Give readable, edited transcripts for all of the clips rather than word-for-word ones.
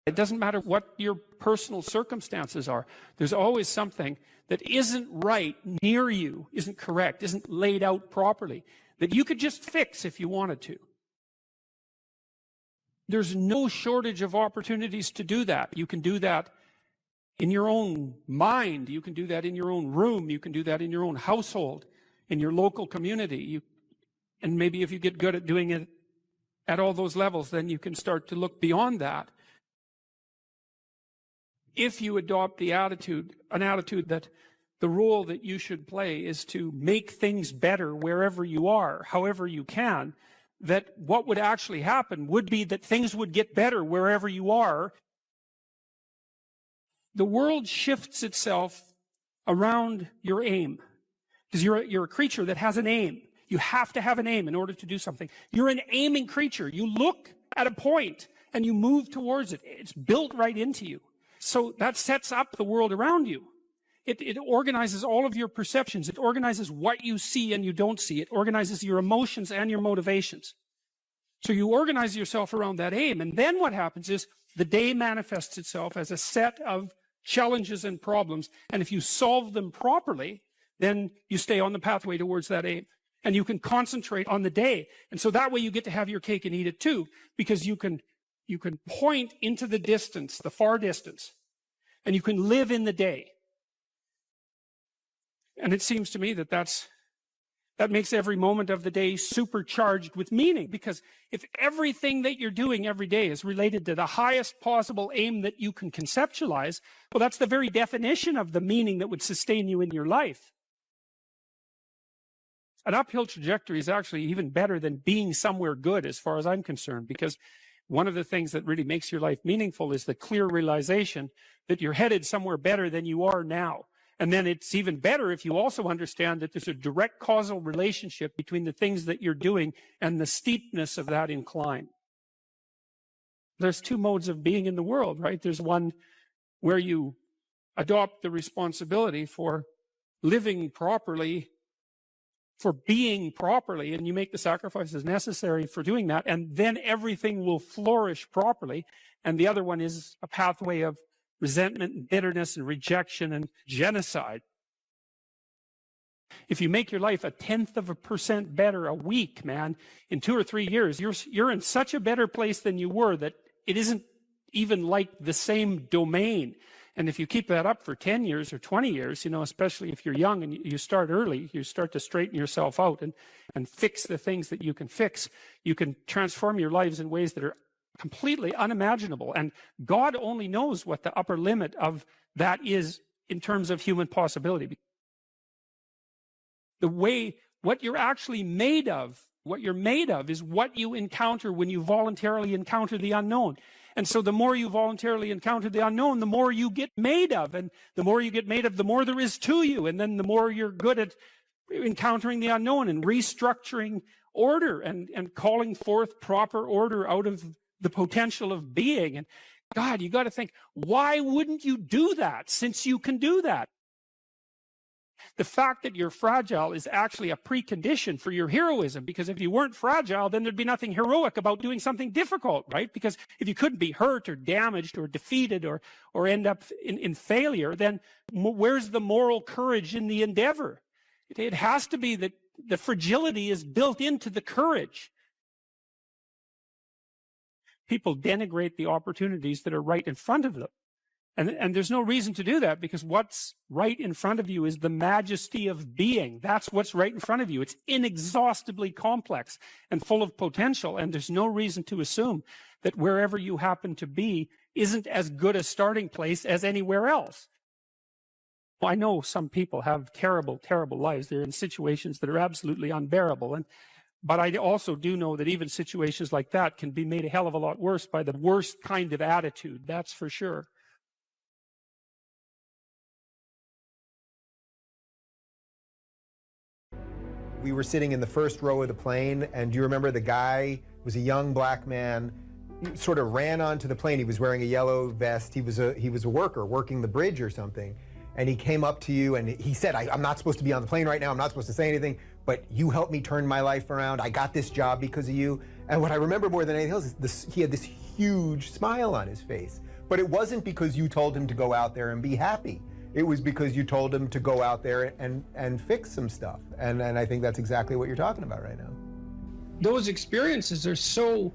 It doesn't matter what your personal circumstances are. There's always something that isn't right near you, isn't correct, isn't laid out properly, that you could just fix if you wanted to. There's no shortage of opportunities to do that. You can do that in your own mind. You can do that in your own room. You can do that in your own household, in your local community. And maybe if you get good at doing it at all those levels, then you can start to look beyond that. If you adopt an attitude that the role that you should play is to make things better wherever you are, however you can, that what would actually happen would be that things would get better wherever you are. The world shifts itself around your aim, because you're a creature that has an aim. You have to have an aim in order to do something. You're an aiming creature. You look at a point and you move towards it. It's built right into you. So that sets up the world around you. It organizes all of your perceptions. It organizes what you see and you don't see. It organizes your emotions and your motivations. So you organize yourself around that aim. And then what happens is the day manifests itself as a set of challenges and problems. And if you solve them properly, then you stay on the pathway towards that aim. And you can concentrate on the day. And so that way you get to have your cake and eat it too, because you can point into the distance, the far distance, and you can live in the day. And it seems to me that that makes every moment of the day supercharged with meaning, because if everything that you're doing every day is related to the highest possible aim that you can conceptualize, well, that's the very definition of the meaning that would sustain you in your life. An uphill trajectory is actually even better than being somewhere good as far as I'm concerned, because one of the things that really makes your life meaningful is the clear realization that you're headed somewhere better than you are now. And then it's even better if you also understand that there's a direct causal relationship between the things that you're doing and the steepness of that incline. There's two modes of being in the world, right? There's one where you adopt the responsibility for living properly, for being properly, and you make the sacrifices necessary for doing that, and then everything will flourish properly. And the other one is a pathway of resentment and bitterness and rejection and genocide. If you make your life 0.1% better a week, man, in 2 or 3 years, you're in such a better place than you were that it isn't even like the same domain. And if you keep that up for 10 years or 20 years, especially if you're young and you start early, you start to straighten yourself out and fix the things that you can fix. You can transform your lives in ways that are completely unimaginable. And God only knows what the upper limit of that is in terms of human possibility. What you're actually made of, what you're made of is what you encounter when you voluntarily encounter the unknown. And so the more you voluntarily encounter the unknown, the more you get made of. And the more you get made of, the more there is to you. And then the more you're good at encountering the unknown and restructuring order and calling forth proper order out of the potential of being. And God, you got to think, why wouldn't you do that since you can do that? The fact that you're fragile is actually a precondition for your heroism, because if you weren't fragile, then there'd be nothing heroic about doing something difficult, right? Because if you couldn't be hurt or damaged or defeated or end up in failure, then where's the moral courage in the endeavor? It has to be that the fragility is built into the courage. People denigrate the opportunities that are right in front of them. And there's no reason to do that, because what's right in front of you is the majesty of being. That's what's right in front of you. It's inexhaustibly complex and full of potential, and there's no reason to assume that wherever you happen to be isn't as good a starting place as anywhere else. Well, I know some people have terrible, terrible lives. They're in situations that are absolutely unbearable. But I also do know that even situations like that can be made a hell of a lot worse by the worst kind of attitude. That's for sure. We were sitting in the first row of the plane, and do you remember the guy was a young black man, sort of ran onto the plane. He was wearing a yellow vest. He was a worker working the bridge or something. And he came up to you and he said, I'm not supposed to be on the plane right now. I'm not supposed to say anything, but you helped me turn my life around. I got this job because of you. And what I remember more than anything else is he had this huge smile on his face. But it wasn't because you told him to go out there and be happy. It was because you told him to go out there and fix some stuff. And I think that's exactly what you're talking about right now. Those experiences are so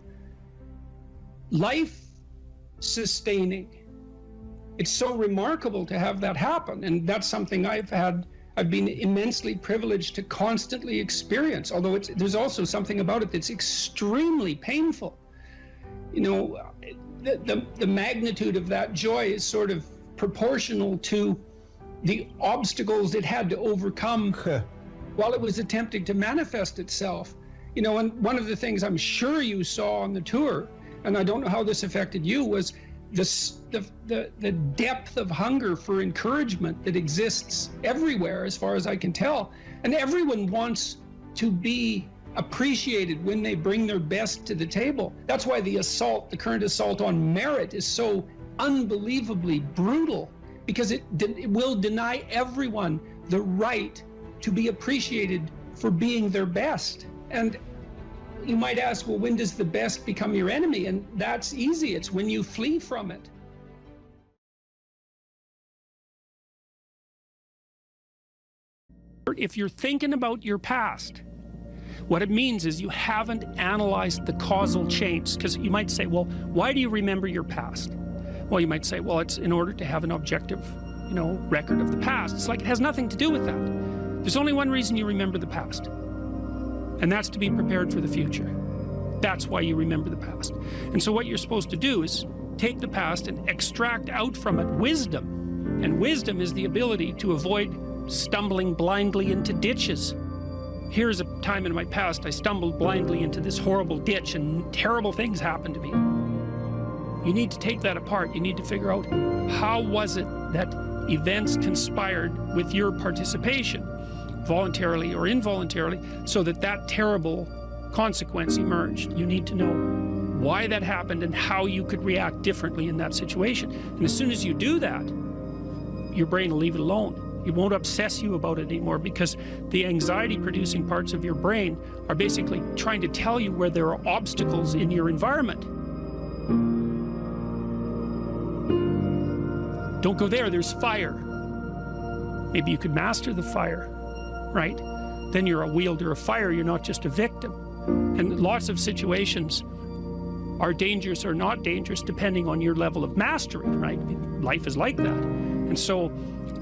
life-sustaining. It's so remarkable to have that happen. And that's something I've been immensely privileged to constantly experience, although there's also something about it that's extremely painful. You know, the magnitude of that joy is sort of proportional to the obstacles it had to overcome while it was attempting to manifest itself. You know, and one of the things I'm sure you saw on the tour, and I don't know how this affected you, was the depth of hunger for encouragement that exists everywhere, as far as I can tell. And everyone wants to be appreciated when they bring their best to the table. That's why the current assault on merit is so unbelievably brutal, because it will deny everyone the right to be appreciated for being their best. And you might ask, well, when does the best become your enemy? And that's easy. It's when you flee from it. If you're thinking about your past, what it means is you haven't analyzed the causal chains. Because you might say, well, why do you remember your past? Well, you might say, well, it's in order to have an objective, you know, record of the past. It's like it has nothing to do with that. There's only one reason you remember the past, and that's to be prepared for the future. That's why you remember the past. And so what you're supposed to do is take the past and extract out from it wisdom. And wisdom is the ability to avoid stumbling blindly into ditches. Here's a time in my past I stumbled blindly into this horrible ditch and terrible things happened to me. You need to take that apart. You need to figure out, how was it that events conspired with your participation, voluntarily or involuntarily, so that that terrible consequence emerged. You need to know why that happened and how you could react differently in that situation. And as soon as you do that, your brain will leave it alone. It won't obsess you about it anymore, because the anxiety-producing parts of your brain are basically trying to tell you where there are obstacles in your environment. Don't go there, there's fire. Maybe you could master the fire, right? Then you're a wielder of fire, you're not just a victim. And lots of situations are dangerous or not dangerous depending on your level of mastery, right? Life is like that. And so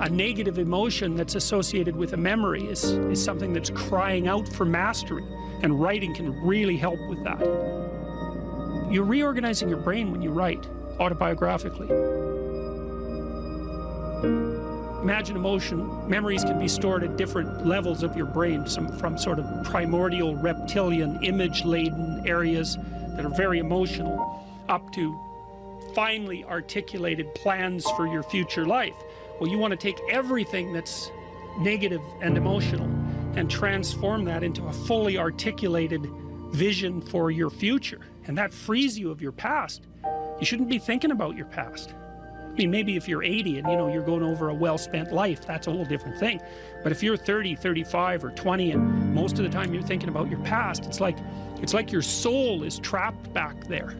a negative emotion that's associated with a memory is something that's crying out for mastery, and writing can really help with that. You're reorganizing your brain when you write autobiographically. Imagine emotion, memories can be stored at different levels of your brain, from sort of primordial, reptilian, image-laden areas that are very emotional, up to finely articulated plans for your future life. Well, you want to take everything that's negative and emotional and transform that into a fully articulated vision for your future. And that frees you of your past. You shouldn't be thinking about your past. I mean, maybe if you're 80 and, you know, you're going over a well-spent life, that's a whole different thing. But if you're 30, 35, or 20, and most of the time you're thinking about your past, it's like your soul is trapped back there.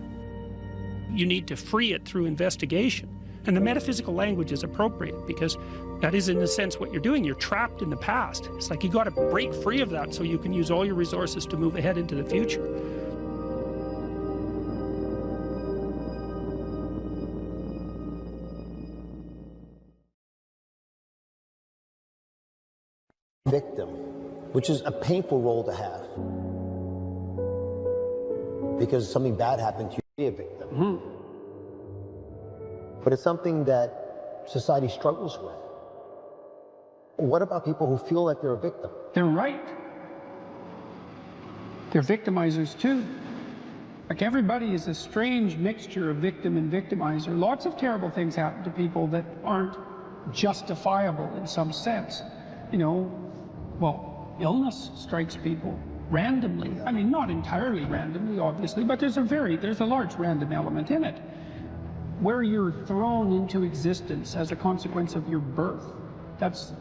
You need to free it through investigation. And the metaphysical language is appropriate, because that is, in a sense, what you're doing. You're trapped in the past. It's like you got to break free of that so you can use all your resources to move ahead into the future. Victim, which is a painful role to have, because something bad happened to you, be a victim. Mm-hmm. But it's something that society struggles with. What about people who feel like they're a victim? They're right. They're victimizers too. Like, everybody is a strange mixture of victim and victimizer. Lots of terrible things happen to people that aren't justifiable in some sense. You know, well, illness strikes people randomly. I mean, not entirely randomly, obviously, but there's a large random element in it, where you're thrown into existence as a consequence of your birth. That's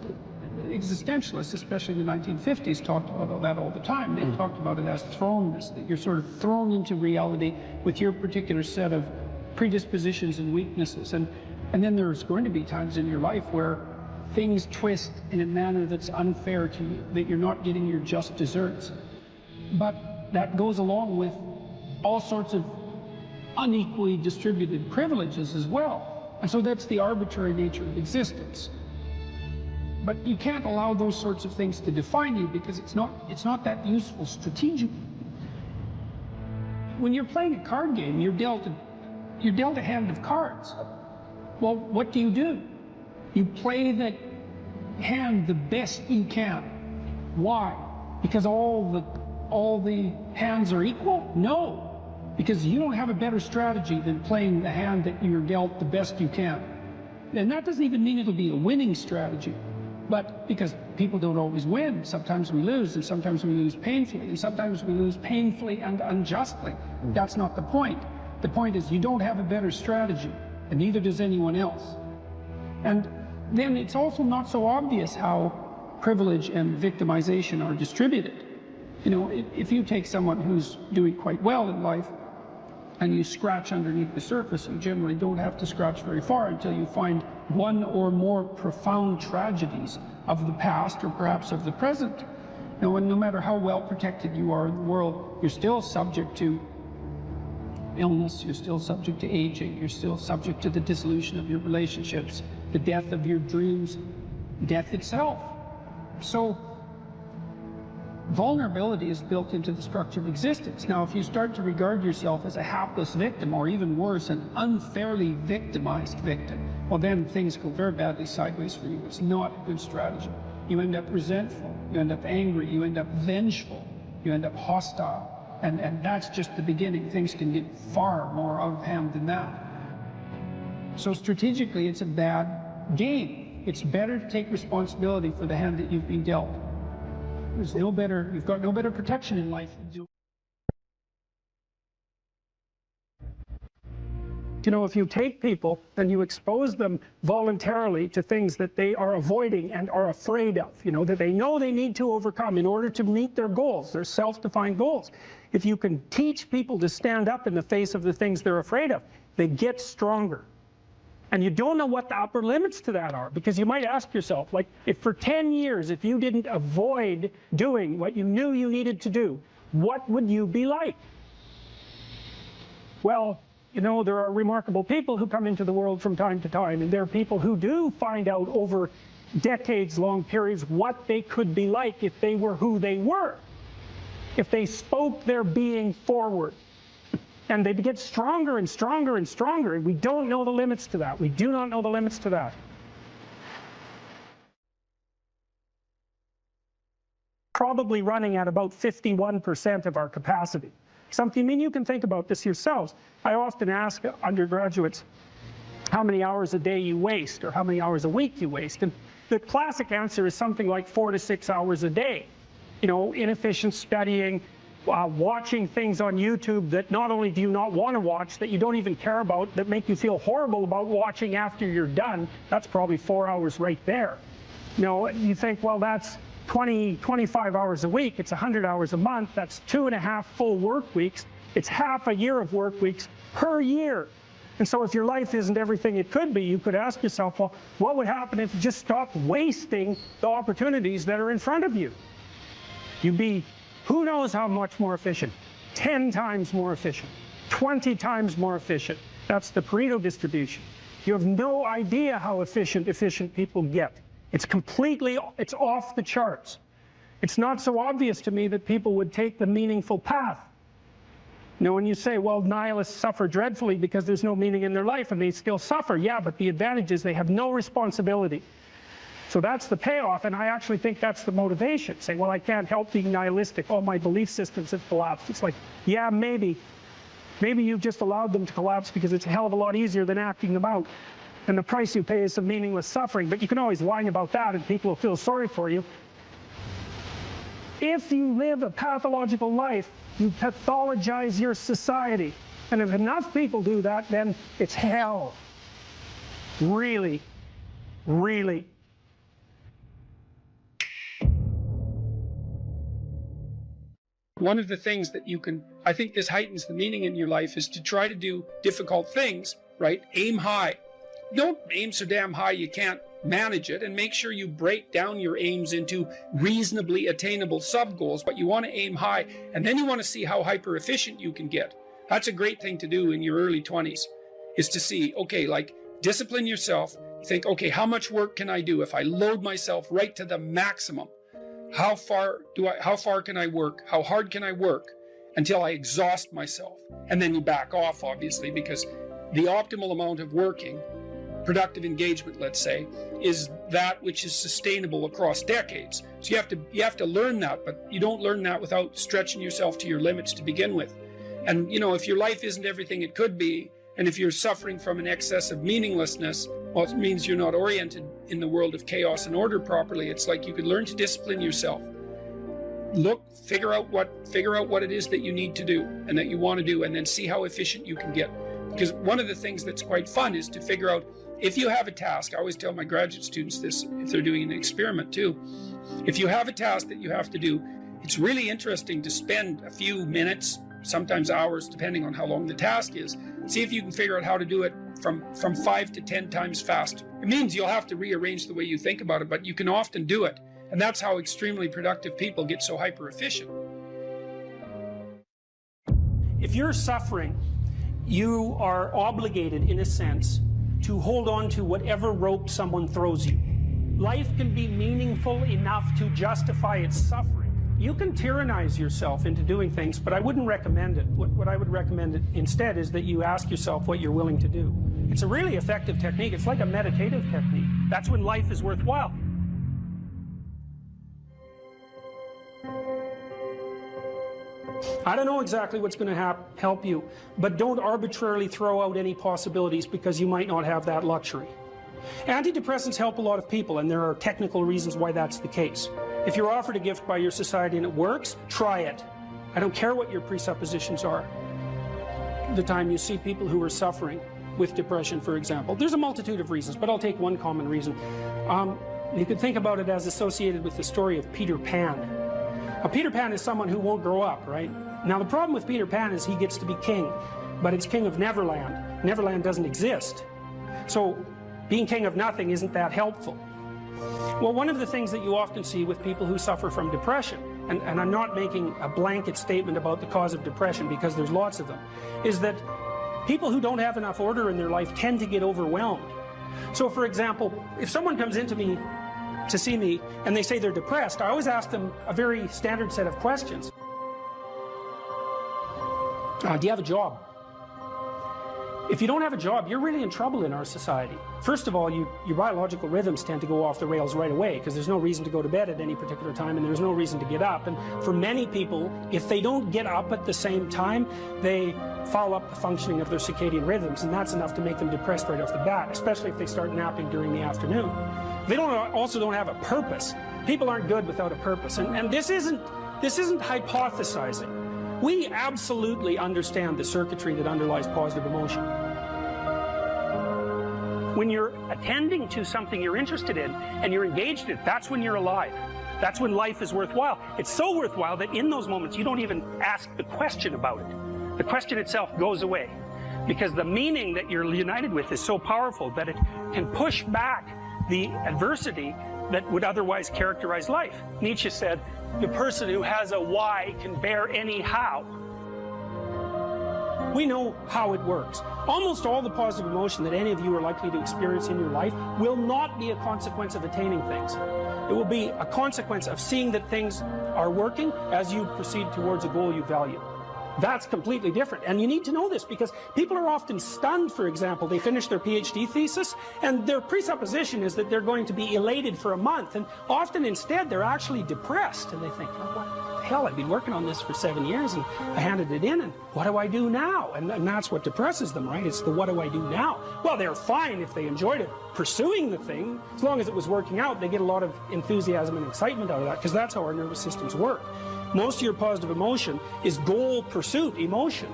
existentialists, especially in the 1950s, talked about that all the time. They talked about it as thrownness, that you're sort of thrown into reality with your particular set of predispositions and weaknesses. And then there's going to be times in your life where things twist in a manner that's unfair to you, that you're not getting your just desserts. But that goes along with all sorts of unequally distributed privileges as well. And so that's the arbitrary nature of existence. But you can't allow those sorts of things to define you, because it's not that useful strategically. When you're playing a card game, you're dealt a hand of cards. Well, what do? You play that hand the best you can. Why? Because all the hands are equal? No. Because you don't have a better strategy than playing the hand that you're dealt the best you can. And that doesn't even mean it'll be a winning strategy. But because people don't always win, sometimes we lose, and sometimes we lose painfully, and sometimes we lose painfully and unjustly. That's not the point. The point is you don't have a better strategy, and neither does anyone else. And then it's also not so obvious how privilege and victimization are distributed. You know, if you take someone who's doing quite well in life, and you scratch underneath the surface, you generally don't have to scratch very far until you find one or more profound tragedies of the past, or perhaps of the present. Now, and no matter how well protected you are in the world, you're still subject to illness, you're still subject to aging, you're still subject to the dissolution of your relationships, the death of your dreams, death itself. So vulnerability is built into the structure of existence. Now, if you start to regard yourself as a hapless victim, or even worse, an unfairly victimized victim, well, then things go very badly sideways for you. It's not a good strategy. You end up resentful, you end up angry, you end up vengeful, you end up hostile. And that's just the beginning. Things can get far more out of hand than that. So strategically, it's a bad game. It's better to take responsibility for the hand that you've been dealt. There's no better, you've got no better protection in life than doing. You know, if you take people and you expose them voluntarily to things that they are avoiding and are afraid of, you know, that they know they need to overcome in order to meet their goals, their self-defined goals. If you can teach people to stand up in the face of the things they're afraid of, they get stronger. And you don't know what the upper limits to that are, because you might ask yourself, like, if for 10 years, if you didn't avoid doing what you knew you needed to do, what would you be like? Well, you know, there are remarkable people who come into the world from time to time, and there are people who do find out over decades-long periods what they could be like if they were who they were, if they spoke their being forward. And they get stronger and stronger and stronger, and we don't know the limits to that. We do not know the limits to that. Probably running at about 51% of our capacity. Something, I mean, you can think about this yourselves. I often ask undergraduates how many hours a day you waste, or how many hours a week you waste. And the classic answer is something like 4 to 6 hours a day. You know, inefficient studying, watching things on YouTube that not only do you not want to watch, that you don't even care about, that make you feel horrible about watching after you're done. That's probably 4 hours right there. You know, you think, well, that's 25 hours a week. It's 100 hours a month. That's 2.5 full work weeks. It's half a year of work weeks per year. And so if your life isn't everything it could be, you could ask yourself, well, what would happen if you just stopped wasting the opportunities that are in front of you? You'd be, who knows how much more efficient? 10 times more efficient, 20 times more efficient. That's the Pareto distribution. You have no idea how efficient people get. It's off the charts. It's not so obvious to me that people would take the meaningful path. You know, when you say, well, nihilists suffer dreadfully because there's no meaning in their life, and they still suffer. Yeah, but the advantage is they have no responsibility. So that's the payoff, and I actually think that's the motivation. Say, well, I can't help being nihilistic. All my belief systems have collapsed. It's like, yeah, maybe. Maybe you've just allowed them to collapse because it's a hell of a lot easier than acting them out. And the price you pay is some meaningless suffering. But you can always whine about that, and people will feel sorry for you. If you live a pathological life, you pathologize your society. And if enough people do that, then it's hell. Really, really. One of the things that you can, I think this heightens the meaning in your life, is to try to do difficult things, right? Aim high. Don't aim so damn high you can't manage it, and make sure you break down your aims into reasonably attainable sub-goals, but you want to aim high, and then you want to see how hyper efficient you can get. That's a great thing to do in your early 20s, is to see, okay, like, discipline yourself. Think, okay, how much work can I do if I load myself right to the maximum? How far can I work? How hard can I work until I exhaust myself? And then you back off, obviously, because the optimal amount of working, productive engagement, let's say, is that which is sustainable across decades. So you have to learn that, but you don't learn that without stretching yourself to your limits to begin with. And you know, if your life isn't everything it could be, and if you're suffering from an excess of meaninglessness, well, it means you're not oriented in the world of chaos and order properly. It's like you could learn to discipline yourself. Figure out what it is that you need to do and that you want to do, and then see how efficient you can get. Because one of the things that's quite fun is to figure out, if you have a task, I always tell my graduate students this if they're doing an experiment too. If you have a task that you have to do, it's really interesting to spend a few minutes, sometimes hours, depending on how long the task is. See if you can figure out how to do it from 5 to 10 times faster. It means you'll have to rearrange the way you think about it, but you can often do it. And that's how extremely productive people get so hyper efficient. If you're suffering, you are obligated, in a sense, to hold on to whatever rope someone throws you. Life can be meaningful enough to justify its suffering. You can tyrannize yourself into doing things, but I wouldn't recommend it. What I would recommend instead is that you ask yourself what you're willing to do. It's a really effective technique. It's like a meditative technique. That's when life is worthwhile. I don't know exactly what's going to help you, but don't arbitrarily throw out any possibilities because you might not have that luxury. Antidepressants help a lot of people, and there are technical reasons why that's the case. If you're offered a gift by your society and it works, try it. I don't care what your presuppositions are. The time you see people who are suffering with depression, for example, there's a multitude of reasons, but I'll take one common reason. You could think about it as associated with the story of Peter Pan. Peter Pan is someone who won't grow up, right? Now the problem with Peter Pan is he gets to be king, but it's king of Neverland. Neverland doesn't exist. So being king of nothing isn't that helpful. Well, one of the things that you often see with people who suffer from depression, and I'm not making a blanket statement about the cause of depression because there's lots of them, is that people who don't have enough order in their life tend to get overwhelmed. So for example, if someone comes into me to see me and they say they're depressed, I always ask them a very standard set of questions. Do you have a job? If you don't have a job, you're really in trouble in our society. First of all, your biological rhythms tend to go off the rails right away because there's no reason to go to bed at any particular time and there's no reason to get up. And for many people, if they don't get up at the same time, they foul up the functioning of their circadian rhythms, and that's enough to make them depressed right off the bat, especially if they start napping during the afternoon. They also don't have a purpose. People aren't good without a purpose, and this isn't hypothesizing. We absolutely understand the circuitry that underlies positive emotion. When you're attending to something you're interested in and you're engaged in it, that's when you're alive. That's when life is worthwhile. It's so worthwhile that in those moments you don't even ask the question about it. The question itself goes away because the meaning that you're united with is so powerful that it can push back the adversity that would otherwise characterize life. Nietzsche said, the person who has a why can bear any how. We know how it works. Almost all the positive emotion that any of you are likely to experience in your life will not be a consequence of attaining things. It will be a consequence of seeing that things are working as you proceed towards a goal you value. That's completely different, and you need to know this because people are often stunned. For example, they finish their PhD thesis and their presupposition is that they're going to be elated for a month, and often instead they're actually depressed, and they think, oh, what the hell, I've been working on this for 7 years and I handed it in, and what do I do now? And that's what depresses them, right? It's the what do I do now? Well, they're fine if they enjoyed it pursuing the thing. As long as it was working out, they get a lot of enthusiasm and excitement out of that because that's how our nervous systems work. Most of your positive emotion is goal pursuit emotion.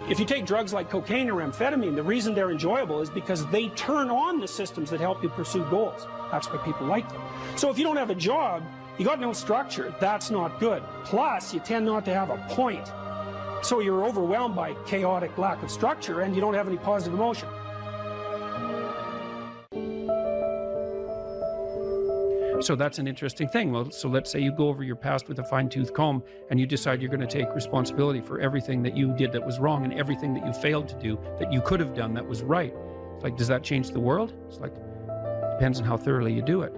If you take drugs like cocaine or amphetamine, the reason they're enjoyable is because they turn on the systems that help you pursue goals. That's why people like them. So if you don't have a job, You got no structure, that's not good. Plus, you tend not to have a point. So you're overwhelmed by chaotic lack of structure and you don't have any positive emotion. So that's an interesting thing. Well, so let's say you go over your past with a fine-tooth comb and you decide you're going to take responsibility for everything that you did that was wrong and everything that you failed to do that you could have done that was right. It's like, does that change the world? It's like, depends on how thoroughly you do it.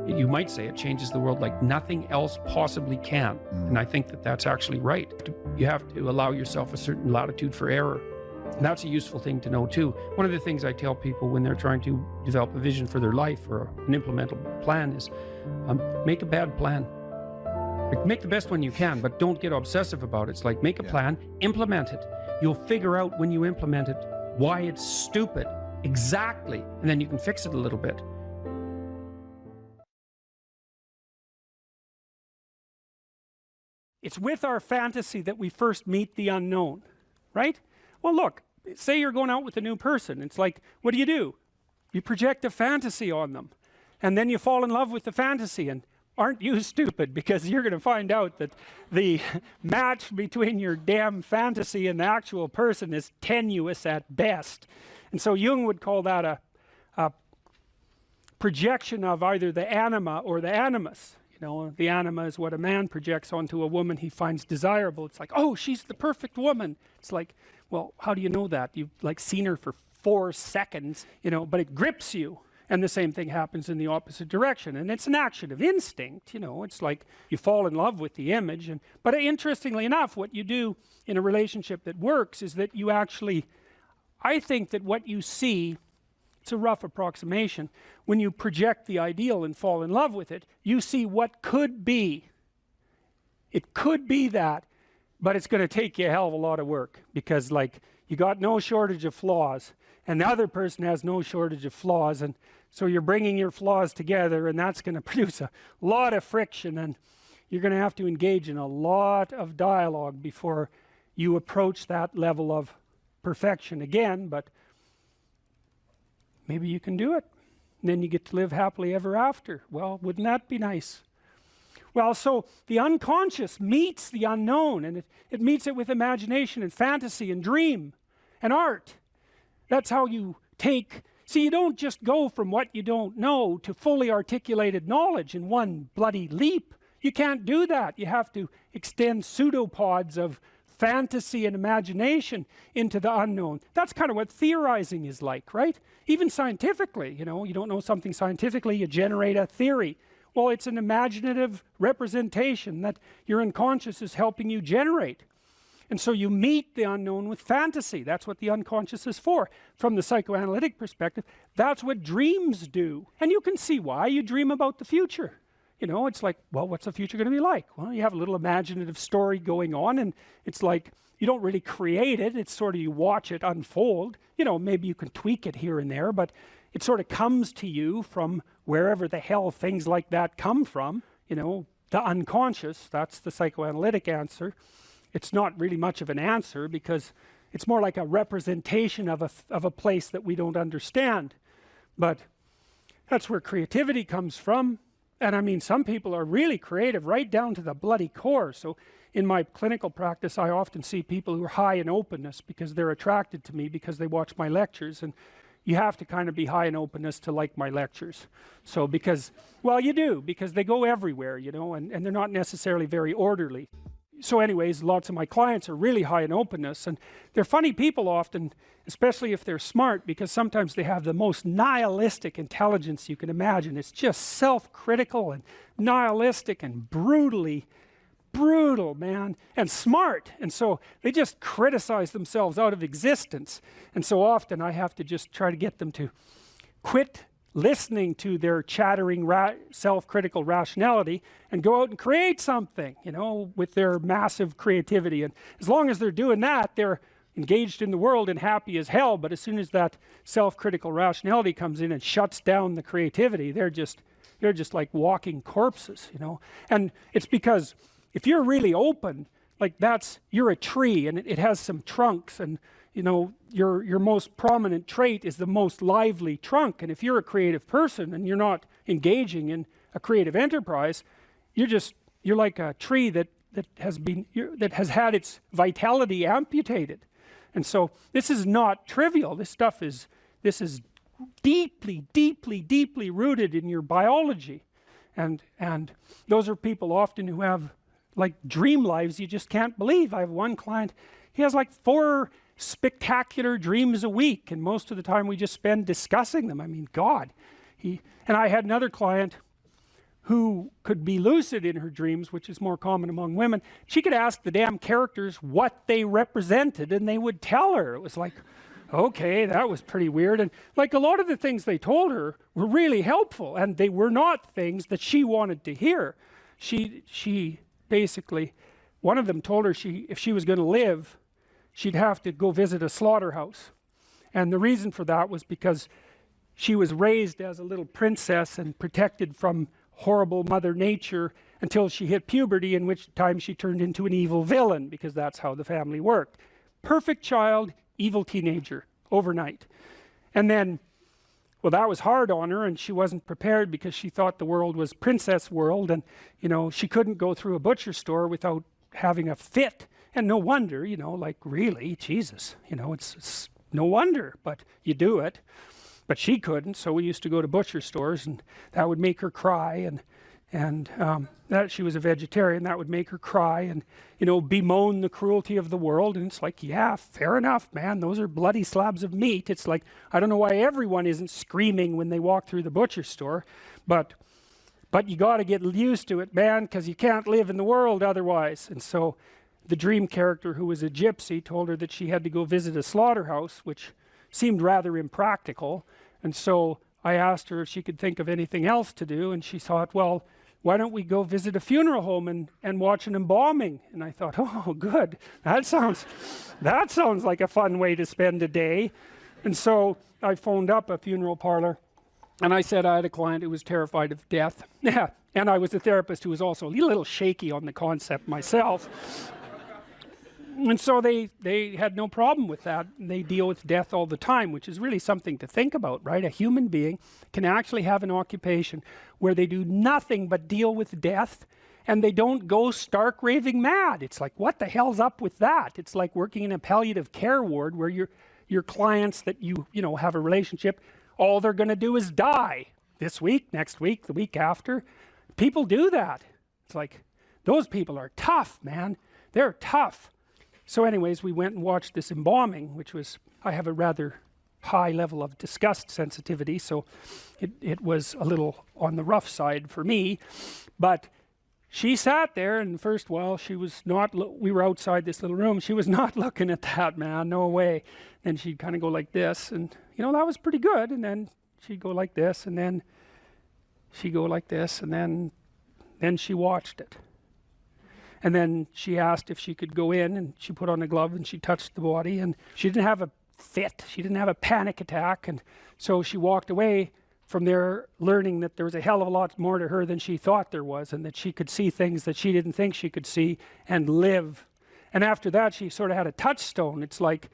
You might say it changes the world like nothing else possibly can. And I think that that's actually right. You have to allow yourself a certain latitude for error. And that's a useful thing to know too. One of the things I tell people when they're trying to develop a vision for their life or an implementable plan is make a bad plan. Like, make the best one you can, but don't get obsessive about it. It's like, make a plan, implement it. You'll figure out when you implement it why it's stupid. Exactly. And then you can fix it a little bit. It's with our fantasy that we first meet the unknown, right? Well, look, say you're going out with a new person. It's like, what do? You project a fantasy on them. And then you fall in love with the fantasy. And aren't you stupid? Because you're going to find out that the match between your damn fantasy and the actual person is tenuous at best. And so Jung would call that a projection of either the anima or the animus. You know, the anima is what a man projects onto a woman he finds desirable. It's like, oh, she's the perfect woman. It's like, well, how do you know that? You've like seen her for 4 seconds, you know, but it grips you. And the same thing happens in the opposite direction. And it's an action of instinct, you know. It's like you fall in love with the image. But interestingly enough, what you do in a relationship that works is that you actually, I think that what you see, it's a rough approximation, when you project the ideal and fall in love with it, you see what could be. It could be that, but it's going to take you a hell of a lot of work, because like you got no shortage of flaws and the other person has no shortage of flaws, and so you're bringing your flaws together, and that's going to produce a lot of friction, and you're going to have to engage in a lot of dialogue before you approach that level of perfection again. But maybe you can do it, and then you get to live happily ever after. Well, wouldn't that be nice? Well, so the unconscious meets the unknown, and it meets it with imagination and fantasy and dream and art. That's how you take, see, you don't just go from what you don't know to fully articulated knowledge in one bloody leap. You can't do that. You have to extend pseudopods of fantasy and imagination into the unknown. That's kind of what theorizing is like, right? Even scientifically, you know, you don't know something scientifically, you generate a theory. Well, it's an imaginative representation that your unconscious is helping you generate. And so you meet the unknown with fantasy. That's what the unconscious is for. From the psychoanalytic perspective, that's what dreams do. And you can see why. You dream about the future. You know, it's like, well, what's the future going to be like? Well, you have a little imaginative story going on, and it's like, you don't really create it. It's sort of, you watch it unfold. You know, maybe you can tweak it here and there, but it sort of comes to you from wherever the hell things like that come from. You know, the unconscious, that's the psychoanalytic answer. It's not really much of an answer, because it's more like a representation of a place that we don't understand. But that's where creativity comes from. And I mean, some people are really creative right down to the bloody core. So in my clinical practice, I often see people who are high in openness because they're attracted to me because they watch my lectures. And you have to kind of be high in openness to like my lectures. So because, well, you do, because they go everywhere, you know, and they're not necessarily very orderly. So anyways, lots of my clients are really high in openness, and they're funny people often, especially if they're smart, because sometimes they have the most nihilistic intelligence you can imagine. It's just self-critical and nihilistic and brutally brutal, man, and smart. And so they just criticize themselves out of existence. And so often I have to just try to get them to quit listening to their chattering self-critical rationality and go out and create something, you know, with their massive creativity. And as long as they're doing that, they're engaged in the world and happy as hell. But as soon as that self-critical rationality comes in and shuts down the creativity, they're just like walking corpses, you know. And it's because if you're really open, like you're a tree, and it has some trunks, and you know, your most prominent trait is the most lively trunk. And if you're a creative person and you're not engaging in a creative enterprise, you're like a tree that has had its vitality amputated. And so this is not trivial. This is deeply, deeply, deeply rooted in your biology. And those are people often who have like dream lives you just can't believe. I have one client, he has like 4 spectacular dreams a week, and most of the time we just spend discussing them. I mean, God. And I had another client who could be lucid in her dreams, which is more common among women. She could ask the damn characters what they represented, and they would tell her. It was like, okay, that was pretty weird. And like a lot of the things they told her were really helpful, and they were not things that she wanted to hear. She basically, one of them told her if she was going to live, she'd have to go visit a slaughterhouse. And the reason for that was because she was raised as a little princess and protected from horrible Mother Nature until she hit puberty, in which time she turned into an evil villain, because that's how the family worked. Perfect child, evil teenager, overnight. And then, well, that was hard on her, and she wasn't prepared because she thought the world was princess world, and you know, she couldn't go through a butcher store without having a fit. And no wonder, you know, like really, Jesus, you know, it's no wonder, but you do it. But she couldn't, so we used to go to butcher stores, and that would make her cry, and that she was a vegetarian, that would make her cry, and you know, bemoan the cruelty of the world. And it's like, yeah, fair enough, man, those are bloody slabs of meat. It's like, I don't know why everyone isn't screaming when they walk through the butcher store, but you got to get used to it, man, because you can't live in the world otherwise. And so the dream character, who was a gypsy, told her that she had to go visit a slaughterhouse, which seemed rather impractical. And so I asked her if she could think of anything else to do, and she thought, well, why don't we go visit a funeral home and watch an embalming? And I thought, oh, good, that sounds like a fun way to spend a day. And so I phoned up a funeral parlor, and I said I had a client who was terrified of death. Yeah, and I was a therapist who was also a little shaky on the concept myself. And so they had no problem with that. They deal with death all the time, which is really something to think about, right? A human being can actually have an occupation where they do nothing but deal with death, and they don't go stark raving mad. It's like, what the hell's up with that? It's like working in a palliative care ward where your clients that you know have a relationship, all they're going to do is die this week, next week, the week after. People do that. It's like, those people are tough, man. They're tough. So anyways, we went and watched this embalming, which was, I have a rather high level of disgust sensitivity, so it was a little on the rough side for me. But she sat there, and first while she was not, we were outside this little room, she was not looking at that, man, no way. Then she'd kind of go like this, and you know, that was pretty good. And then she'd go like this, and then she'd go like this, and then she watched it. And then she asked if she could go in, and she put on a glove and she touched the body, and she didn't have a fit, she didn't have a panic attack. And so she walked away from there learning that there was a hell of a lot more to her than she thought there was, and that she could see things that she didn't think she could see and live. And after that, she sort of had a touchstone. It's like,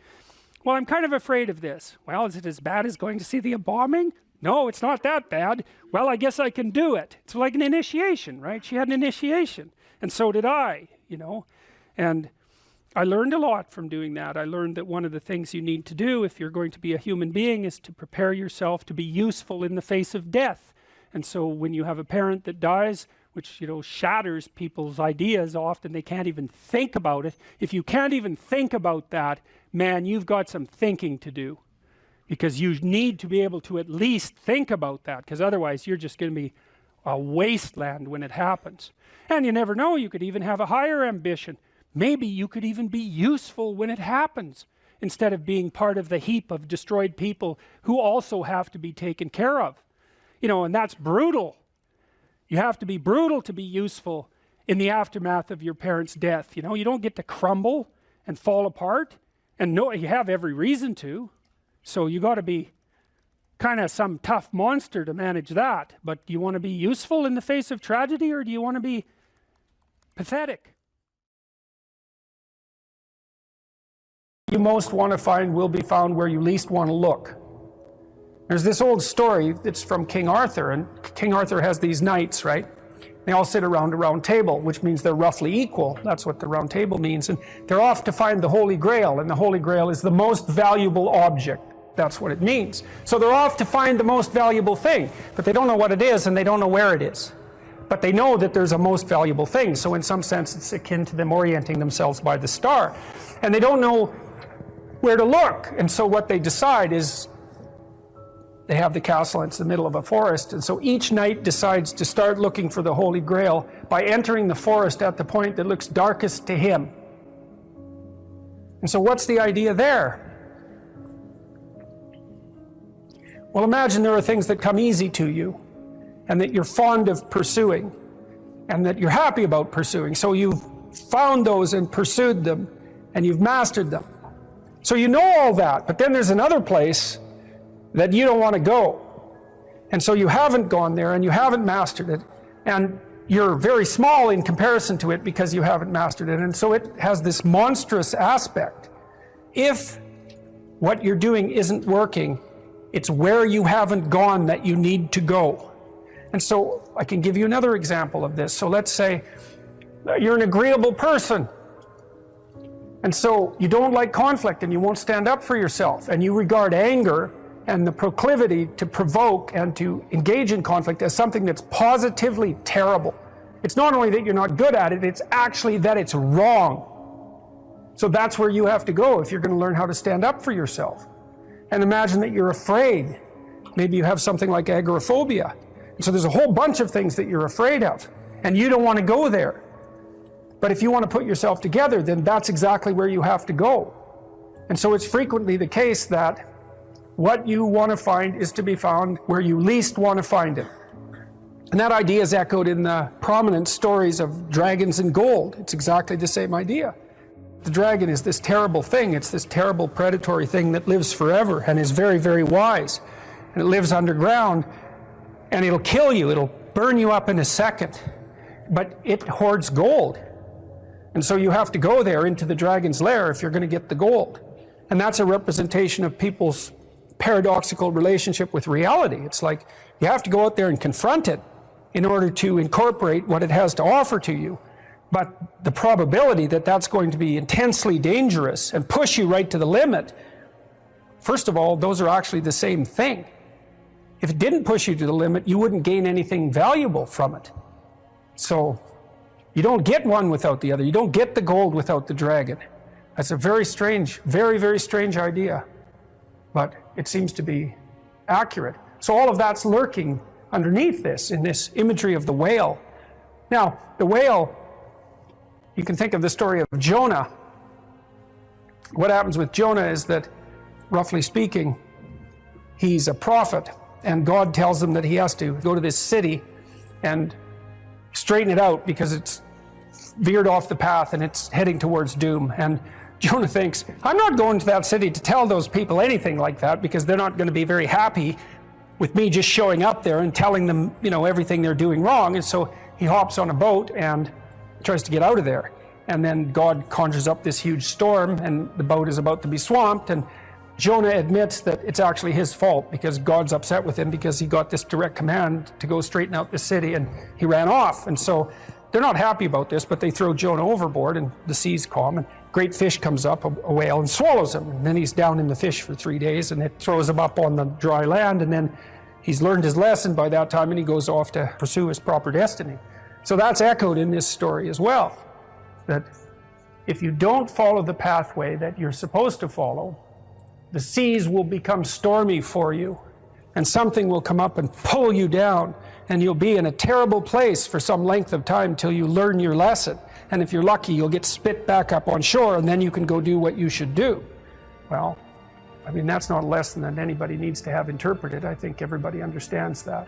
well, I'm kind of afraid of this. Well, is it as bad as going to see the embalming? No, it's not that bad. Well, I guess I can do it. It's like an initiation, right? She had an initiation. And so did I, you know. And I learned a lot from doing that. I learned that one of the things you need to do if you're going to be a human being is to prepare yourself to be useful in the face of death. And so when you have a parent that dies, which, you know, shatters people's ideas, often they can't even think about it. If you can't even think about that, man, you've got some thinking to do. Because you need to be able to at least think about that, because otherwise you're just going to be a wasteland when it happens. And you never know, you could even have a higher ambition. Maybe you could even be useful when it happens, instead of being part of the heap of destroyed people who also have to be taken care of. You know, and that's brutal. You have to be brutal to be useful in the aftermath of your parents' death. You know, you don't get to crumble and fall apart, and no, you have every reason to. So you got to be kind of some tough monster to manage that. But do you want to be useful in the face of tragedy, or do you want to be pathetic? You most want to find will be found where you least want to look. There's this old story that's from King Arthur, and King Arthur has these knights, right? They all sit around a round table, which means they're roughly equal. That's what the round table means. And they're off to find the Holy Grail, and the Holy Grail is the most valuable object. That's what it means. So they're off to find the most valuable thing, but they don't know what it is and they don't know where it is. But they know that there's a most valuable thing. So in some sense, it's akin to them orienting themselves by the star. And they don't know where to look. And so what they decide is, they have the castle, and it's the middle of a forest, and so each knight decides to start looking for the Holy Grail by entering the forest at the point that looks darkest to him. And so what's the idea there? Well, imagine there are things that come easy to you, and that you're fond of pursuing, and that you're happy about pursuing. So you've found those and pursued them, and you've mastered them. So you know all that, but then there's another place that you don't want to go. And so you haven't gone there and you haven't mastered it. And you're very small in comparison to it because you haven't mastered it. And so it has this monstrous aspect. If what you're doing isn't working, it's where you haven't gone that you need to go. And so I can give you another example of this. So let's say you're an agreeable person. And so you don't like conflict and you won't stand up for yourself. And you regard anger and the proclivity to provoke and to engage in conflict as something that's positively terrible. It's not only that you're not good at it, it's actually that it's wrong. So that's where you have to go if you're going to learn how to stand up for yourself. And imagine that you're afraid. Maybe you have something like agoraphobia. And so there's a whole bunch of things that you're afraid of, and you don't want to go there. But if you want to put yourself together, then that's exactly where you have to go. And so it's frequently the case that what you want to find is to be found where you least want to find it. And that idea is echoed in the prominent stories of dragons and gold. It's exactly the same idea. The dragon is this terrible thing. It's this terrible predatory thing that lives forever and is very, very wise. And it lives underground, and it'll kill you. It'll burn you up in a second. But it hoards gold. And so you have to go there into the dragon's lair if you're going to get the gold. And that's a representation of people's paradoxical relationship with reality. It's like you have to go out there and confront it in order to incorporate what it has to offer to you. But the probability that that's going to be intensely dangerous and push you right to the limit, first of all, those are actually the same thing. If it didn't push you to the limit, you wouldn't gain anything valuable from it. So you don't get one without the other. You don't get the gold without the dragon. That's a very strange, very, very strange idea. But it seems to be accurate. So all of that's lurking underneath this, in this imagery of the whale. Now, the whale, you can think of the story of Jonah. What happens with Jonah is that, roughly speaking, he's a prophet, and God tells him that he has to go to this city and straighten it out because it's veered off the path and it's heading towards doom. And Jonah thinks, I'm not going to that city to tell those people anything like that because they're not going to be very happy with me just showing up there and telling them, everything they're doing wrong. And so he hops on a boat and tries to get out of there. And then God conjures up this huge storm and the boat is about to be swamped. And Jonah admits that it's actually his fault because God's upset with him because he got this direct command to go straighten out the city and he ran off. And so they're not happy about this, but they throw Jonah overboard and the sea's calm and great fish comes up, a whale, and swallows him. And then he's down in the fish for 3 days and it throws him up on the dry land. And then he's learned his lesson by that time and he goes off to pursue his proper destiny. So that's echoed in this story as well, that if you don't follow the pathway that you're supposed to follow, the seas will become stormy for you and something will come up and pull you down and you'll be in a terrible place for some length of time till you learn your lesson. And if you're lucky, you'll get spit back up on shore and then you can go do what you should do. Well, that's not a lesson that anybody needs to have interpreted. I think everybody understands that.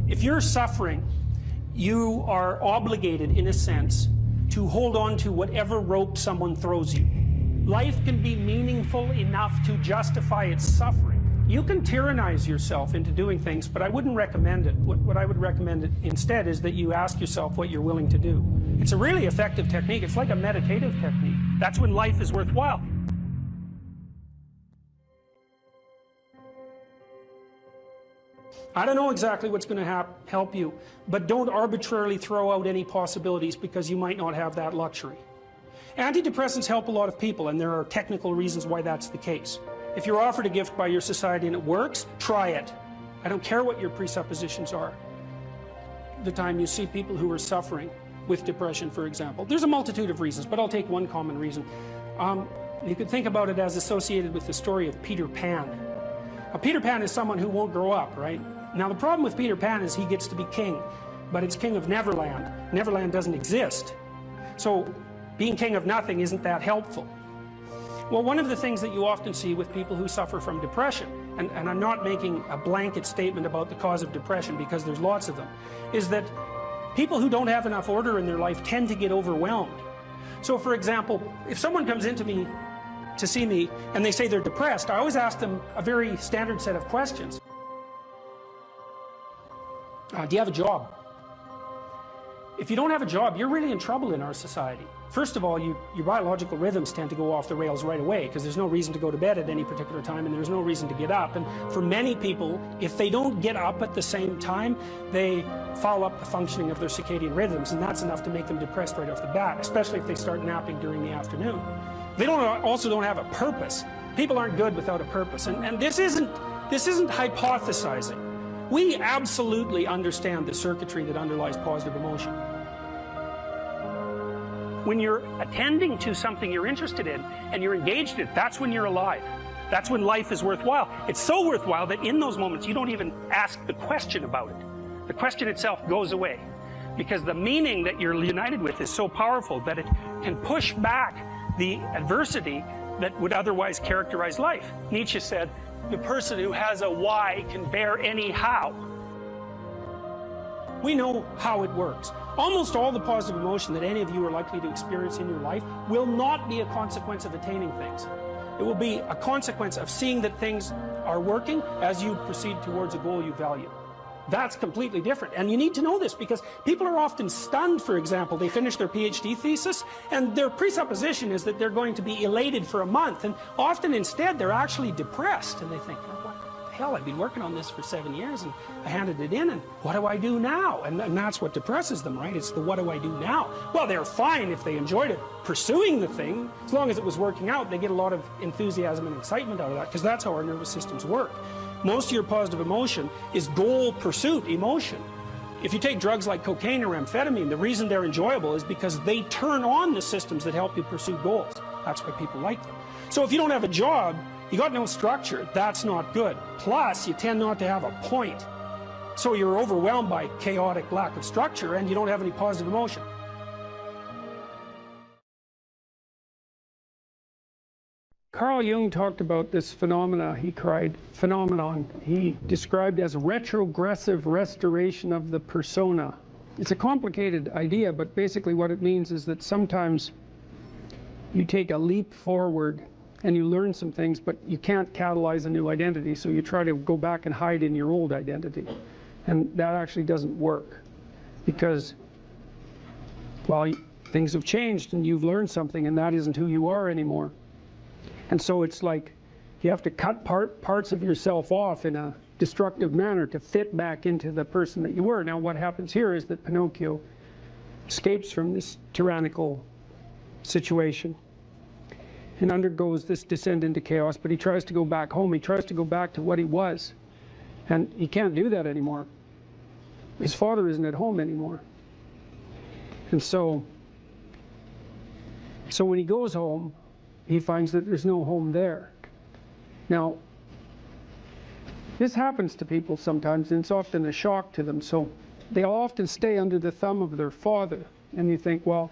If you're suffering, you are obligated, in a sense, to hold on to whatever rope someone throws you. Life can be meaningful enough to justify its suffering. You can tyrannize yourself into doing things, but I wouldn't recommend it. What I would recommend instead is that you ask yourself what you're willing to do. It's a really effective technique. It's like a meditative technique. That's when life is worthwhile. I don't know exactly what's going to help you, but don't arbitrarily throw out any possibilities because you might not have that luxury. Antidepressants help a lot of people, and there are technical reasons why that's the case. If you're offered a gift by your society and it works, try it. I don't care what your presuppositions are. The time you see people who are suffering with depression, for example, there's a multitude of reasons, but I'll take one common reason. You could think about it as associated with the story of Peter Pan. Now, Peter Pan is someone who won't grow up, right? Now, the problem with Peter Pan is he gets to be king, but it's king of Neverland. Neverland doesn't exist. So being king of nothing isn't that helpful. Well, one of the things that you often see with people who suffer from depression, and I'm not making a blanket statement about the cause of depression because there's lots of them, is that people who don't have enough order in their life tend to get overwhelmed. So, for example, if someone comes into me to see me and they say they're depressed, I always ask them a very standard set of questions. Do you have a job? If you don't have a job, you're really in trouble in our society. First of all, your biological rhythms tend to go off the rails right away because there's no reason to go to bed at any particular time and there's no reason to get up. And for many people, if they don't get up at the same time, they foul up the functioning of their circadian rhythms, and that's enough to make them depressed right off the bat, especially if they start napping during the afternoon. They also don't have a purpose. People aren't good without a purpose, and this isn't hypothesizing. We absolutely understand the circuitry that underlies positive emotion. When you're attending to something you're interested in and you're engaged in it, that's when you're alive. That's when life is worthwhile. It's so worthwhile that in those moments you don't even ask the question about it. The question itself goes away because the meaning that you're united with is so powerful that it can push back the adversity that would otherwise characterize life. Nietzsche said, the person who has a why can bear any how. We know how it works. Almost all the positive emotion that any of you are likely to experience in your life will not be a consequence of attaining things. It will be a consequence of seeing that things are working as you proceed towards a goal you value. That's completely different. And you need to know this because people are often stunned, for example. They finish their PhD thesis and their presupposition is that they're going to be elated for a month. And often instead they're actually depressed. And they think, oh, what the hell, I've been working on this for 7 years and I handed it in and what do I do now? And that's what depresses them, right? It's the what do I do now? Well, they're fine if they enjoyed it, pursuing the thing. As long as it was working out, they get a lot of enthusiasm and excitement out of that because that's how our nervous systems work. Most of your positive emotion is goal pursuit emotion. If you take drugs like cocaine or amphetamine, the reason they're enjoyable is because they turn on the systems that help you pursue goals. That's why people like them. So if you don't have a job, you got no structure, that's not good. Plus, you tend not to have a point. So you're overwhelmed by chaotic lack of structure and you don't have any positive emotion. Carl Jung talked about this phenomenon he described as retrogressive restoration of the persona. It's a complicated idea, but basically what it means is that sometimes you take a leap forward and you learn some things, but you can't catalyze a new identity, so you try to go back and hide in your old identity. And that actually doesn't work because, well, things have changed and you've learned something and that isn't who you are anymore. And so it's like you have to cut parts of yourself off in a destructive manner to fit back into the person that you were. Now what happens here is that Pinocchio escapes from this tyrannical situation and undergoes this descent into chaos, but he tries to go back home. He tries to go back to what he was. And he can't do that anymore. His father isn't at home anymore. And so when he goes home, he finds that there's no home there. Now, this happens to people sometimes, and it's often a shock to them. So they'll often stay under the thumb of their father. And you think, well,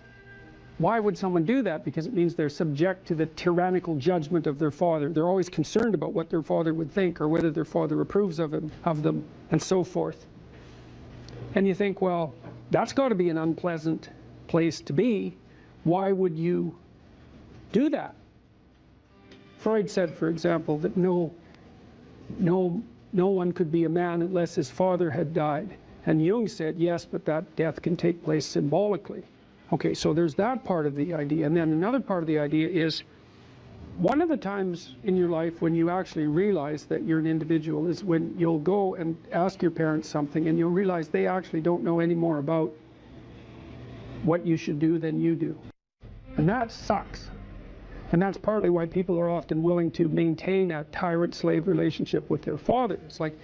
why would someone do that? Because it means they're subject to the tyrannical judgment of their father. They're always concerned about what their father would think or whether their father approves of them, and so forth. And you think, well, that's got to be an unpleasant place to be. Why would you do that? Freud said, for example, that no one could be a man unless his father had died. And Jung said, yes, but that death can take place symbolically. Okay, so there's that part of the idea. And then another part of the idea is One of the times in your life when you actually realize that you're an individual is when you'll go and ask your parents something and you'll realize they actually don't know any more about what you should do than you do. And that sucks. And that's partly why people are often willing to maintain a tyrant-slave relationship with their father. It's like,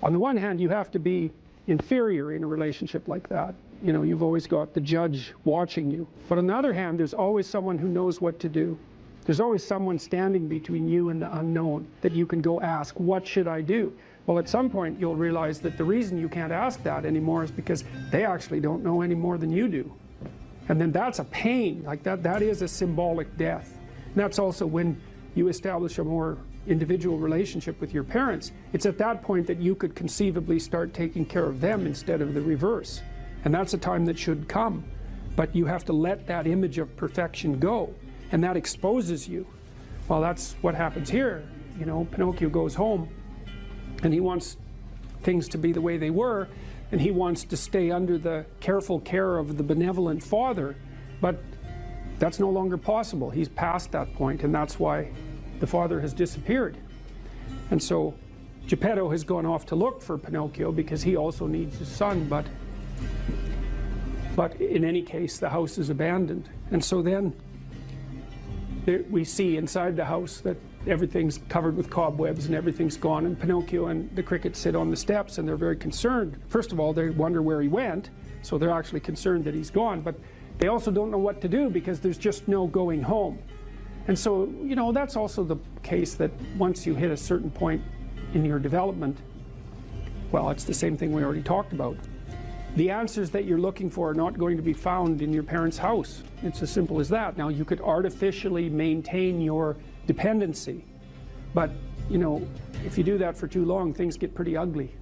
on the one hand, you have to be inferior in a relationship like that. You know, you've always got the judge watching you. But on the other hand, there's always someone who knows what to do. There's always someone standing between you and the unknown that you can go ask, what should I do? Well, at some point, you'll realize that the reason you can't ask that anymore is because they actually don't know any more than you do. And then that's a pain. Like that is a symbolic death. And that's also when you establish a more individual relationship with your parents. It's at that point that you could conceivably start taking care of them instead of the reverse. And that's a time that should come. But you have to let that image of perfection go. And that exposes you. Well, that's what happens here. You know, Pinocchio goes home and he wants things to be the way they were, and he wants to stay under the careful care of the benevolent father. But that's no longer possible. He's past that point, and that's why the father has disappeared. And so Geppetto has gone off to look for Pinocchio because he also needs his son, but in any case, the house is abandoned. And so then we see inside the house that everything's covered with cobwebs and everything's gone, and Pinocchio and the cricket sit on the steps and they're very concerned. First of all, they wonder where he went, so they're actually concerned that he's gone, but they also don't know what to do because there's just no going home. And so, you know, that's also the case that once you hit a certain point in your development, well, it's the same thing we already talked about. The answers that you're looking for are not going to be found in your parents' house. It's as simple as that. Now, you could artificially maintain your dependency, but, you know, if you do that for too long, things get pretty ugly.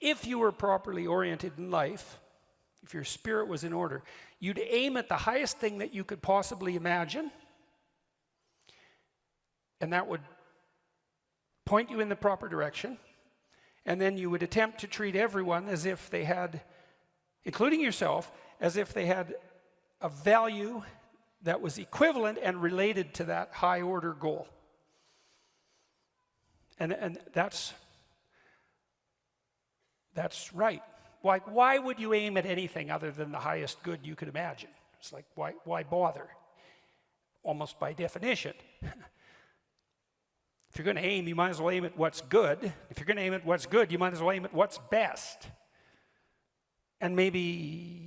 If you were properly oriented in life, if your spirit was in order, you'd aim at the highest thing that you could possibly imagine, and that would point you in the proper direction, and then you would attempt to treat everyone as if they had, including yourself, as if they had a value that was equivalent and related to that high order goal. And that's right. Why would you aim at anything other than the highest good you could imagine? It's like, why bother? Almost by definition. If you're going to aim, you might as well aim at what's good. If you're going to aim at what's good, you might as well aim at what's best. And maybe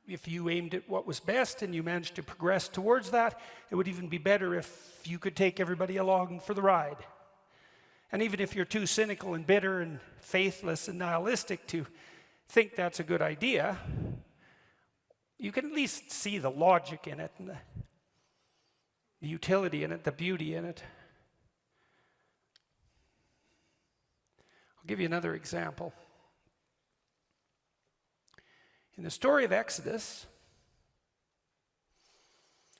if you aimed at what was best and you managed to progress towards that, it would even be better if you could take everybody along for the ride. And even if you're too cynical and bitter and faithless and nihilistic to think that's a good idea, you can at least see the logic in it and the utility in it, the beauty in it. I'll give you another example. In the story of Exodus,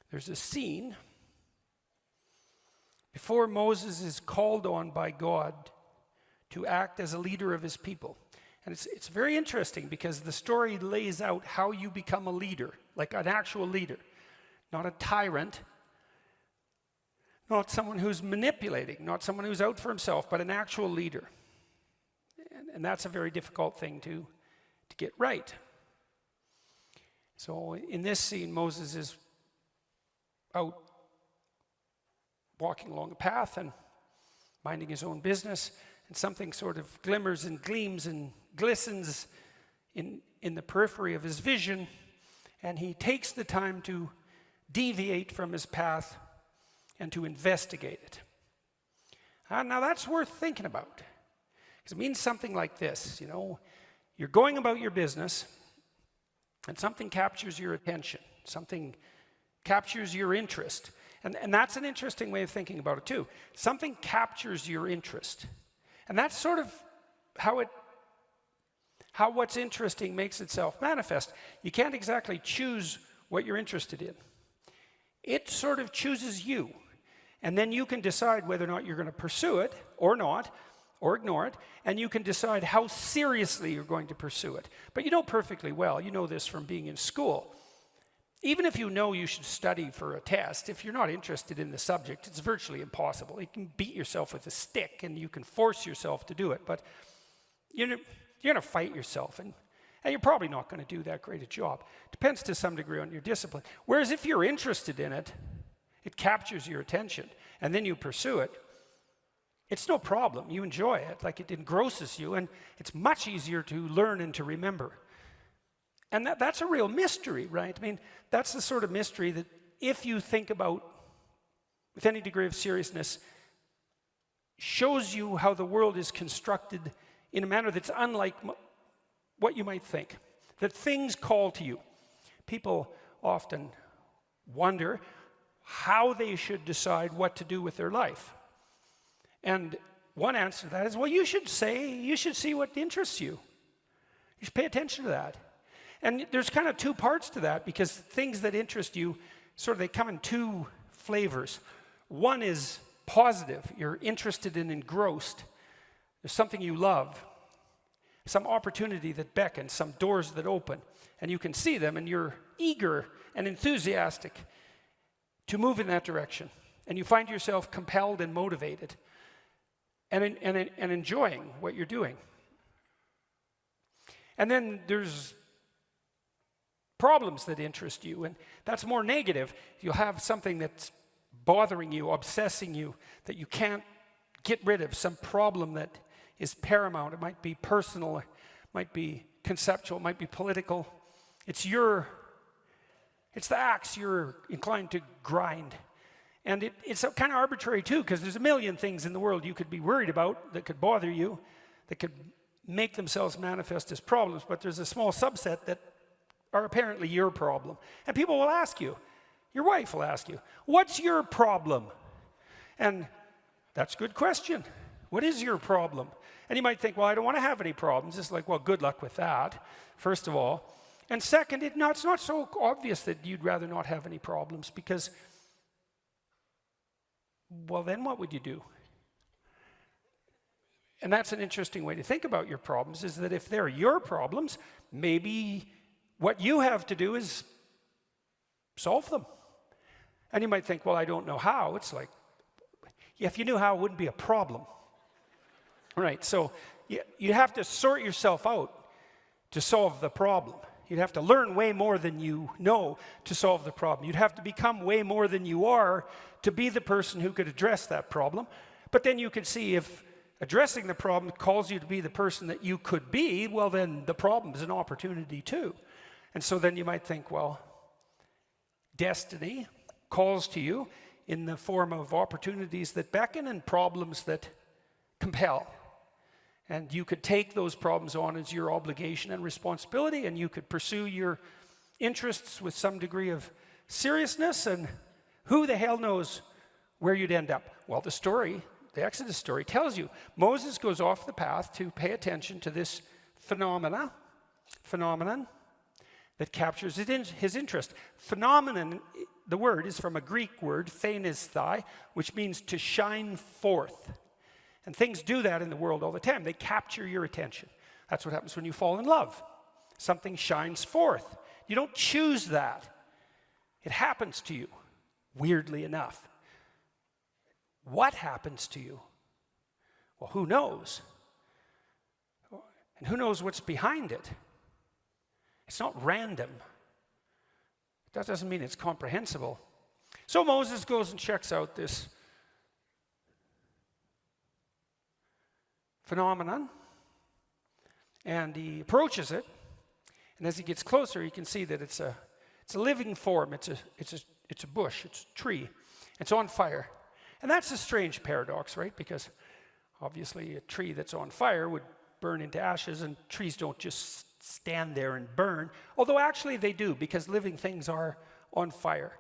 there's a scene before Moses is called on by God to act as a leader of his people. And it's very interesting because the story lays out how you become a leader, like an actual leader, not a tyrant, not someone who's manipulating, not someone who's out for himself, but an actual leader. And that's a very difficult thing to get right. So in this scene, Moses is out walking along a path and minding his own business, and something sort of glimmers and gleams and glistens in the periphery of his vision, and he takes the time to deviate from his path and to investigate it. Now that's worth thinking about, because it means something like this. You know, you're going about your business and something captures your attention, something captures your interest. And that's an interesting way of thinking about it too. Something captures your interest. And that's sort of how what's interesting makes itself manifest. You can't exactly choose what you're interested in. It sort of chooses you. And then you can decide whether or not you're going to pursue it or not, or ignore it, and you can decide how seriously you're going to pursue it. But you know perfectly well, you know this from being in school, even if you know you should study for a test, if you're not interested in the subject, it's virtually impossible. You can beat yourself with a stick and you can force yourself to do it, but you're going to fight yourself, and you're probably not going to do that great a job. Depends to some degree on your discipline. Whereas if you're interested in it, it captures your attention, and then you pursue it, it's no problem. You enjoy it, like it engrosses you, and it's much easier to learn and to remember. And that's a real mystery, right? I mean, that's the sort of mystery that if you think about with any degree of seriousness, shows you how the world is constructed in a manner that's unlike what you might think. That things call to you. People often wonder how they should decide what to do with their life. And one answer to that is, well, you should see what interests you. You should pay attention to that. And there's kind of two parts to that, because things that interest you, they come in two flavors. One is positive. You're interested and engrossed. There's something you love, some opportunity that beckons, some doors that open, and you can see them, and you're eager and enthusiastic to move in that direction. And you find yourself compelled and motivated and enjoying what you're doing. And then there's problems that interest you, and that's more negative. You'll have something that's bothering you, obsessing you, that you can't get rid of, some problem that is paramount. It might be personal, it might be conceptual, it might be political. It's the axe you're inclined to grind. And it's kind of arbitrary too, because there's a million things in the world you could be worried about that could bother you, that could make themselves manifest as problems, but there's a small subset that are apparently your problem. And people will ask you, your wife will ask you, what's your problem? And that's a good question. What is your problem? And you might think, well, I don't want to have any problems. It's like, well, good luck with that, first of all. And second, it's not so obvious that you'd rather not have any problems, because, well, then what would you do? And that's an interesting way to think about your problems, is that if they're your problems, maybe what you have to do is solve them. And you might think, well, I don't know how. It's like, if you knew how, it wouldn't be a problem. Right, so you have to sort yourself out to solve the problem. You'd have to learn way more than you know to solve the problem. You'd have to become way more than you are to be the person who could address that problem. But then you could see if addressing the problem calls you to be the person that you could be, well, then the problem is an opportunity too. And so then you might think, well, destiny calls to you in the form of opportunities that beckon and problems that compel. And you could take those problems on as your obligation and responsibility, and you could pursue your interests with some degree of seriousness, and who the hell knows where you'd end up. Well, the Exodus story tells you. Moses goes off the path to pay attention to this phenomenon that captures his interest. Phenomenon, the word is from a Greek word, phanisthai, which means to shine forth. And things do that in the world all the time. They capture your attention. That's what happens when you fall in love. Something shines forth. You don't choose that. It happens to you, weirdly enough. What happens to you? Well, who knows? And who knows what's behind it? It's not random. That doesn't mean it's comprehensible. So Moses goes and checks out this phenomenon, and he approaches it, and as he gets closer, you can see that it's a living form. It's a bush. It's a tree. It's on fire, and that's a strange paradox, right? Because obviously, a tree that's on fire would burn into ashes, and trees don't just stand there and burn. Although actually they do, because living things are on fire.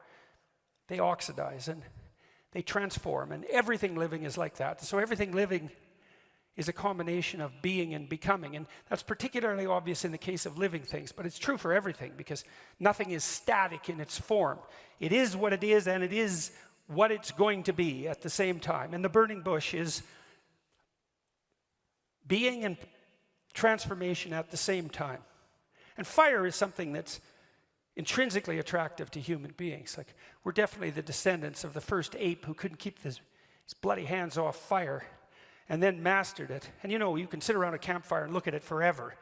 They oxidize and they transform, and everything living is like that. So everything living is a combination of being and becoming, and that's particularly obvious in the case of living things, but it's true for everything, because nothing is static in its form. It is what it is, and it is what it's going to be at the same time. And the burning bush is being and transformation at the same time. And fire is something that's intrinsically attractive to human beings. Like, we're definitely the descendants of the first ape who couldn't keep his bloody hands off fire and then mastered it. And you know, you can sit around a campfire and look at it forever.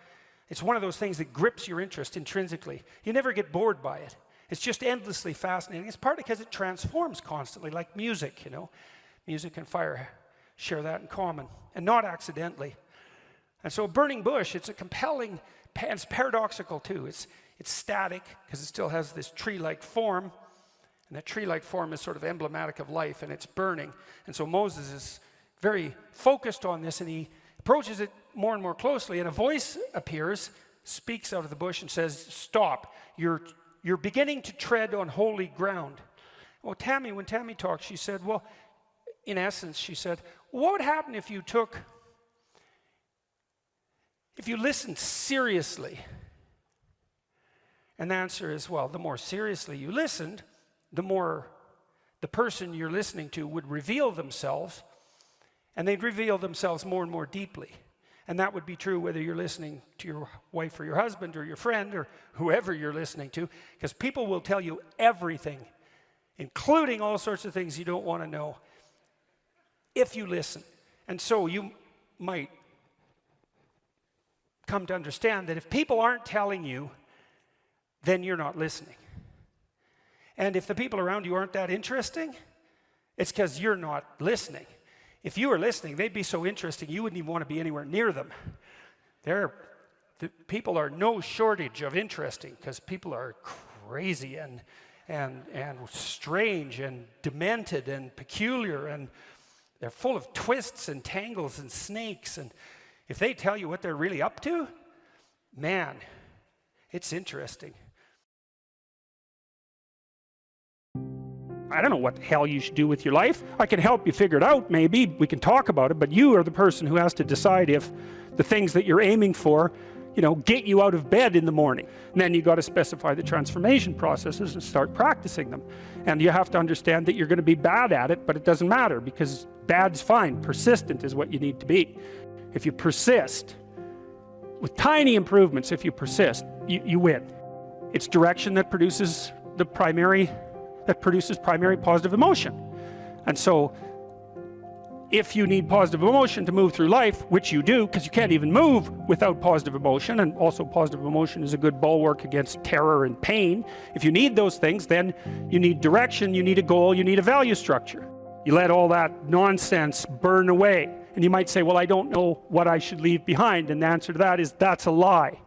It's one of those things that grips your interest intrinsically. You never get bored by it. It's just endlessly fascinating. It's partly because it transforms constantly, like music, you know. Music and fire share that in common, and not accidentally. And so a burning bush, it's a compelling, it's paradoxical too. It's static, because it still has this tree-like form, and that tree-like form is sort of emblematic of life, and it's burning. And so Moses is very focused on this, and he approaches it more and more closely, and a voice appears, speaks out of the bush and says, "Stop, you're beginning to tread on holy ground." Well, when Tammy talked, she said, well, in essence, she said, what would happen if you listened seriously? And the answer is, well, the more seriously you listened, the more the person you're listening to would reveal themselves, and they'd reveal themselves more and more deeply. And that would be true whether you're listening to your wife or your husband or your friend or whoever you're listening to, because people will tell you everything, including all sorts of things you don't want to know, if you listen. And so you might come to understand that if people aren't telling you, then you're not listening. And if the people around you aren't that interesting, it's because you're not listening. If you were listening, they'd be so interesting you wouldn't even want to be anywhere near them. The people are no shortage of interesting, because people are crazy and strange and demented and peculiar, and they're full of twists and tangles and snakes. And if they tell you what they're really up to, man, it's interesting. I don't know what the hell you should do with your life. I can help you figure it out, maybe. We can talk about it, but you are the person who has to decide if the things that you're aiming for, you know, get you out of bed in the morning. And then you got to specify the transformation processes and start practicing them. And you have to understand that you're going to be bad at it, but it doesn't matter, because bad's fine. Persistent is what you need to be. If you persist, with tiny improvements, if you persist, you win. It's direction that produces primary positive emotion. And so if you need positive emotion to move through life, which you do, because you can't even move without positive emotion, and also positive emotion is a good bulwark against terror and pain. If you need those things, then you need direction, you need a goal, you need a value structure. You let all that nonsense burn away. And you might say, well, I don't know what I should leave behind. And the answer to that is, that's a lie.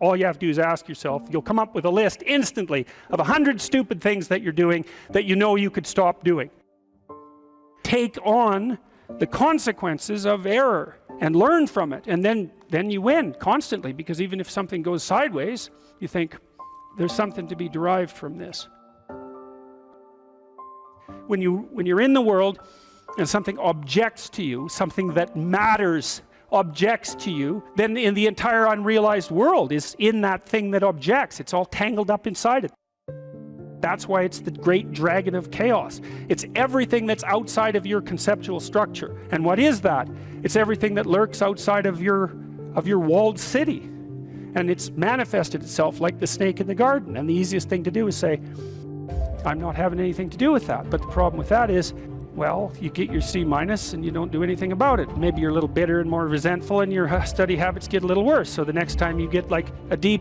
All you have to do is ask yourself. You'll come up with a list instantly of 100 stupid things that you're doing that you know you could stop doing. Take on the consequences of error and learn from it, and then you win constantly, because even if something goes sideways, you think there's something to be derived from this. When you're in the world and something objects to you, something that matters objects to you, then in the entire unrealized world is in that thing that objects. It's all tangled up inside it. That's why it's the great dragon of chaos. It's everything that's outside of your conceptual structure. And what is that? It's everything that lurks outside of your walled city. And it's manifested itself like the snake in the garden. And the easiest thing to do is say, I'm not having anything to do with that. But the problem with that is, well, you get your C- and you don't do anything about it. Maybe you're a little bitter and more resentful, and your study habits get a little worse. So the next time you get like a D+,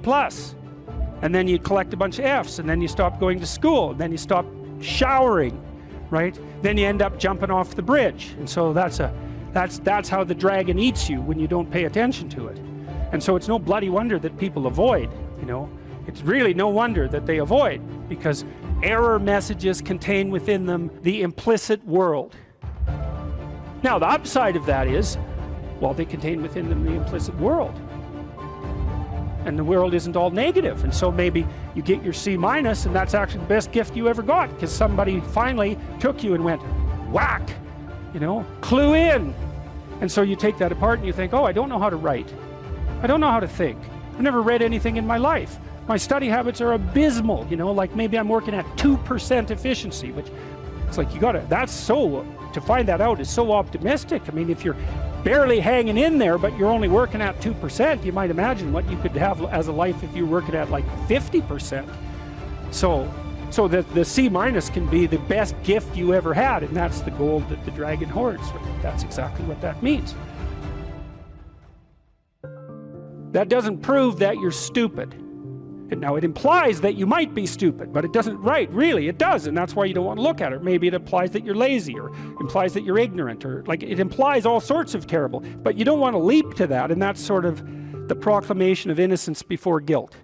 and then you collect a bunch of Fs, and then you stop going to school, and then you stop showering, right? Then you end up jumping off the bridge. And so that's how the dragon eats you when you don't pay attention to it. And so it's no bloody wonder that people avoid, you know. It's really no wonder that they avoid, because error messages contain within them the implicit world. Now, the upside of that is, well, they contain within them the implicit world. And the world isn't all negative. And so maybe you get your C-, and that's actually the best gift you ever got, because somebody finally took you and went, whack, you know, clue in. And so you take that apart and you think, oh, I don't know how to write. I don't know how to think. I've never read anything in my life. My study habits are abysmal, you know, like maybe I'm working at 2% efficiency, which It's like, to find that out is so optimistic. I mean, if you're barely hanging in there, but you're only working at 2%, you might imagine what you could have as a life if you're working at like 50%. So the C- can be the best gift you ever had, and that's the gold that the dragon hoards. That's exactly what that means. That doesn't prove that you're stupid. And now it implies that you might be stupid, but it doesn't, really, it does, and that's why you don't want to look at it. Maybe it implies that you're lazy, or implies that you're ignorant, or like it implies all sorts of terrible, but you don't want to leap to that, and that's sort of the proclamation of innocence before guilt.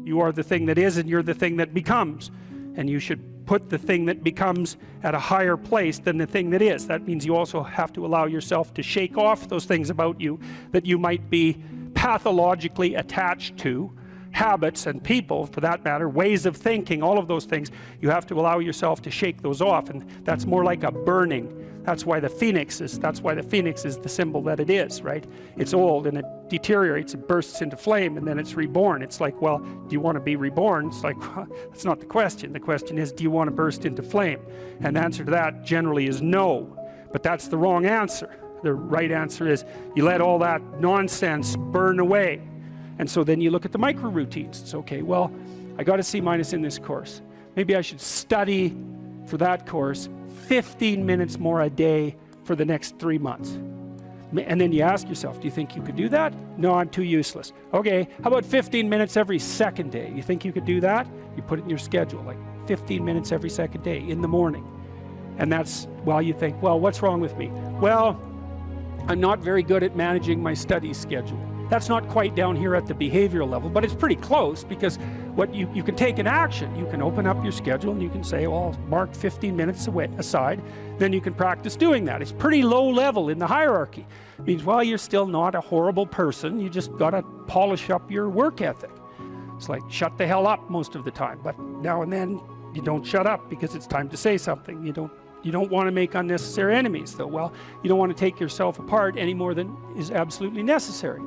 You are the thing that is, and you're the thing that becomes, and you should put the thing that becomes at a higher place than the thing that is. That means you also have to allow yourself to shake off those things about you that you might be pathologically attached to, habits and people for that matter, ways of thinking, all of those things. You have to allow yourself to shake those off, and that's more like a burning. That's why the phoenix is the symbol that it is, right? It's old and it deteriorates, it bursts into flame, and then it's reborn. It's like, well, do you want to be reborn? It's like, well, that's not the question. The question is, do you want to burst into flame? And the answer to that generally is no, but that's the wrong answer. The right answer is you let all that nonsense burn away. And so then you look at the micro routines. It's okay, well, I got a C- in this course. Maybe I should study for that course 15 minutes more a day for the next 3 months. And then you ask yourself, do you think you could do that? No, I'm too useless. Okay, how about 15 minutes every second day? You think you could do that? You put it in your schedule, like 15 minutes every second day in the morning. And that's, well, you think, well, what's wrong with me? Well, I'm not very good at managing my study schedule. That's not quite down here at the behavioral level, but it's pretty close, because what you can take an action. You can open up your schedule and you can say, well, I'll mark 15 minutes aside. Then you can practice doing that. It's pretty low level in the hierarchy. It means, well, you're still not a horrible person. You just got to polish up your work ethic. It's like, shut the hell up most of the time. But now and then you don't shut up because it's time to say something. You don't want to make unnecessary enemies, though. Well, you don't want to take yourself apart any more than is absolutely necessary.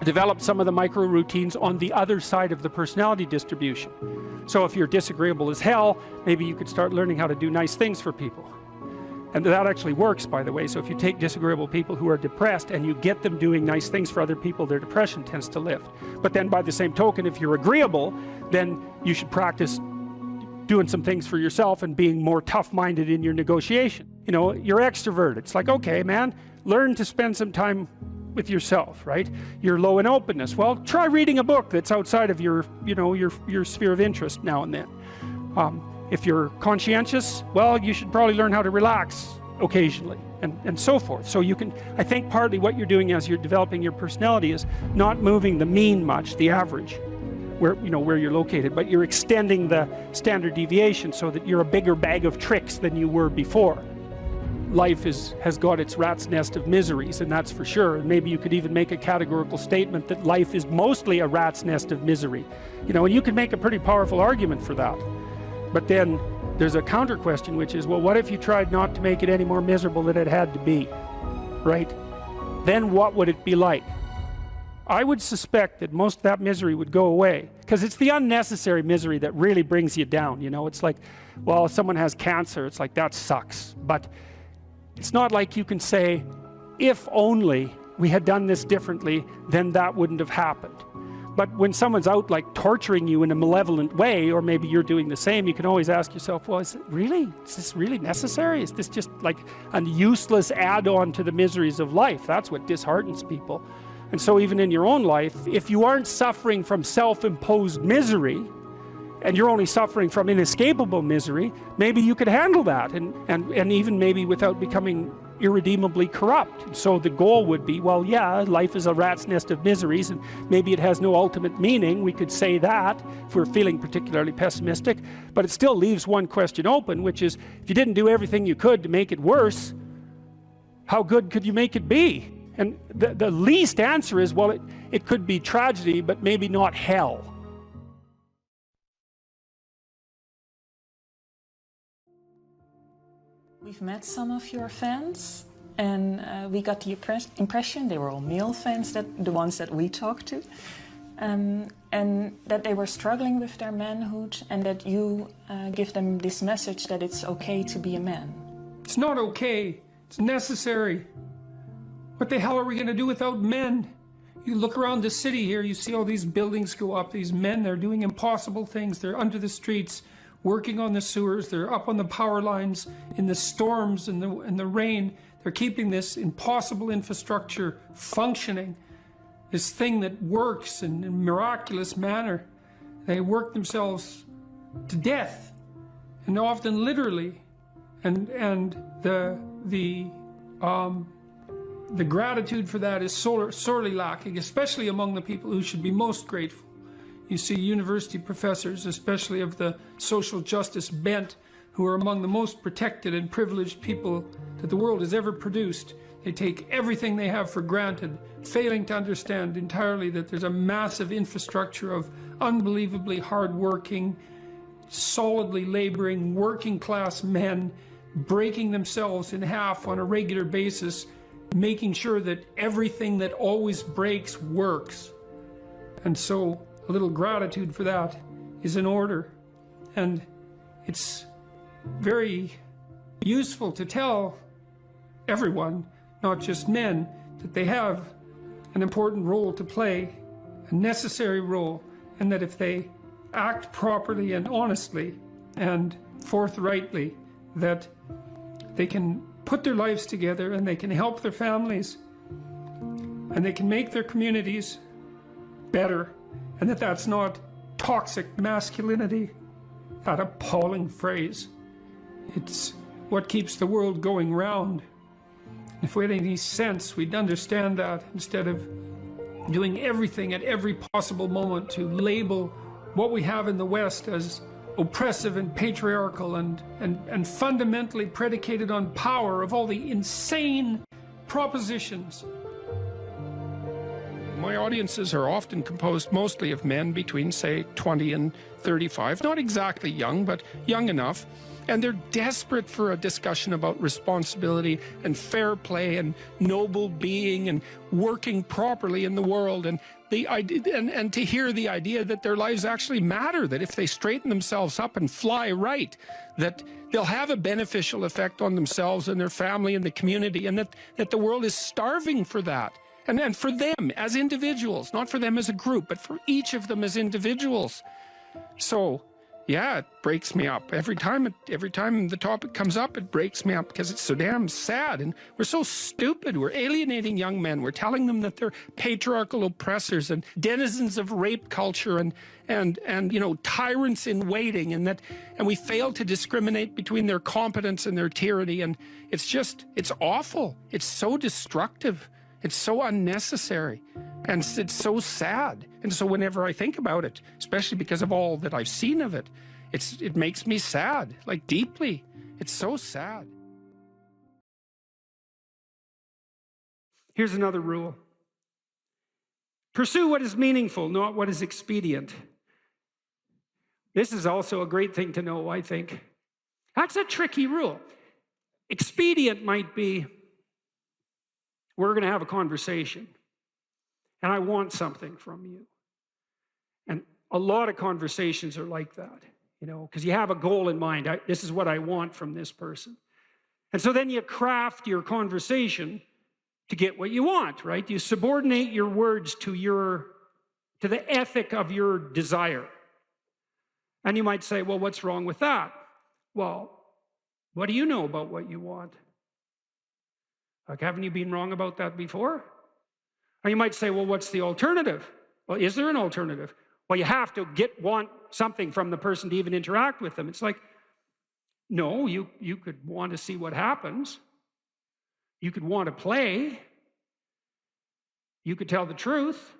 Develop some of the micro routines on the other side of the personality distribution. So if you're disagreeable as hell, maybe you could start learning how to do nice things for people. And that actually works, by the way. So if you take disagreeable people who are depressed and you get them doing nice things for other people, their depression tends to lift. But then by the same token, if you're agreeable, then you should practice doing some things for yourself and being more tough-minded in your negotiation. You know, you're extroverted. It's like, okay, man, learn to spend some time with yourself, right? You're low in openness. Well, try reading a book that's outside of your sphere of interest now and then. If you're conscientious, well, you should probably learn how to relax occasionally, and so forth. So you can, I think partly what you're doing as you're developing your personality is not moving the mean much, the average, where you're located, but you're extending the standard deviation so that you're a bigger bag of tricks than you were before. Life has got its rat's nest of miseries, and that's for sure. And maybe you could even make a categorical statement that life is mostly a rat's nest of misery. And you can make a pretty powerful argument for that. But then there's a counter question, which is, well, what if you tried not to make it any more miserable than it had to be, right? Then what would it be like? I would suspect that most of that misery would go away, because it's the unnecessary misery that really brings you down. It's like, well, if someone has cancer, it's like, that sucks. But it's not like you can say, if only we had done this differently, then that wouldn't have happened. But when someone's out like torturing you in a malevolent way, or maybe you're doing the same, you can always ask yourself, well, is this really necessary? Is this just like a useless add-on to the miseries of life? That's what disheartens people. And so even in your own life, if you aren't suffering from self-imposed misery, and you're only suffering from inescapable misery, maybe you could handle that, and even maybe without becoming irredeemably corrupt. So the goal would be, well, yeah, life is a rat's nest of miseries, and maybe it has no ultimate meaning. We could say that if we're feeling particularly pessimistic, but it still leaves one question open, which is, if you didn't do everything you could to make it worse, how good could you make it be? And the least answer is, well, it could be tragedy, but maybe not hell. We've met some of your fans, and we got the impression they were all male fans, the ones that we talked to. and that they were struggling with their manhood, and that you give them this message that it's okay to be a man. It's not okay. It's necessary. What the hell are we going to do without men? You look around the city here, you see all these buildings go up, these men, they're doing impossible things. They're under the streets, working on the sewers, they're up on the power lines, in the storms and the rain. They're keeping this impossible infrastructure functioning, this thing that works in a miraculous manner. They work themselves to death, and often literally. And the gratitude for that is sorely lacking, especially among the people who should be most grateful. You see university professors, especially of the social justice bent, who are among the most protected and privileged people that the world has ever produced. They take everything they have for granted, failing to understand entirely that there's a massive infrastructure of unbelievably hardworking, solidly laboring, working class men breaking themselves in half on a regular basis, making sure that everything that always breaks works. And so a little gratitude for that is in order. And it's very useful to tell everyone, not just men, that they have an important role to play, a necessary role, and that if they act properly and honestly and forthrightly, that they can put their lives together and they can help their families and they can make their communities better, and that's not toxic masculinity, that appalling phrase. It's what keeps the world going round. If we had any sense, we'd understand that, instead of doing everything at every possible moment to label what we have in the West as oppressive and patriarchal and fundamentally predicated on power, of all the insane propositions. My audiences are often composed mostly of men between, say, 20 and 35. Not exactly young, but young enough. And they're desperate for a discussion about responsibility and fair play and noble being and working properly in the world, and the idea, and to hear the idea that their lives actually matter, that if they straighten themselves up and fly right, that they'll have a beneficial effect on themselves and their family and the community, and that the world is starving for that. And for them as individuals, not for them as a group, but for each of them as individuals. So yeah, it breaks me up. Every time the topic comes up, it breaks me up, because it's so damn sad. And we're so stupid. We're alienating young men. We're telling them that they're patriarchal oppressors and denizens of rape culture and you know, tyrants in waiting, and we fail to discriminate between their competence and their tyranny. And it's awful. It's so destructive. It's so unnecessary, and it's so sad. And so whenever I think about it, especially because of all that I've seen of it, it makes me sad, like deeply. It's so sad. Here's another rule. Pursue what is meaningful, not what is expedient. This is also a great thing to know, I think. That's a tricky rule. Expedient might be, we're going to have a conversation, and I want something from you. And a lot of conversations are like that, you know, because you have a goal in mind. This is what I want from this person. And so then you craft your conversation to get what you want, right? You subordinate your words to the ethic of your desire. And you might say, well, what's wrong with that? Well, what do you know about what you want? Like, haven't you been wrong about that before? Or you might say, well, what's the alternative? Well, is there an alternative? Well, you have to want something from the person to even interact with them. It's like, no, you could want to see what happens. You could want to play. You could tell the truth.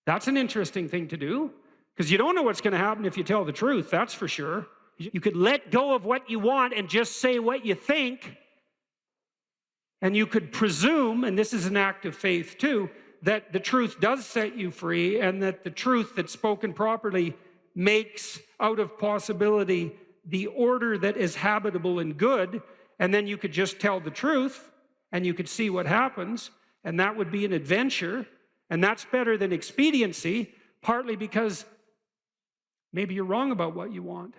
That's an interesting thing to do, because you don't know what's going to happen if you tell the truth, that's for sure. You could let go of what you want and just say what you think. And you could presume, and this is an act of faith too, that the truth does set you free, and that the truth that's spoken properly makes out of possibility the order that is habitable and good. And then you could just tell the truth, and you could see what happens, and that would be an adventure. And that's better than expediency, partly because maybe you're wrong about what you want.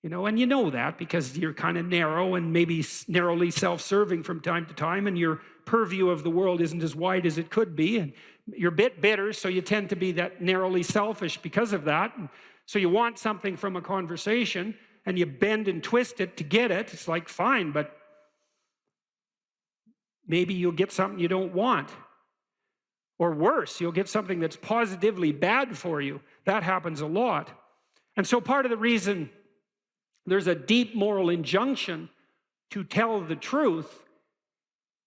And you know that because you're kind of narrow and maybe narrowly self-serving from time to time, and your purview of the world isn't as wide as it could be, and you're a bit bitter, so you tend to be that narrowly selfish because of that. And so you want something from a conversation, and you bend and twist it to get it. It's like, fine, but maybe you'll get something you don't want. Or worse, you'll get something that's positively bad for you. That happens a lot. And so part of the reason there's a deep moral injunction to tell the truth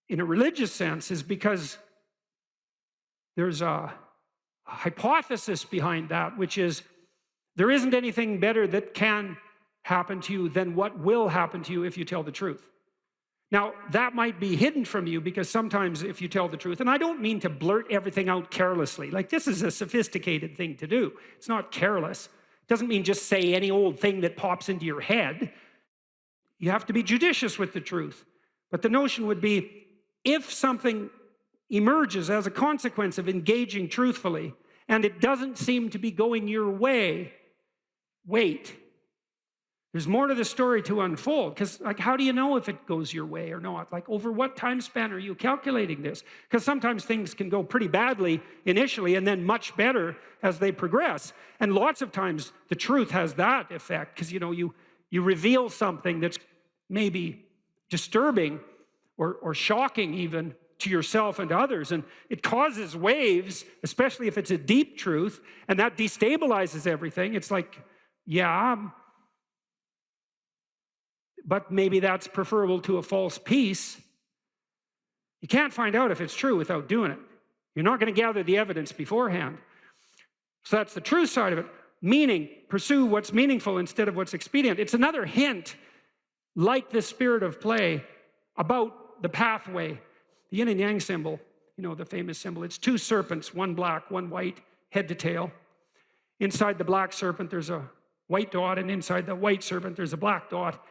in a religious sense is because there's a hypothesis behind that, which is there isn't anything better that can happen to you than what will happen to you if you tell the truth. Now, that might be hidden from you because sometimes if you tell the truth, and I don't mean to blurt everything out carelessly, like this is a sophisticated thing to do. It's not careless. It doesn't mean just say any old thing that pops into your head. You have to be judicious with the truth. But the notion would be, if something emerges as a consequence of engaging truthfully, and it doesn't seem to be going your way, wait. There's more to the story to unfold, because how do you know if it goes your way or not? Over what time span are you calculating this? Because sometimes things can go pretty badly initially and then much better as they progress. And lots of times the truth has that effect, because you reveal something that's maybe disturbing or shocking even to yourself and to others, and it causes waves, especially if it's a deep truth, and that destabilizes everything. It's like, yeah, but maybe that's preferable to a false peace. You can't find out if it's true without doing it. You're not going to gather the evidence beforehand. So that's the true side of it. Meaning, pursue what's meaningful instead of what's expedient. It's another hint, like the spirit of play, about the pathway. The yin and yang symbol, the famous symbol, it's two serpents, one black, one white, head to tail. Inside the black serpent, there's a white dot, and inside the white serpent, there's a black dot.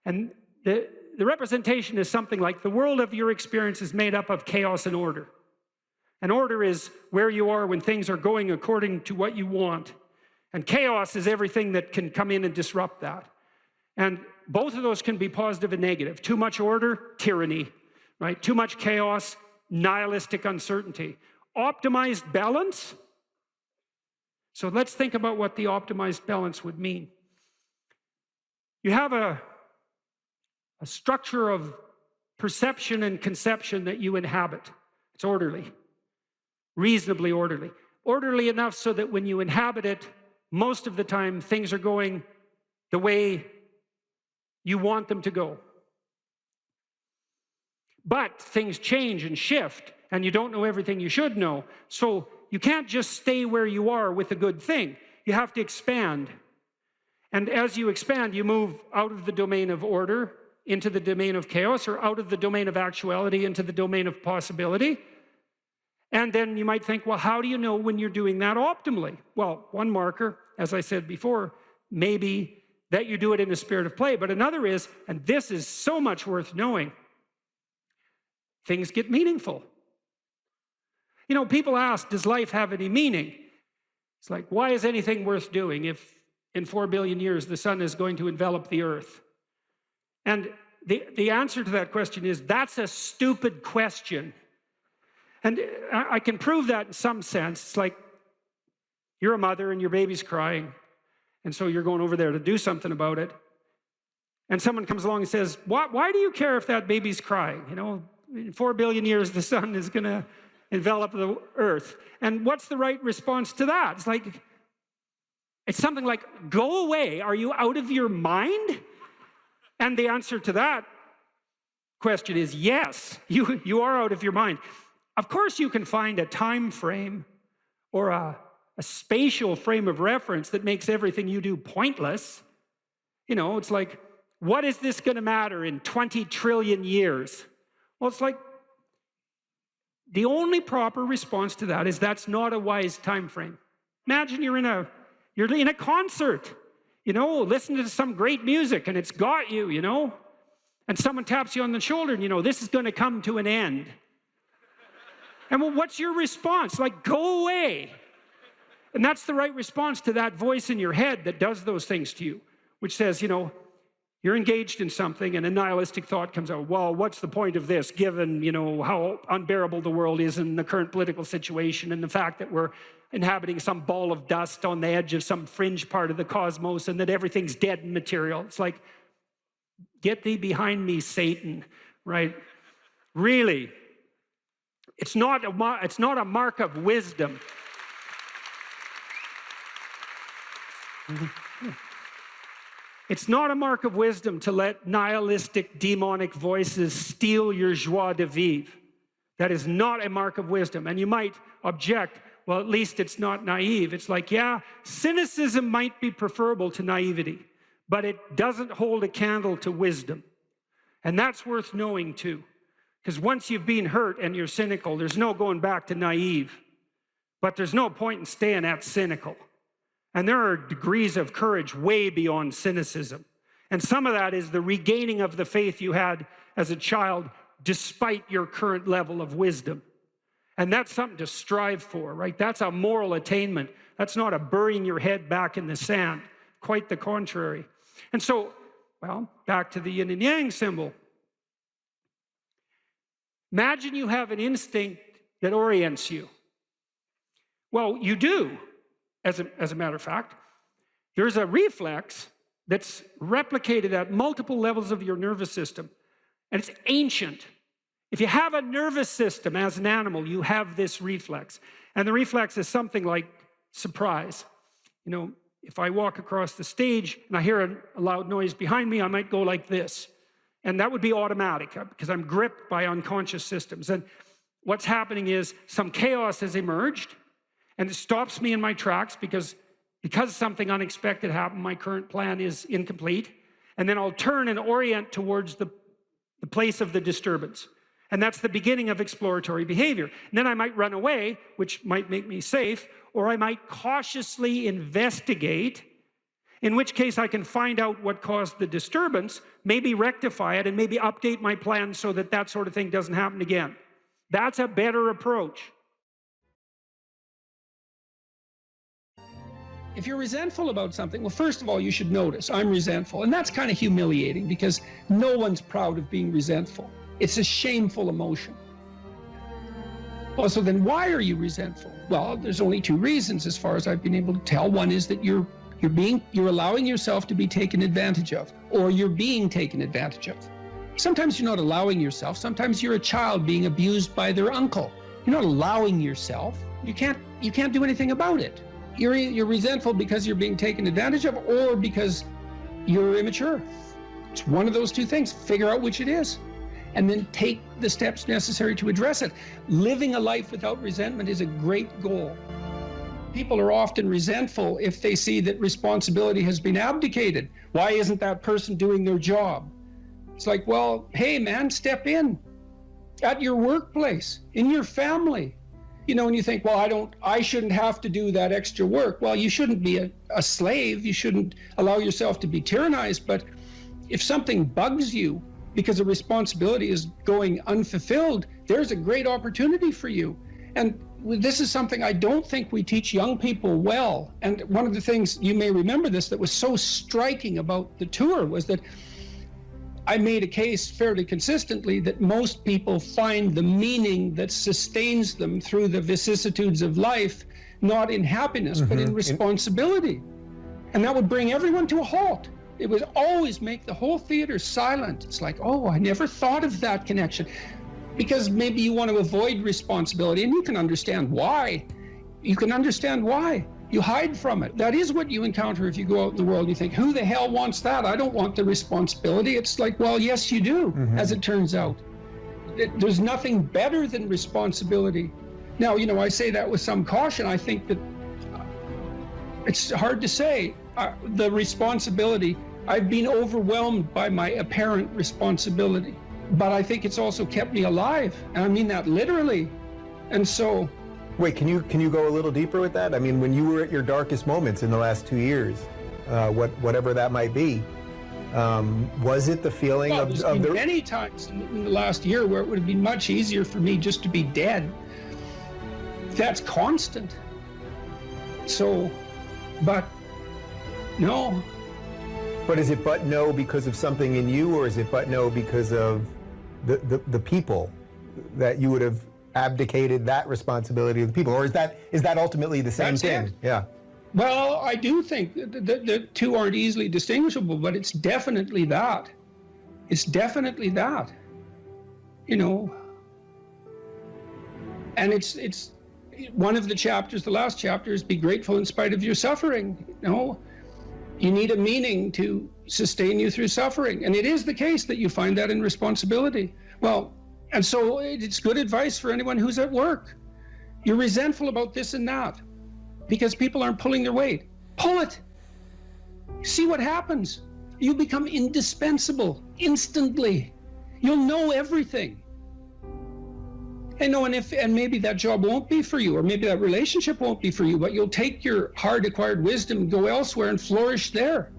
And the representation is something like the world of your experience is made up of chaos and order. And order is where you are when things are going according to what you want. And chaos is everything that can come in and disrupt that. And both of those can be positive and negative. Too much order, tyranny, right? Too much chaos, nihilistic uncertainty. Optimized balance. So let's think about what the optimized balance would mean. You have a structure of perception and conception that you inhabit. It's orderly, reasonably orderly. Orderly enough so that when you inhabit it, most of the time things are going the way you want them to go. But things change and shift, and you don't know everything you should know. So you can't just stay where you are with a good thing. You have to expand. And as you expand, you move out of the domain of order into the domain of chaos, or out of the domain of actuality into the domain of possibility. And then you might think, well, how do you know when you're doing that optimally? Well, one marker, as I said before, maybe that you do it in the spirit of play. But another is, and this is so much worth knowing, things get meaningful. People ask, does life have any meaning? It's like, why is anything worth doing if in 4 billion years the sun is going to envelop the earth? And the answer to that question is, that's a stupid question. And I can prove that in some sense. It's like, you're a mother and your baby's crying, and so you're going over there to do something about it. And someone comes along and says, why do you care if that baby's crying? In 4 billion years, the sun is going to envelop the earth. And what's the right response to that? It's something like, go away. Are you out of your mind? And the answer to that question is yes, you are out of your mind. Of course, you can find a time frame or a spatial frame of reference that makes everything you do pointless. It's like, what is this going to matter in 20 trillion years? Well, it's like, the only proper response to that is that's not a wise time frame. Imagine you're in a concert, listen to some great music, and it's got you, and someone taps you on the shoulder, and this is going to come to an end. And well, what's your response? Like, go away. And that's the right response to that voice in your head that does those things to you, which says, you know, you're engaged in something and a nihilistic thought comes out. Well, what's the point of this, given, you know, how unbearable the world is in the current political situation and the fact that we're inhabiting some ball of dust on the edge of some fringe part of the cosmos and that everything's dead and material. It's like, get thee behind me, Satan, right? Really. It's not a mark of wisdom. It's not a mark of wisdom to let nihilistic, demonic voices steal your joie de vivre. That is not a mark of wisdom. And you might object, well, at least it's not naive. It's like, yeah, cynicism might be preferable to naivety, but it doesn't hold a candle to wisdom. And that's worth knowing too. Because once you've been hurt and you're cynical, there's no going back to naive. But there's no point in staying at cynical. And there are degrees of courage way beyond cynicism. And some of that is the regaining of the faith you had as a child despite your current level of wisdom. And that's something to strive for, right? That's a moral attainment. That's not a burying your head back in the sand. Quite the contrary. And so, well, back to the yin and yang symbol. Imagine you have an instinct that orients you. Well, you do. As a matter of fact, there's a reflex that's replicated at multiple levels of your nervous system, and it's ancient. If you have a nervous system as an animal, you have this reflex. And the reflex is something like surprise. You know, if I walk across the stage and I hear a loud noise behind me, I might go like this. And that would be automatic because I'm gripped by unconscious systems. And what's happening is some chaos has emerged, and it stops me in my tracks because something unexpected happened, my current plan is incomplete. And then I'll turn and orient towards the place of the disturbance. And that's the beginning of exploratory behavior. And then I might run away, which might make me safe, or I might cautiously investigate, in which case I can find out what caused the disturbance, maybe rectify it, and maybe update my plan so that that sort of thing doesn't happen again. That's a better approach. If you're resentful about something, well, first of all, you should notice, I'm resentful. And that's kind of humiliating because no one's proud of being resentful. It's a shameful emotion. Well, so then why are you resentful? Well, there's only two reasons as far as I've been able to tell. One is that you're allowing yourself to be taken advantage of, or you're being taken advantage of. Sometimes you're not allowing yourself. Sometimes you're a child being abused by their uncle. You're not allowing yourself. You can't do anything about it. You're resentful because you're being taken advantage of or because you're immature. It's one of those two things. Figure out which it is and then take the steps necessary to address it. Living a life without resentment is a great goal. People are often resentful if they see that responsibility has been abdicated. Why isn't that person doing their job? It's like, well, hey man, step in at your workplace, in your family. You know, and you think, well, I shouldn't have to do that extra work. Well, you shouldn't be a slave. You shouldn't allow yourself to be tyrannized. But if something bugs you because a responsibility is going unfulfilled, there's a great opportunity for you. And this is something I don't think we teach young people well. And one of the things, you may remember this, that was so striking about the tour was that I made a case fairly consistently that most people find the meaning that sustains them through the vicissitudes of life, not in happiness, but in responsibility. And that would bring everyone to a halt. It would always make the whole theater silent. It's like, oh, I never thought of that connection. Because maybe you want to avoid responsibility, and you can understand why. You can understand why. You hide from it. That is what you encounter if you go out in the world and you think, who the hell wants that? I don't want the responsibility. It's like, well, yes, you do, as it turns out. There's nothing better than responsibility. Now, you know, I say that with some caution. I think that it's hard to say. The responsibility, I've been overwhelmed by my apparent responsibility, but I think it's also kept me alive. And I mean that literally. And so, wait, can you go a little deeper with that? I mean, when you were at your darkest moments in the last 2 years, whatever that might be, was it the feeling of the... many times in the last year where it would have been much easier for me just to be dead. that's constant. So, but no. But is it but no because of something in you, or is it but no because of the people, that you would have abdicated that responsibility of the people, or is that ultimately the same That's thing? it. Yeah. Well, I do think the two aren't easily distinguishable, but it's definitely that. It's definitely that. You know. And it's one of the chapters, the last chapter, is be grateful in spite of your suffering. You know, you need a meaning to sustain you through suffering. And it is the case that you find that in responsibility. Well, and so it's good advice for anyone who's at work. You're resentful about this and that because people aren't pulling their weight. Pull it. See what happens. You become indispensable instantly. You'll know everything. And no, and maybe that job won't be for you, or maybe that relationship won't be for you, but you'll take your hard-acquired wisdom and go elsewhere and flourish there.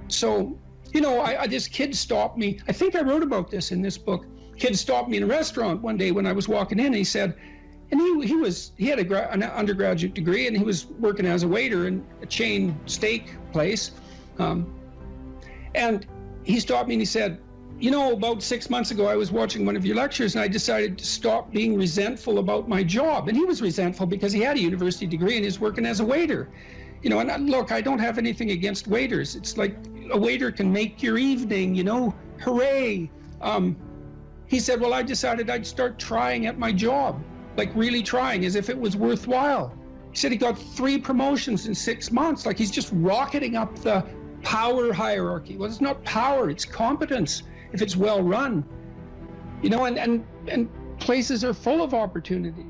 So, you know, this kid stopped me. I think I wrote about this in this book. Kid stopped me in a restaurant one day when I was walking in, and he said, and he had an undergraduate degree, and he was working as a waiter in a chain steak place. And he stopped me and he said, you know, about 6 months ago, I was watching one of your lectures and I decided to stop being resentful about my job. And he was resentful because he had a university degree and he's working as a waiter. You know, and look, I don't have anything against waiters. It's like a waiter can make your evening, you know, hooray. He said, well, I decided I'd start trying at my job, like really trying, as if it was worthwhile. He said he got 3 promotions in 6 months, like he's just rocketing up the power hierarchy. Well, it's not power, it's competence. If it's well run, you know, and places are full of opportunity.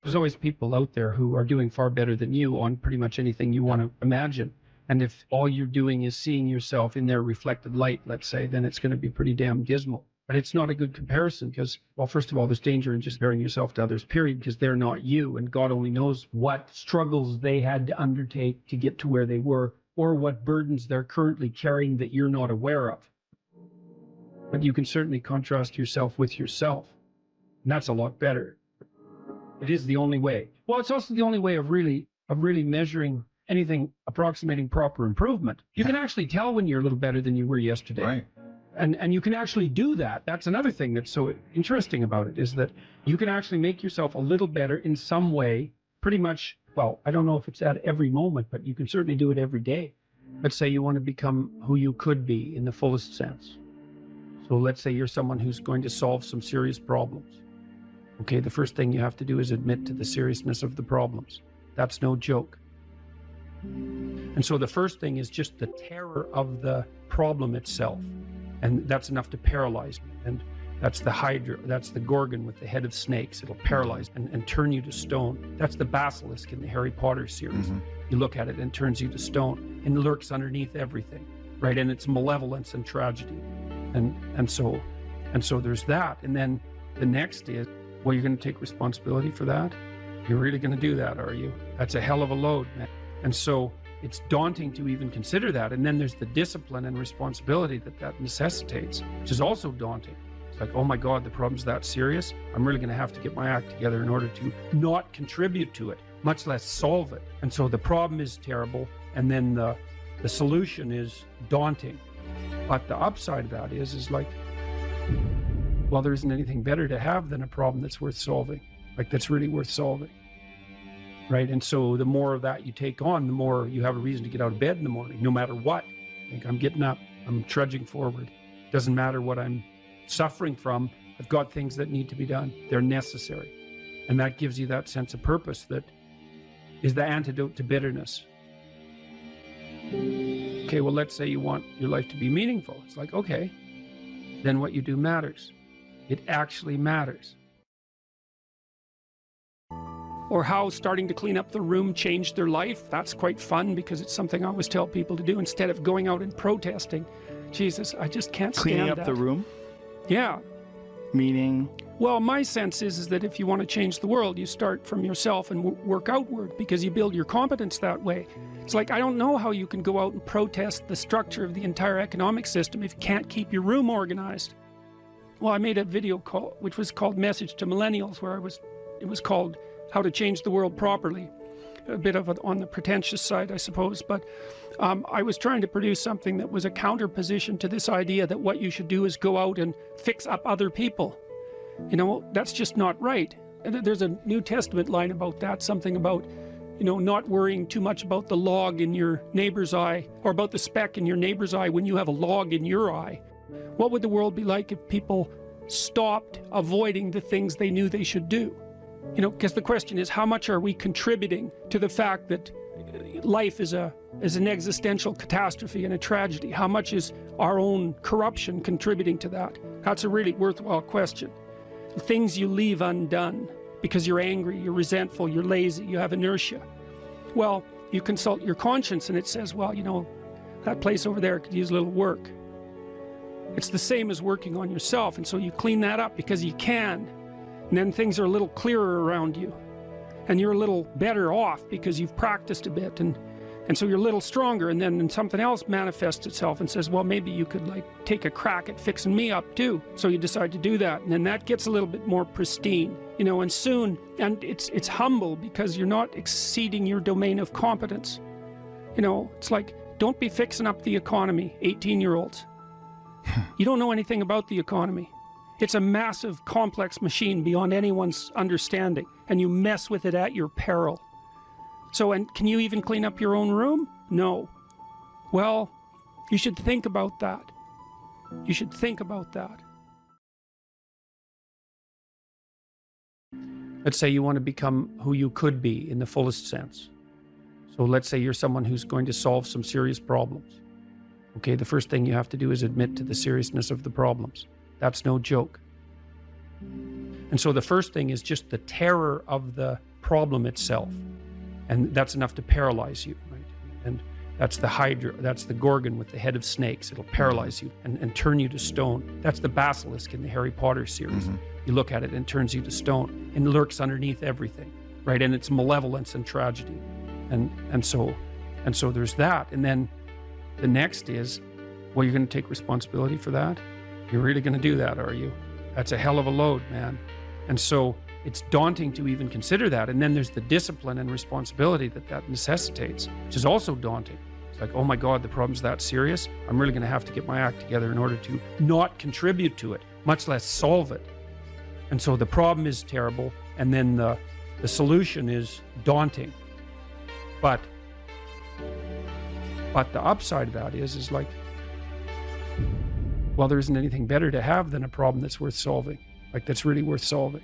There's always people out there who are doing far better than you on pretty much anything you want to imagine. And if all you're doing is seeing yourself in their reflected light, let's say, then it's going to be pretty damn dismal. But it's not a good comparison because, well, first of all, there's danger in just comparing yourself to others, period, because they're not you. And God only knows what struggles they had to undertake to get to where they were, or what burdens they're currently carrying that you're not aware of. But you can certainly contrast yourself with yourself. And that's a lot better. It is the only way. Well, it's also the only way of really measuring anything approximating proper improvement. You can actually tell when you're a little better than you were yesterday. Right. And you can actually do that. That's another thing that's so interesting about it, is that you can actually make yourself a little better in some way, pretty much. Well, I don't know if it's at every moment, but you can certainly do it every day. Let's say you want to become who you could be in the fullest sense. So let's say you're someone who's going to solve some serious problems. Okay, the first thing you have to do is admit to the seriousness of the problems. That's no joke. And so the first thing is just the terror of the problem itself. And that's enough to paralyze me. And that's the Hydra, that's the Gorgon with the head of snakes. It'll paralyze and turn you to stone. That's the basilisk in the Harry Potter series. Mm-hmm. You look at it and it turns you to stone and lurks underneath everything, right? And it's malevolence and tragedy. And so there's that. And then the next is, well, you're going to take responsibility for that? You're really going to do that, are you? That's a hell of a load, man. And so it's daunting to even consider that. And then there's the discipline and responsibility that necessitates, which is also daunting. It's like, oh my God, the problem's that serious. I'm really going to have to get my act together in order to not contribute to it, much less solve it. And so the problem is terrible. And then the solution is daunting. But the upside of that is like, well, there isn't anything better to have than a problem that's worth solving, like that's really worth solving. Right. And so the more of that you take on, the more you have a reason to get out of bed in the morning, no matter what. Like, I'm getting up, I'm trudging forward. Doesn't matter what I'm suffering from. I've got things that need to be done. They're necessary. And that gives you that sense of purpose that is the antidote to bitterness. Okay, well, let's say you want your life to be meaningful. It's like, okay, then what you do matters. It actually matters. Or how starting to clean up the room changed their life. That's quite fun because it's something I always tell people to do instead of going out and protesting. Jesus, I just can't stand Cleaning up that. the room? Yeah. Meaning? Well, my sense is that if you want to change the world, you start from yourself and work outward because you build your competence that way. It's like, I don't know how you can go out and protest the structure of the entire economic system if you can't keep your room organized. Well, I made a video call, which was called Message to Millennials, where it was called How to Change the World Properly. A bit of on the pretentious side, I suppose, but I was trying to produce something that was a counterposition to this idea that what you should do is go out and fix up other people. You know, that's just not right. And there's a New Testament line about that, something about, you know, not worrying too much about the log in your neighbor's eye, or about the speck in your neighbor's eye when you have a log in your eye. What would the world be like if people stopped avoiding the things they knew they should do? You know, because the question is, how much are we contributing to the fact that life is an existential catastrophe and a tragedy? How much is our own corruption contributing to that? That's a really worthwhile question. The things you leave undone because you're angry, you're resentful, you're lazy, you have inertia. Well, you consult your conscience and it says, well, you know, that place over there could use a little work. It's the same as working on yourself, and so you clean that up because you can. And then things are a little clearer around you, and you're a little better off because you've practiced a bit, and so you're a little stronger. And then something else manifests itself and says, well, maybe you could like take a crack at fixing me up too. So you decide to do that, and then that gets a little bit more pristine, you know. And soon, and it's humble because you're not exceeding your domain of competence. You know, it's like, don't be fixing up the economy, 18-year-olds. You don't know anything about the economy. It's a massive, complex machine beyond anyone's understanding, and you mess with it at your peril. So, and can you even clean up your own room? No. Well, you should think about that. You should think about that. Let's say you want to become who you could be in the fullest sense. So let's say you're someone who's going to solve some serious problems. Okay, the first thing you have to do is admit to the seriousness of the problems. That's no joke. And so the first thing is just the terror of the problem itself. And that's enough to paralyze you, right? And that's the Hydra, that's the Gorgon with the head of snakes. It'll paralyze you and turn you to stone. That's the basilisk in the Harry Potter series. You look at it and it turns you to stone and lurks underneath everything, right? And it's malevolence and tragedy. And so there's that. And then the next is, well, you're going to take responsibility for that? You're really going to do that, are you? That's a hell of a load, man. And so it's daunting to even consider that. And then there's the discipline and responsibility that necessitates, which is also daunting. It's like, oh my God, the problem's that serious. I'm really going to have to get my act together in order to not contribute to it, much less solve it. And so the problem is terrible. And then the solution is daunting. But the upside of that is like, well, there isn't anything better to have than a problem that's worth solving, like that's really worth solving,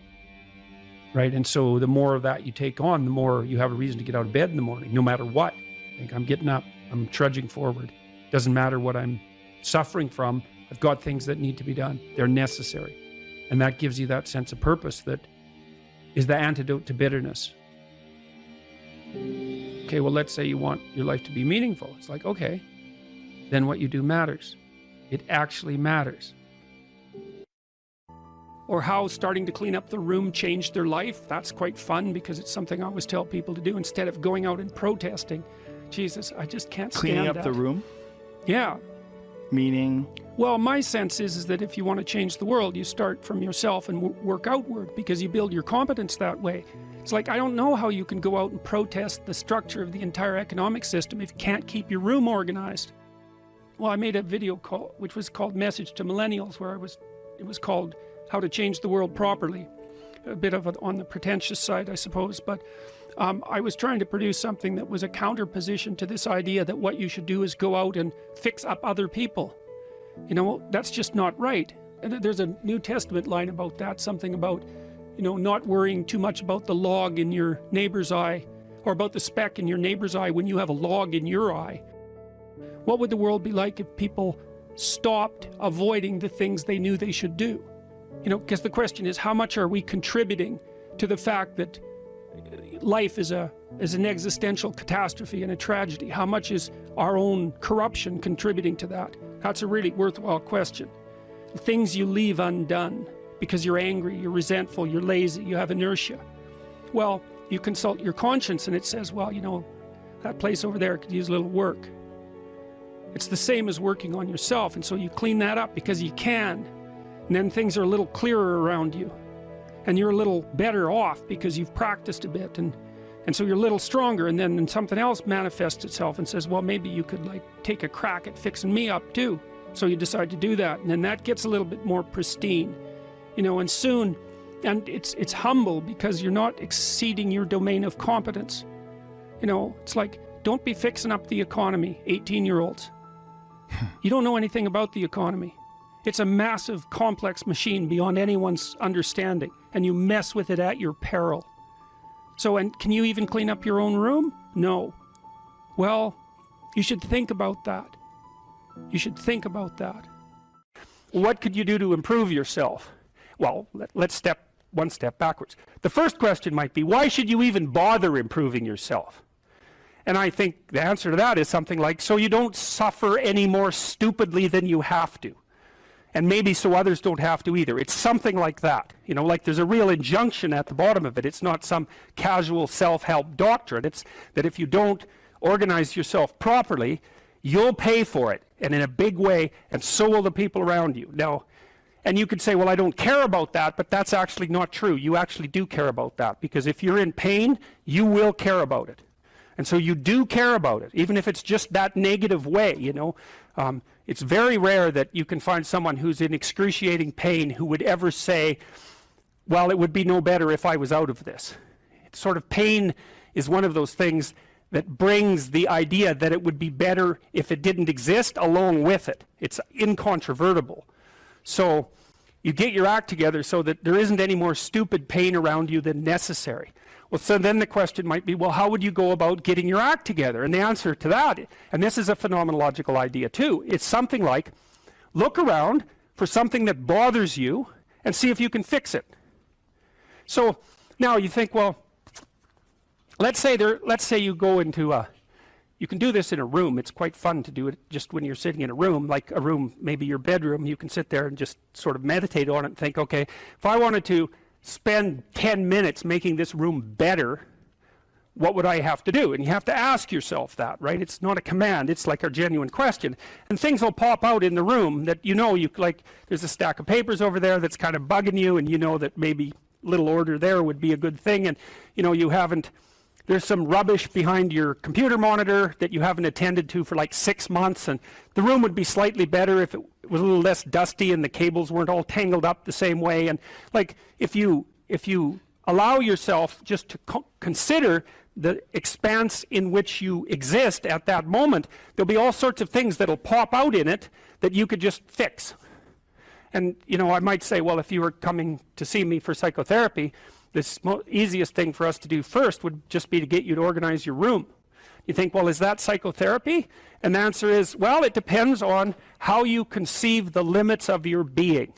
right? And so the more of that you take on, the more you have a reason to get out of bed in the morning, no matter what. Like, I'm getting up, I'm trudging forward. Doesn't matter what I'm suffering from. I've got things that need to be done. They're necessary. And that gives you that sense of purpose that is the antidote to bitterness. Okay, well, let's say you want your life to be meaningful. It's like, okay, then what you do matters. It actually matters. Or how starting to clean up the room changed their life. That's quite fun because it's something I always tell people to do instead of going out and protesting. Jesus, I just can't stand Cleaning up that. the room? Yeah. Meaning? Well, my sense is that if you want to change the world, you start from yourself and work outward because you build your competence that way. It's like, I don't know how you can go out and protest the structure of the entire economic system if you can't keep your room organized. Well, I made a video call, which was called Message to Millennials, where it was called How to Change the World Properly. A bit of on the pretentious side, I suppose, but I was trying to produce something that was a counterposition to this idea that what you should do is go out and fix up other people. You know, that's just not right. And there's a New Testament line about that, something about, you know, not worrying too much about the log in your neighbor's eye, or about the speck in your neighbor's eye when you have a log in your eye. What would the world be like if people stopped avoiding the things they knew they should do? You know, because the question is, how much are we contributing to the fact that life is an existential catastrophe and a tragedy? How much is our own corruption contributing to that? That's a really worthwhile question. The things you leave undone because you're angry, you're resentful, you're lazy, you have inertia. Well, you consult your conscience and it says, well, you know, that place over there could use a little work. It's the same as working on yourself, and so you clean that up because you can. And then things are a little clearer around you. And you're a little better off because you've practiced a bit. And so you're a little stronger, and then something else manifests itself and says, well, maybe you could like take a crack at fixing me up too. So you decide to do that, and then that gets a little bit more pristine, you know, and soon, and it's humble because you're not exceeding your domain of competence. You know, it's like, don't be fixing up the economy, 18-year-olds. You don't know anything about the economy. It's a massive, complex machine beyond anyone's understanding, and you mess with it at your peril. So, and can you even clean up your own room? No. Well, you should think about that. You should think about that. What could you do to improve yourself? Well, let's step one step backwards. The first question might be, why should you even bother improving yourself? And I think the answer to that is something like, so you don't suffer any more stupidly than you have to. And maybe so others don't have to either. It's something like that. You know, like there's a real injunction at the bottom of it. It's not some casual self-help doctrine. It's that if you don't organize yourself properly, you'll pay for it, and in a big way, and so will the people around you. Now, and you could say, well, I don't care about that, but that's actually not true. You actually do care about that, because if you're in pain, you will care about it. And so you do care about it, even if it's just that negative way, you know. It's very rare that you can find someone who's in excruciating pain who would ever say, well, it would be no better if I was out of this. It's sort of, pain is one of those things that brings the idea that it would be better if it didn't exist along with it. It's incontrovertible. So you get your act together so that there isn't any more stupid pain around you than necessary. Well, so then the question might be, well, how would you go about getting your act together? And the answer to that, and this is a phenomenological idea too, it's something like, look around for something that bothers you and see if you can fix it. So now you think, well, let's say you go into you can do this in a room. It's quite fun to do it just when you're sitting in a room, like a room, maybe your bedroom. You can sit there and just sort of meditate on it and think, okay, if I wanted to spend 10 minutes making this room better, what would I have to do? And you have to ask yourself that, right? It's not a command, it's like a genuine question. And things will pop out in the room that you know, like there's a stack of papers over there that's kind of bugging you, and you know that maybe little order there would be a good thing, and you know, there's some rubbish behind your computer monitor that you haven't attended to for like 6 months, and the room would be slightly better if it was a little less dusty and the cables weren't all tangled up the same way. And like if you allow yourself just to consider the expanse in which you exist at that moment, there'll be all sorts of things that'll pop out in it that you could just fix. And you know, I might say, well, if you were coming to see me for psychotherapy, the easiest thing for us to do first would just be to get you to organize your room. You think, well, is that psychotherapy? And the answer is, well, it depends on how you conceive the limits of your being.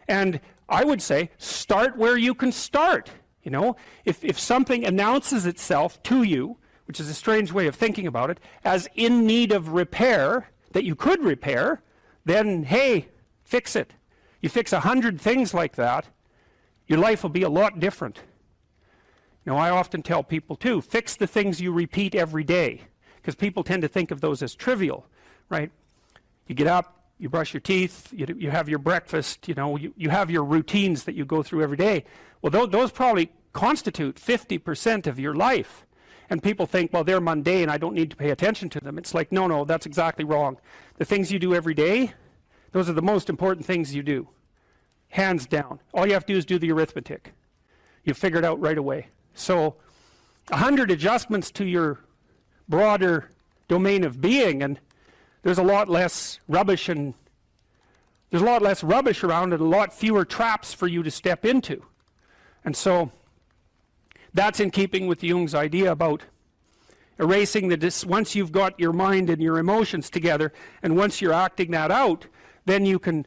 And I would say, start where you can start. You know, if something announces itself to you, which is a strange way of thinking about it, as in need of repair, that you could repair, then, hey, fix it. You fix 100 things like that, your life will be a lot different. You know, I often tell people too, fix the things you repeat every day, because people tend to think of those as trivial, right? You get up, you brush your teeth, you have your breakfast, you know, you have your routines that you go through every day. Well, those probably constitute 50% of your life. And people think, well, they're mundane, I don't need to pay attention to them. It's like, no, that's exactly wrong. The things you do every day, those are the most important things you do. Hands down. All you have to do is do the arithmetic. You figure it out right away. So 100 adjustments to your broader domain of being, and there's a lot less rubbish, and there's a lot less rubbish around, and a lot fewer traps for you to step into. And so that's in keeping with Jung's idea about erasing once you've got your mind and your emotions together, and once you're acting that out, then you can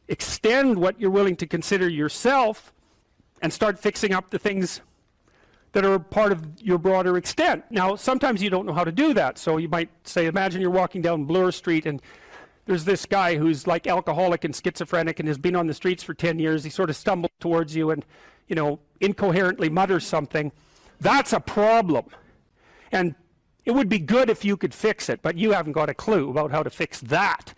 extend what you're willing to consider yourself and start fixing up the things that are part of your broader extent. Now, sometimes you don't know how to do that. So you might say, imagine you're walking down Bloor Street and there's this guy who's like alcoholic and schizophrenic and has been on the streets for 10 years. He sort of stumbles towards you and, you know, incoherently mutters something. That's a problem. And it would be good if you could fix it, but you haven't got a clue about how to fix that.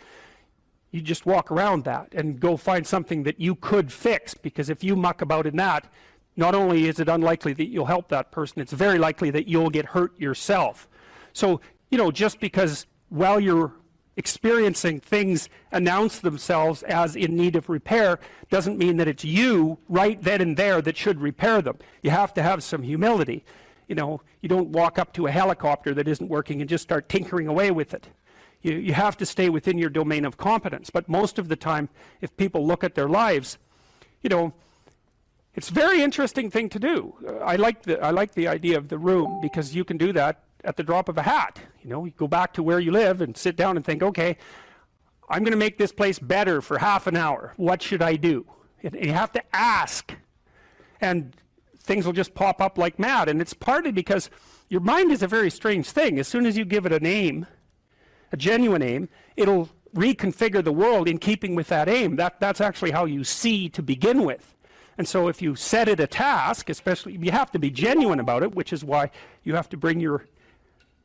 you just walk around that and go find something that you could fix, because if you muck about in that, not only is it unlikely that you'll help that person, it's very likely that you'll get hurt yourself. So, you know, just because while you're experiencing things announce themselves as in need of repair doesn't mean that it's you right then and there that should repair them. You have to have some humility. You know, you don't walk up to a helicopter that isn't working and just start tinkering away with it. You have to stay within your domain of competence. But most of the time, if people look at their lives, you know, it's a very interesting thing to do. I like the idea of the room, because you can do that at the drop of a hat. You know, you go back to where you live and sit down and think, okay, I'm going to make this place better for half an hour. What should I do? And you have to ask, and things will just pop up like mad. And it's partly because your mind is a very strange thing. As soon as you give it a name, a genuine aim, it'll reconfigure the world in keeping with that aim. That's actually how you see to begin with. And so if you set it a task, especially, you have to be genuine about it, which is why you have to bring your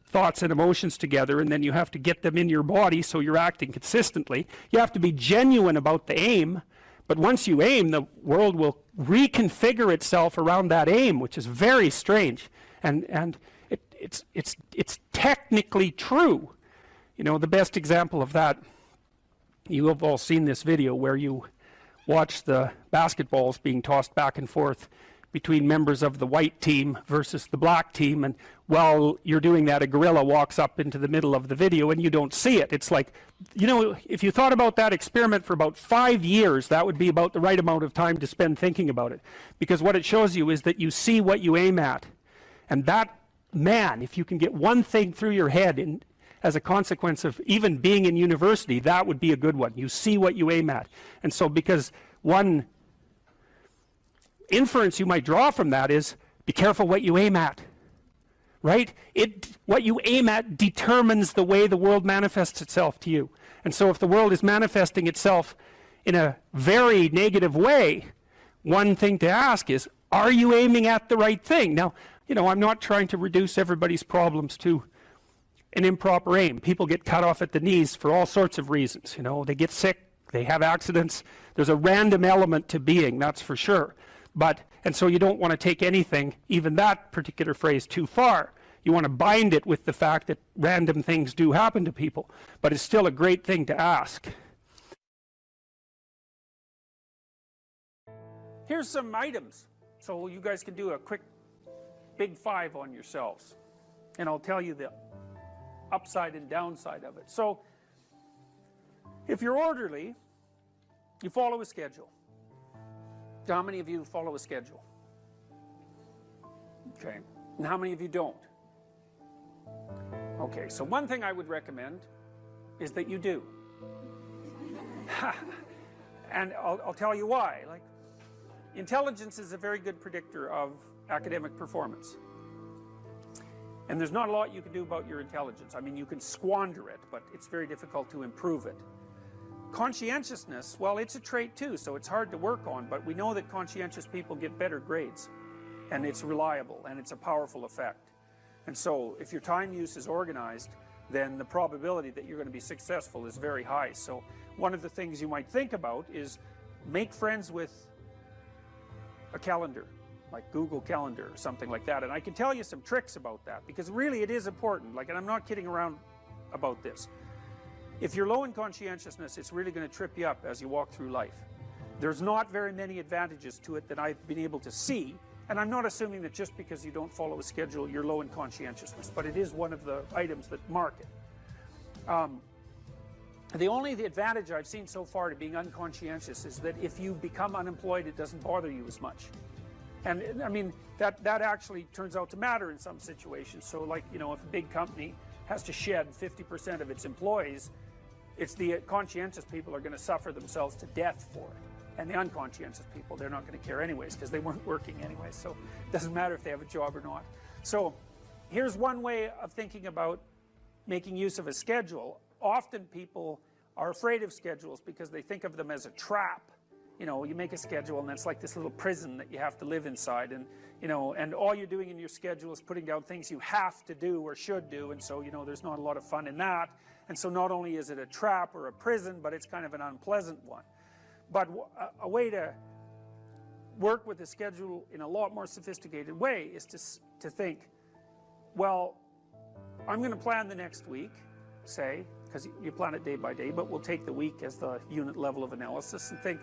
thoughts and emotions together, and then you have to get them in your body so you're acting consistently. You have to be genuine about the aim, but once you aim, the world will reconfigure itself around that aim, which is very strange. And it's technically true. You know, the best example of that, you have all seen this video where you watch the basketballs being tossed back and forth between members of the white team versus the black team, and while you're doing that, a gorilla walks up into the middle of the video and you don't see it. It's like, you know, if you thought about that experiment for about 5 years, that would be about the right amount of time to spend thinking about it, because what it shows you is that you see what you aim at. And that, man, if you can get one thing through your head as a consequence of even being in university, that would be a good one. You see what you aim at. And so, because one inference you might draw from that is, be careful what you aim at, right? What you aim at determines the way the world manifests itself to you. And so if the world is manifesting itself in a very negative way, one thing to ask is, are you aiming at the right thing? Now, you know, I'm not trying to reduce everybody's problems to an improper aim. People get cut off at the knees for all sorts of reasons. You know, they get sick, they have accidents. There's a random element to being, that's for sure. And so you don't want to take anything, even that particular phrase, too far. You want to bind it with the fact that random things do happen to people, but it's still a great thing to ask. Here's some items, so you guys can do a quick big 5 on yourselves, and I'll tell you the upside and downside of it. So if you're orderly, you follow a schedule. How many of you follow a schedule? Okay. And how many of you don't? Okay, so one thing I would recommend is that you do. And I'll tell you why. Like, intelligence is a very good predictor of academic performance. And there's not a lot you can do about your intelligence. I mean, you can squander it, but it's very difficult to improve it. Conscientiousness, well, it's a trait too, so it's hard to work on, but we know that conscientious people get better grades, and it's reliable, and it's a powerful effect. And so if your time use is organized, then the probability that you're going to be successful is very high. So one of the things you might think about is make friends with a calendar, like Google Calendar or something like that. And I can tell you some tricks about that, because really it is important. Like, and I'm not kidding around about this. If you're low in conscientiousness, it's really going to trip you up as you walk through life. There's not very many advantages to it that I've been able to see, and I'm not assuming that just because you don't follow a schedule, you're low in conscientiousness, but it is one of the items that mark it. The advantage I've seen so far to being unconscientious is that if you become unemployed, it doesn't bother you as much. And I mean, that actually turns out to matter in some situations. So like, you know, if a big company has to shed 50% of its employees, it's the conscientious people are going to suffer themselves to death for it. And the unconscientious people, they're not going to care anyways, because they weren't working anyways. So it doesn't matter if they have a job or not. So here's one way of thinking about making use of a schedule. Often people are afraid of schedules because they think of them as a trap. You know, you make a schedule and that's like this little prison that you have to live inside, and you know, and all you're doing in your schedule is putting down things you have to do or should do, and so, you know, there's not a lot of fun in that. And so not only is it a trap or a prison, but it's kind of an unpleasant one. But a way to work with the schedule in a lot more sophisticated way is to think, well, I'm going to plan the next week, say, because you plan it day by day, but we'll take the week as the unit level of analysis and think,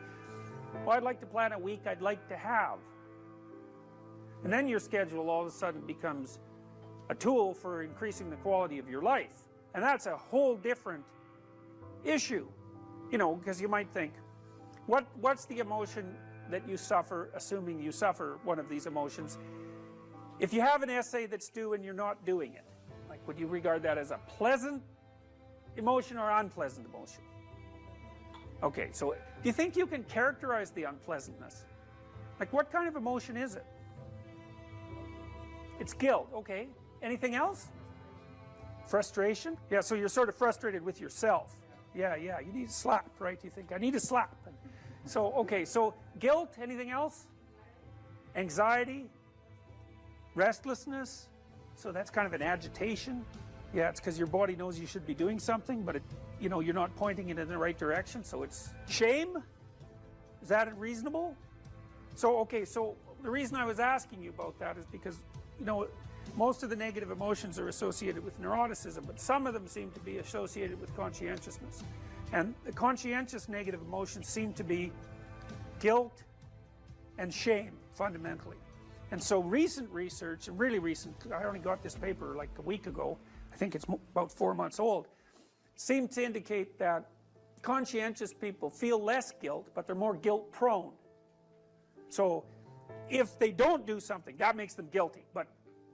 well, I'd like to plan a week I'd like to have. And then your schedule all of a sudden becomes a tool for increasing the quality of your life. And that's a whole different issue, you know, because you might think, what's the emotion that you suffer, assuming you suffer one of these emotions, if you have an essay that's due and you're not doing it? Like, would you regard that as a pleasant emotion or unpleasant emotion? Okay, so do you think you can characterize the unpleasantness? Like, what kind of emotion is it? It's guilt, okay. Anything else? Frustration? Yeah, so you're sort of frustrated with yourself. Yeah, you need a slap, right? You think, I need a slap. So, okay, so guilt, anything else? Anxiety? Restlessness? So that's kind of an agitation. Yeah, it's because your body knows you should be doing something, but you know, you're not pointing it in the right direction, so it's shame? Is that reasonable? So, okay, so the reason I was asking you about that is because, you know, most of the negative emotions are associated with neuroticism, but some of them seem to be associated with conscientiousness. And the conscientious negative emotions seem to be guilt and shame, fundamentally. And so recent research, and really recent, I only got this paper like a week ago, I think it's about 4 months old, seem to indicate that conscientious people feel less guilt, but they're more guilt prone. So if they don't do something, that makes them guilty, but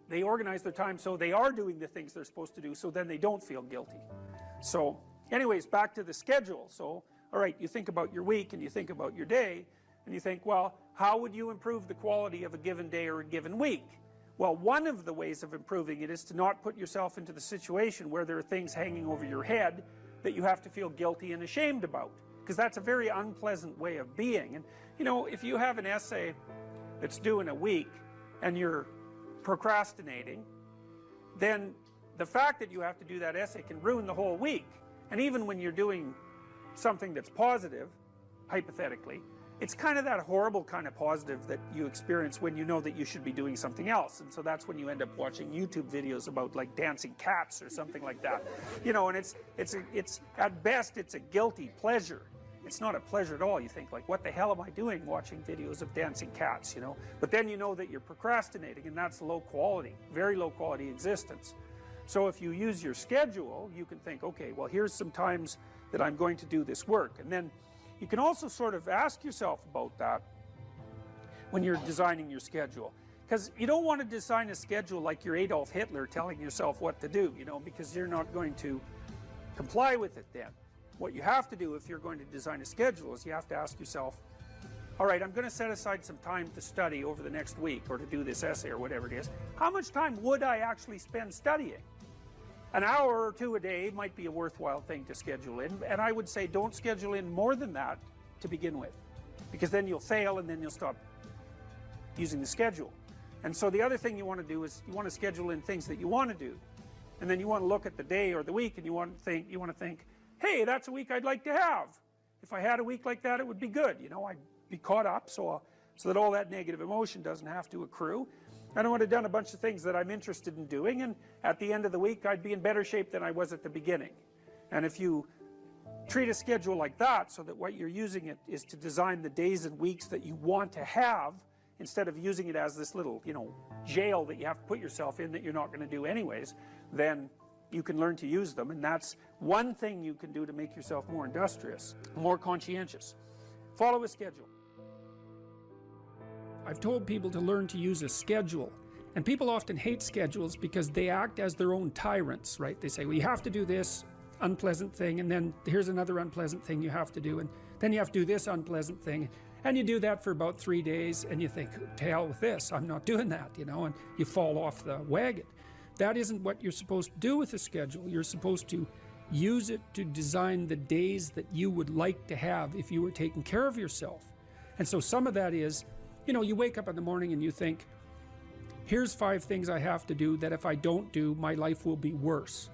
they organize their time so they are doing the things they're supposed to do, so then they don't feel guilty. So anyways, back to the schedule. So, all right, you think about your week and you think about your day, and you think, well, how would you improve the quality of a given day or a given week? Well, one of the ways of improving it is to not put yourself into the situation where there are things hanging over your head that you have to feel guilty and ashamed about, because that's a very unpleasant way of being. And you know, if you have an essay that's due in a week and you're procrastinating, then the fact that you have to do that essay can ruin the whole week. And even when you're doing something that's positive, hypothetically, it's kind of that horrible kind of positive that you experience when you know that you should be doing something else. And so that's when you end up watching YouTube videos about like dancing cats or something like that. You know, and it's at best it's a guilty pleasure. It's not a pleasure at all. You think like, what the hell am I doing watching videos of dancing cats, you know? But then you know that you're procrastinating, and that's low quality, very low quality existence. So if you use your schedule, you can think, okay, well, here's some times that I'm going to do this work. And then you can also sort of ask yourself about that when you're designing your schedule. Because you don't want to design a schedule like you're Adolf Hitler telling yourself what to do, you know, because you're not going to comply with it then. What you have to do if you're going to design a schedule is you have to ask yourself, all right, I'm going to set aside some time to study over the next week or to do this essay or whatever it is. How much time would I actually spend studying? An hour or two a day might be a worthwhile thing to schedule in, and I would say don't schedule in more than that to begin with, because then you'll fail and then you'll stop using the schedule. And so the other thing you want to do is you want to schedule in things that you want to do, and then you want to look at the day or the week and you want to think, hey, that's a week I'd like to have. If I had a week like that, it would be good. You know, I'd be caught up so that all that negative emotion doesn't have to accrue. And I would have done a bunch of things that I'm interested in doing, and at the end of the week I'd be in better shape than I was at the beginning. And if you treat a schedule like that, so that what you're using it is to design the days and weeks that you want to have, instead of using it as this little, you know, jail that you have to put yourself in that you're not going to do anyways, then you can learn to use them. And that's one thing you can do to make yourself more industrious, more conscientious. Follow a schedule. I've told people to learn to use a schedule, and people often hate schedules because they act as their own tyrants, right? They say, well, you have to do this unpleasant thing, and then here's another unpleasant thing you have to do, and then you have to do this unpleasant thing, and you do that for about 3 days, and you think, to hell with this, I'm not doing that, you know, and you fall off the wagon. That isn't what you're supposed to do with a schedule. You're supposed to use it to design the days that you would like to have if you were taking care of yourself. And so some of that is, you know, you wake up in the morning and you think, here's 5 things I have to do that if I don't do, my life will be worse.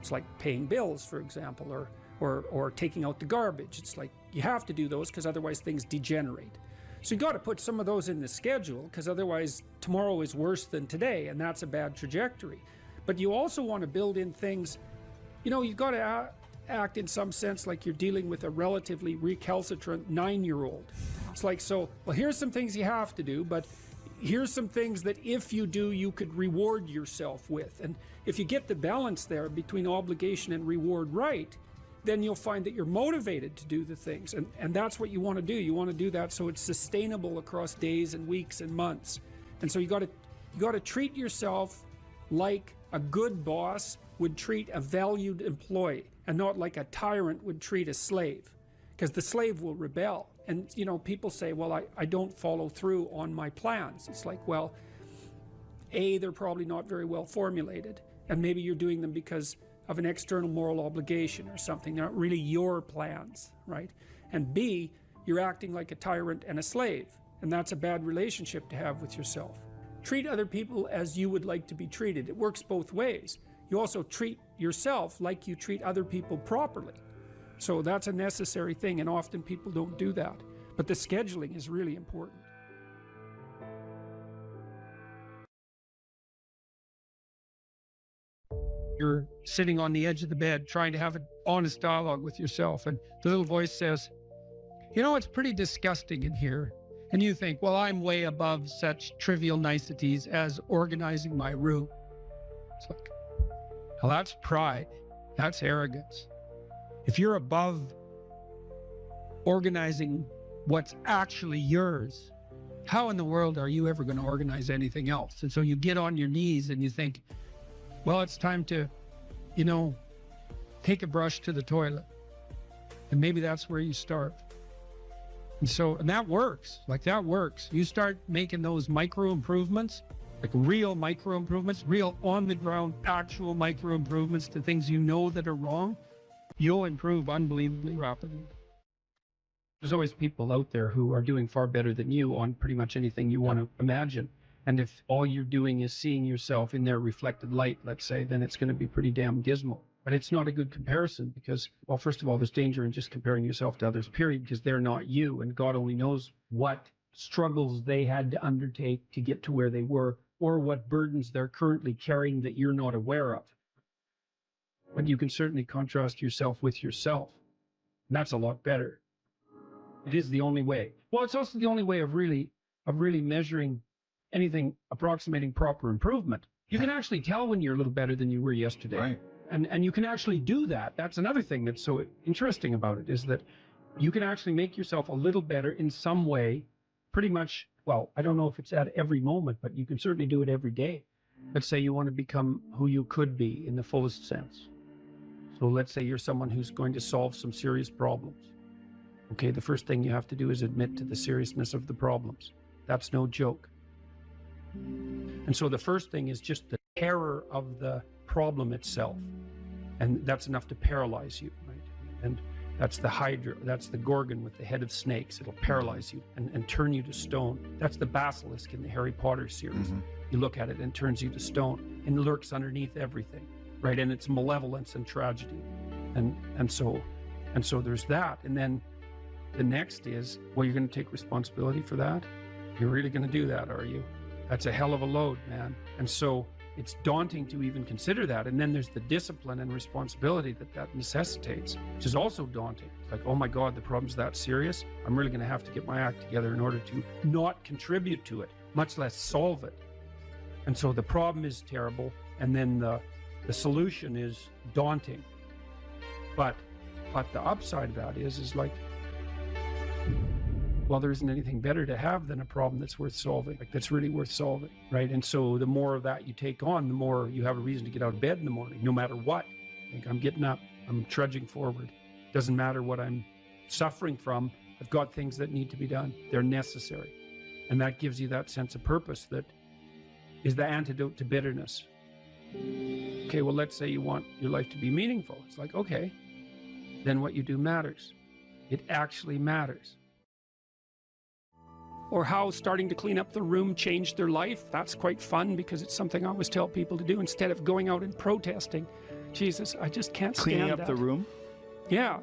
It's like paying bills, for example, or taking out the garbage. It's like you have to do those because otherwise things degenerate. So you got to put some of those in the schedule, because otherwise tomorrow is worse than today, and that's a bad trajectory. But you also want to build in things, you know, you've got to act in some sense like you're dealing with a relatively recalcitrant 9-year-old. It's like, so, well, here's some things you have to do, but here's some things that if you do, you could reward yourself with. And if you get the balance there between obligation and reward right, then you'll find that you're motivated to do the things. And that's what you want to do. You want to do that so it's sustainable across days and weeks and months. And so you got to treat yourself like a good boss would treat a valued employee, and not like a tyrant would treat a slave, because the slave will rebel. And you know, people say, well, I don't follow through on my plans. It's like, well, A, they're probably not very well formulated, and maybe you're doing them because of an external moral obligation or something. They're not really your plans, right? And B, you're acting like a tyrant and a slave, and that's a bad relationship to have with yourself. Treat other people as you would like to be treated. It works both ways. You also treat yourself like you treat other people properly. So that's a necessary thing, and often people don't do that. But the scheduling is really important. You're sitting on the edge of the bed trying to have an honest dialogue with yourself, and the little voice says, you know, it's pretty disgusting in here. And you think, well, I'm way above such trivial niceties as organizing my room. It's like, well, that's pride. That's arrogance. If you're above organizing what's actually yours, how in the world are you ever going to organize anything else? And so you get on your knees and you think, well, it's time to, you know, take a brush to the toilet. And maybe that's where you start. And that works. Like, that works. You start making those micro improvements, like real micro improvements, real on the ground, actual micro improvements to things you know that are wrong, you'll improve unbelievably rapidly. There's always people out there who are doing far better than you on pretty much anything you want to imagine. And if all you're doing is seeing yourself in their reflected light, let's say, then it's going to be pretty damn dismal. But it's not a good comparison because, well, first of all, there's danger in just comparing yourself to others, period, because they're not you. And God only knows what struggles they had to undertake to get to where they were, or what burdens they're currently carrying that you're not aware of. But you can certainly contrast yourself with yourself. And that's a lot better. It is the only way. Well, it's also the only way of really measuring anything approximating proper improvement. You can actually tell when you're a little better than you were yesterday. Right. And you can actually do that. That's another thing that's so interesting about it, is that you can actually make yourself a little better in some way, pretty much, well, I don't know if it's at every moment, but you can certainly do it every day. Let's say you want to become who you could be in the fullest sense. So let's say you're someone who's going to solve some serious problems. Okay, the first thing you have to do is admit to the seriousness of the problems. That's no joke. And so the first thing is just the terror of the problem itself. And that's enough to paralyze you, right? And that's the Hydra, that's the Gorgon with the head of snakes. It'll paralyze you and turn you to stone. That's the basilisk in the Harry Potter series. Mm-hmm. You look at it and it turns you to stone and lurks underneath everything, right? And it's malevolence and tragedy. And so there's that. And then the next is, well, you're going to take responsibility for that? You're really going to do that, are you? That's a hell of a load, man. And so it's daunting to even consider that. And then there's the discipline and responsibility that necessitates, which is also daunting. It's like, oh my God, the problem's that serious. I'm really going to have to get my act together in order to not contribute to it, much less solve it. And so the problem is terrible. And then the solution is daunting. But the upside of that is like, well, there isn't anything better to have than a problem that's worth solving, like that's really worth solving, right? And so the more of that you take on, the more you have a reason to get out of bed in the morning, no matter what. Like, I'm getting up, I'm trudging forward. Doesn't matter what I'm suffering from. I've got things that need to be done. They're necessary. And that gives you that sense of purpose that is the antidote to bitterness. Okay, well, let's say you want your life to be meaningful. It's like, okay, then what you do matters. It actually matters. Or how starting to clean up the room changed their life. That's quite fun because it's something I always tell people to do. Instead of going out and protesting, Jesus, I just can't stand Cleaning up that. the room? Yeah.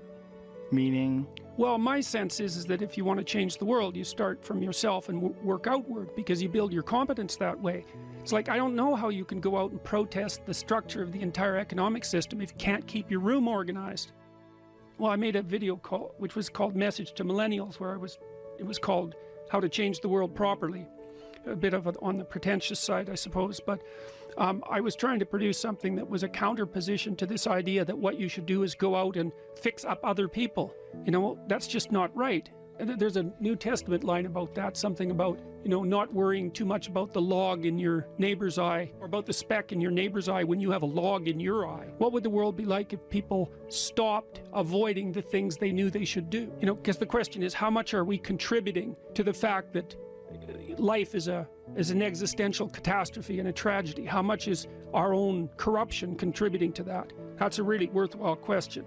Meaning? Well, my sense is that if you want to change the world, you start from yourself and work outward, because you build your competence that way. It's like, I don't know how you can go out and protest the structure of the entire economic system if you can't keep your room organized. Well, I made a video call, which was called Message to Millennials, where it was called How to Change the World Properly. A bit of it on the pretentious side, I suppose, but I was trying to produce something that was a counterposition to this idea that what you should do is go out and fix up other people. You know, that's just not right. And there's a New Testament line about that, something about, you know, not worrying too much about the log in your neighbor's eye, or about the speck in your neighbor's eye when you have a log in your eye. What would the world be like if people stopped avoiding the things they knew they should do? You know, because the question is, how much are we contributing to the fact that life is an existential catastrophe and a tragedy? How much is our own corruption contributing to that? That's a really worthwhile question.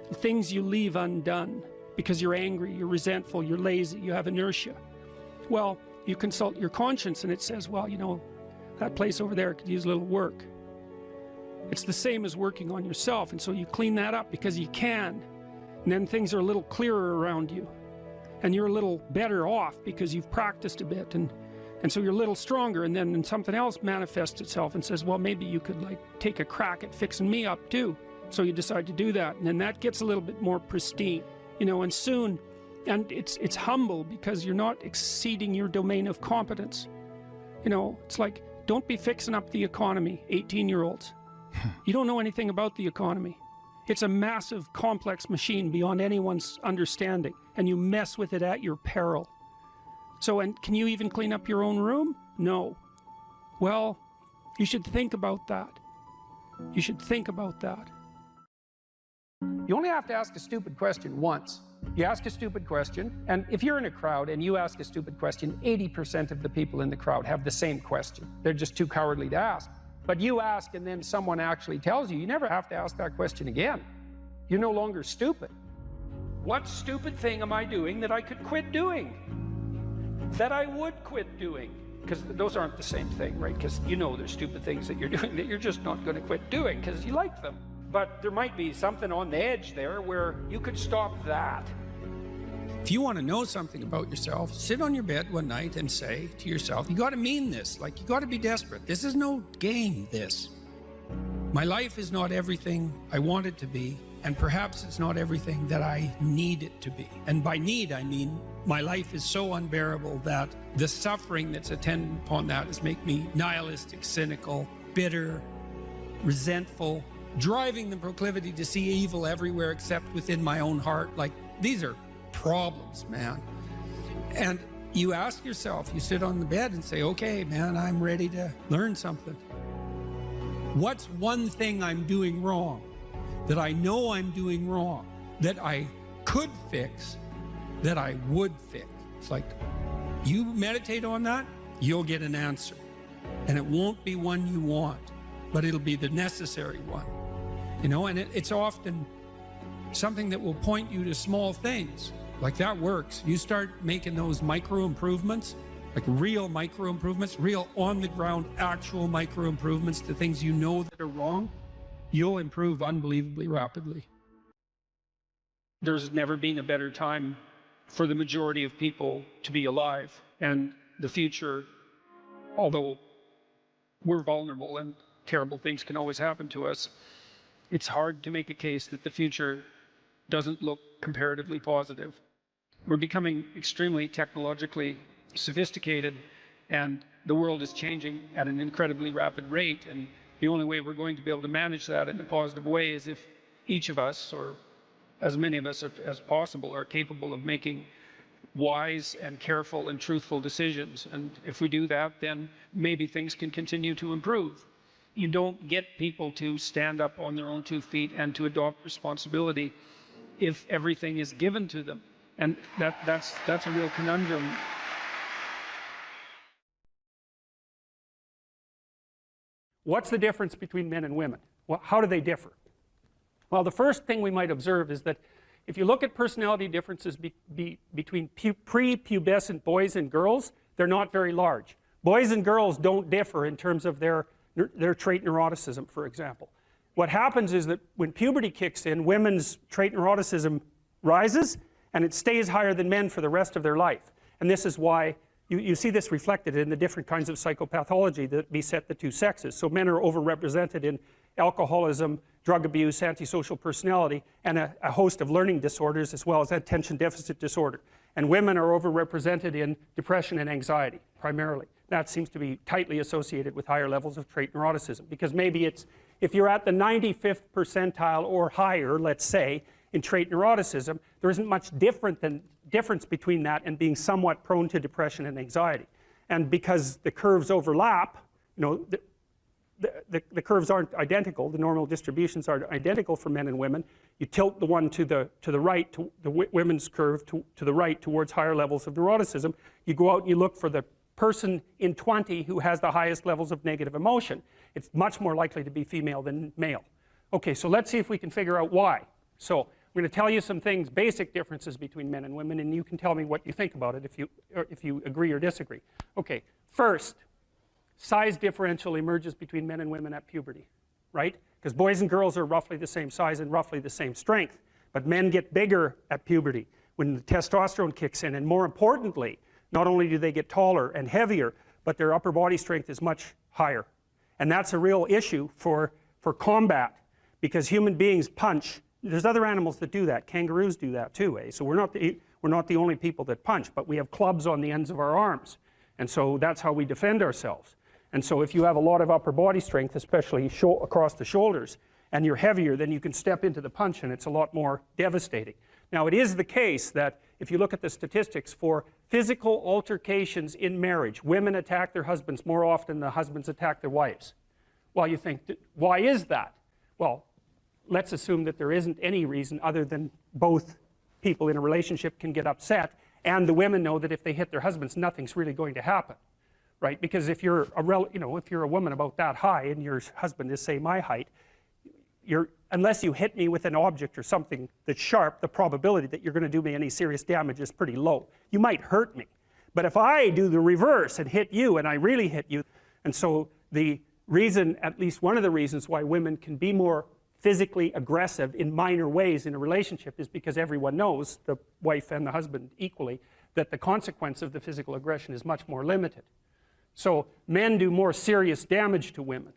The things you leave undone because you're angry, you're resentful, you're lazy, you have inertia. Well, you consult your conscience and it says, well, you know, that place over there could use a little work. It's the same as working on yourself, and so you clean that up because you can, and then things are a little clearer around you. And you're a little better off because you've practiced a bit, and so you're a little stronger, and then something else manifests itself and says, well, maybe you could like take a crack at fixing me up too. So you decide to do that, and then that gets a little bit more pristine, you know, and soon, and it's humble because you're not exceeding your domain of competence. You know, it's like, don't be fixing up the economy, 18-year-olds. You don't know anything about the economy. It's a massive, complex machine beyond anyone's understanding, and you mess with it at your peril. So, and can you even clean up your own room? No. Well, you should think about that. You should think about that. You only have to ask a stupid question once. You ask a stupid question, and if you're in a crowd and you ask a stupid question, 80% of the people in the crowd have the same question. They're just too cowardly to ask. But you ask and then someone actually tells you, you never have to ask that question again. You're no longer stupid. What stupid thing am I doing that I could quit doing? That I would quit doing? Because those aren't the same thing, right? Because you know there's stupid things that you're doing that you're just not going to quit doing because you like them. But there might be something on the edge there where you could stop that. If you want to know something about yourself, sit on your bed one night and say to yourself, you got to mean this, like you got to be desperate. This is no game, this. My life is not everything I want it to be, and perhaps it's not everything that I need it to be. And by need, I mean my life is so unbearable that the suffering that's attendant upon that is make me nihilistic, cynical, bitter, resentful, driving the proclivity to see evil everywhere except within my own heart. Like, these are problems, man. And you ask yourself, you sit on the bed and say, okay, man, I'm ready to learn something. What's one thing I'm doing wrong that I know I'm doing wrong, that I could fix, that I would fix? It's like, you meditate on that, you'll get an answer. And it won't be one you want, but it'll be the necessary one. You know, and it's often something that will point you to small things. Like, that works. You start making those micro improvements, like real micro improvements, real on the ground, actual micro improvements to things you know that are wrong, you'll improve unbelievably rapidly. There's never been a better time for the majority of people to be alive. And the future, although we're vulnerable and terrible things can always happen to us, it's hard to make a case that the future doesn't look comparatively positive. We're becoming extremely technologically sophisticated, and the world is changing at an incredibly rapid rate, and the only way we're going to be able to manage that in a positive way is if each of us, or as many of us as possible, are capable of making wise and careful and truthful decisions. And if we do that, then maybe things can continue to improve. You don't get people to stand up on their own 2 feet and to adopt responsibility if everything is given to them. And that's a real conundrum. What's the difference between men and women? Well, how do they differ? Well, the first thing we might observe is that if you look at personality differences between prepubescent boys and girls, they're not very large. Boys and girls don't differ in terms of their trait neuroticism, for example. what happens is that when puberty kicks in, women's trait neuroticism rises, and it stays higher than men for the rest of their life. And this is why you see this reflected in the different kinds of psychopathology that beset the two sexes. So men are overrepresented in alcoholism, drug abuse, antisocial personality, and a host of learning disorders, as well as attention deficit disorder. And women are overrepresented in depression and anxiety, primarily. That seems to be tightly associated with higher levels of trait neuroticism, because maybe it's, if you're at the 95th percentile or higher, let's say, in trait neuroticism, there isn't much difference between that and being somewhat prone to depression and anxiety. And because the curves overlap, you know, the curves aren't identical, the normal distributions aren't identical for men and women, you tilt the one to the right, to the women's curve to the right towards higher levels of neuroticism. You go out and you look for the person in 20 who has the highest levels of negative emotion. It's much more likely to be female than male. Okay, so let's see if we can figure out why. So I'm going to tell you some things, basic differences between men and women, and you can tell me what you think about it if you agree or disagree. Okay, first, size differential emerges between men and women at puberty, right? Because boys and girls are roughly the same size and roughly the same strength, but men get bigger at puberty when the testosterone kicks in, and more importantly, not only do they get taller and heavier, but their upper body strength is much higher. And that's a real issue for combat, because human beings punch. There's other animals that do that. Kangaroos do that too, eh? So we're not the only people that punch, but we have clubs on the ends of our arms. And so that's how we defend ourselves. And so if you have a lot of upper body strength, especially across the shoulders, and you're heavier, then you can step into the punch and it's a lot more devastating. Now, it is the case that if you look at the statistics for physical altercations in marriage, women attack their husbands more often than the husbands attack their wives. Well, you think, why is that? Well, let's assume that there isn't any reason other than both people in a relationship can get upset, and the women know that if they hit their husbands, nothing's really going to happen, right? Because if you're if you're a woman about that high and your husband is, say, my height, unless you hit me with an object or something that's sharp, the probability that you're going to do me any serious damage is pretty low. You might hurt me, but if I do the reverse and hit you, and I really hit you, and so the reason, at least one of the reasons why women can be more physically aggressive in minor ways in a relationship is because everyone knows, the wife and the husband equally, that the consequence of the physical aggression is much more limited. So men do more serious damage to women,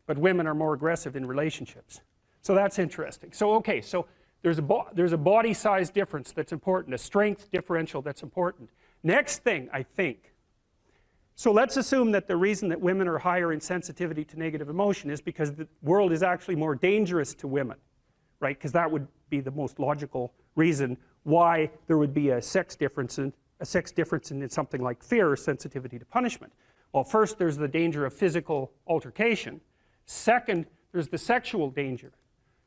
but women are more aggressive in relationships. So that's interesting. So okay, so there's a body size difference that's important, a strength differential that's important. Next thing, I think, so let's assume that the reason that women are higher in sensitivity to negative emotion is because the world is actually more dangerous to women, right? Because that would be the most logical reason why there would be a sex difference in something like fear or sensitivity to punishment. Well, first there's the danger of physical altercation. Second, there's the sexual danger.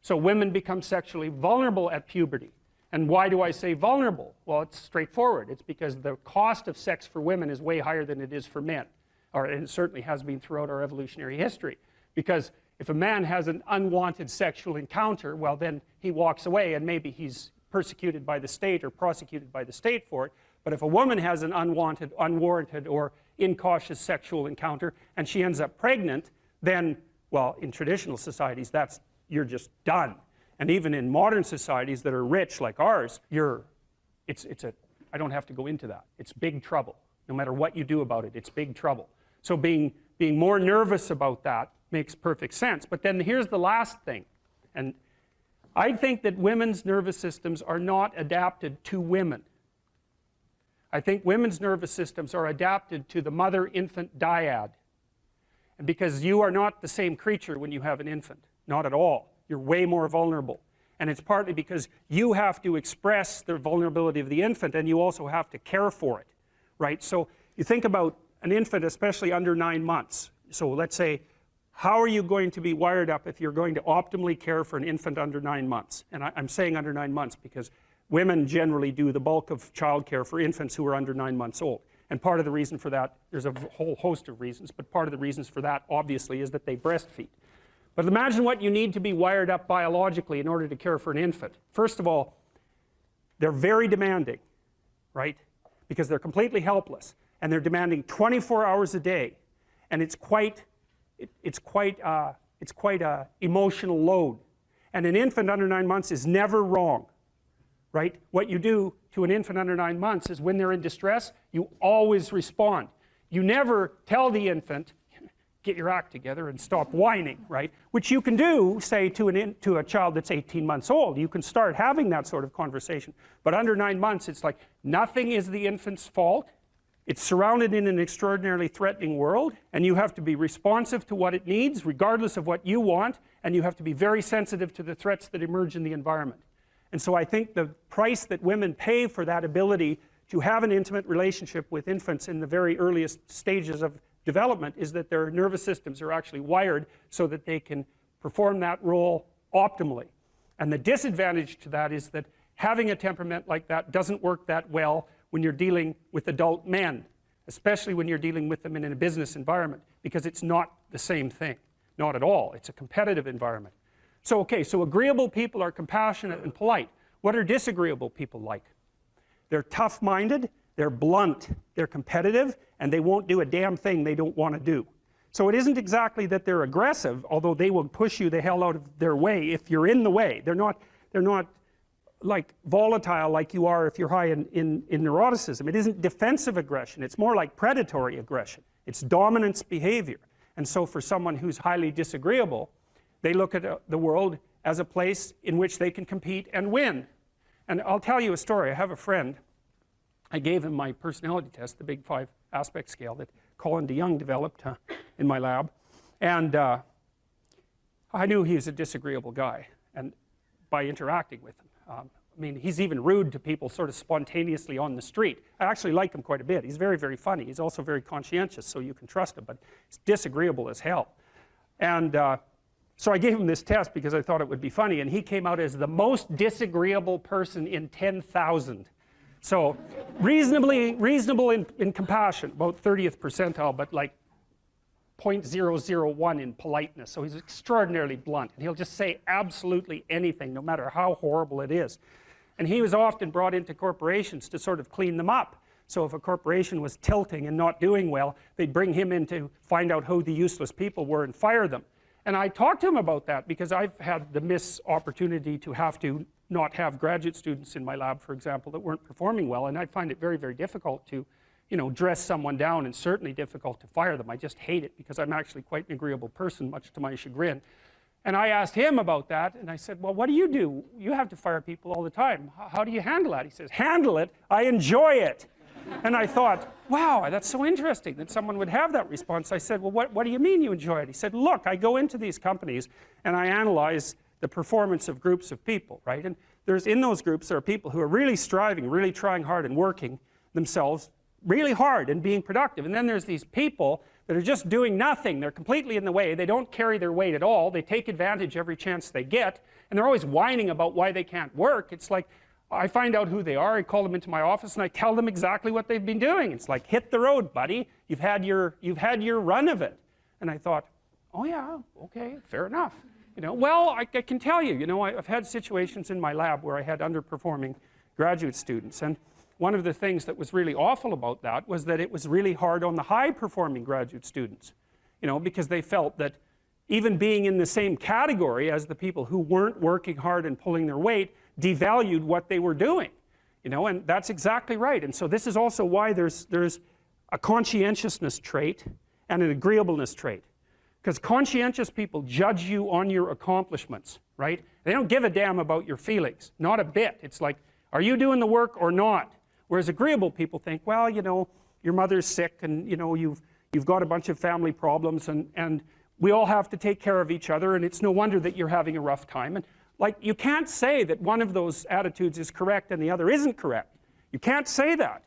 So women become sexually vulnerable at puberty. And why do I say vulnerable? Well, it's straightforward. It's because the cost of sex for women is way higher than it is for men. And it certainly has been throughout our evolutionary history. Because if a man has an unwanted sexual encounter, well, then he walks away and maybe he's persecuted by the state or prosecuted by the state for it. But if a woman has an unwanted, unwarranted, or incautious sexual encounter and she ends up pregnant, then, well, in traditional societies, you're just done. And even in modern societies that are rich like ours, I don't have to go into that. It's big trouble. No matter what you do about it, it's big trouble. So being more nervous about that makes perfect sense. But then here's the last thing. And I think that women's nervous systems are not adapted to women. I think women's nervous systems are adapted to the mother-infant dyad. And because you are not the same creature when you have an infant. Not at all. You're way more vulnerable. And it's partly because you have to express the vulnerability of the infant and you also have to care for it, right? So you think about an infant, especially under 9 months. So let's say, how are you going to be wired up if you're going to optimally care for an infant under 9 months? And I'm saying under 9 months because women generally do the bulk of childcare for infants who are under 9 months old. And part of the reason for that, there's a whole host of reasons, but part of the reasons for that, obviously, is that they breastfeed. But imagine what you need to be wired up biologically in order to care for an infant. First of all, they're very demanding, right? Because they're completely helpless. And they're demanding 24 hours a day. And it's quite it's quite a emotional load. And an infant under 9 months is never wrong, right? What you do to an infant under 9 months is when they're in distress, you always respond. You never tell the infant, get your act together and stop whining, right? Which you can do, say, to a child that's 18 months old. You can start having that sort of conversation. But under 9 months, it's like nothing is the infant's fault. It's surrounded in an extraordinarily threatening world, and you have to be responsive to what it needs, regardless of what you want, and you have to be very sensitive to the threats that emerge in the environment. And so I think the price that women pay for that ability to have an intimate relationship with infants in the very earliest stages of development is that their nervous systems are actually wired so that they can perform that role optimally. And the disadvantage to that is that having a temperament like that doesn't work that well when you're dealing with adult men, especially when you're dealing with them in a business environment, because it's not the same thing. Not at all. It's a competitive environment. So, okay, so agreeable people are compassionate and polite. What are disagreeable people like? They're tough-minded, they're blunt, they're competitive, and they won't do a damn thing they don't want to do. So it isn't exactly that they're aggressive, although they will push you the hell out of their way if you're in the way. They're not like volatile like you are if you're high in neuroticism. It isn't defensive aggression. It's more like predatory aggression. It's dominance behavior. And so for someone who's highly disagreeable, they look at the world as a place in which they can compete and win. And I'll tell you a story. I have a friend. I gave him my personality test, the Big 5 aspect scale that Colin DeYoung developed in my lab. And I knew he was a disagreeable guy, and by interacting with him. I mean, he's even rude to people sort of spontaneously on the street. I actually like him quite a bit. He's very, very funny. He's also very conscientious, so you can trust him, but he's disagreeable as hell. And so I gave him this test because I thought it would be funny, and he came out as the most disagreeable person in 10,000. So reasonable in compassion, about 30th percentile, but like 0.001 in politeness. So he's extraordinarily blunt, and he'll just say absolutely anything, no matter how horrible it is. And he was often brought into corporations to sort of clean them up. So if a corporation was tilting and not doing well, they'd bring him in to find out who the useless people were and fire them. And I talked to him about that because I've had the miss opportunity to have to not have graduate students in my lab, for example, that weren't performing well, and I find it very, very difficult to, you know, dress someone down, and certainly difficult to fire them. I just hate it because I'm actually quite an agreeable person, much to my chagrin. And I asked him about that, and I said, well, what do? You have to fire people all the time. How do you handle that? He says, handle it? I enjoy it. And I thought, wow, that's so interesting that someone would have that response. I said, well, what do you mean you enjoy it? He said, look, I go into these companies and I analyze the performance of groups of people, right? And in those groups, there are people who are really striving, really trying hard and working themselves really hard and being productive. And then there's these people that are just doing nothing. They're completely in the way. They don't carry their weight at all. They take advantage every chance they get. And they're always whining about why they can't work. It's like, I find out who they are, I call them into my office, and I tell them exactly what they've been doing. It's like, hit the road, buddy. You've had your run of it. And I thought, oh yeah, okay, fair enough. You know, well, I can tell you, you know, I've had situations in my lab where I had underperforming graduate students. And one of the things that was really awful about that was that it was really hard on the high-performing graduate students, you know, because they felt that even being in the same category as the people who weren't working hard and pulling their weight devalued what they were doing, you know, and that's exactly right. And so this is also why there's a conscientiousness trait and an agreeableness trait. Because conscientious people judge you on your accomplishments, right? They don't give a damn about your feelings, not a bit. It's like, are you doing the work or not? Whereas agreeable people think, well, you know, your mother's sick, and you know, you've got a bunch of family problems, and we all have to take care of each other, and it's no wonder that you're having a rough time. And like, you can't say that one of those attitudes is correct and the other isn't correct. You can't say that.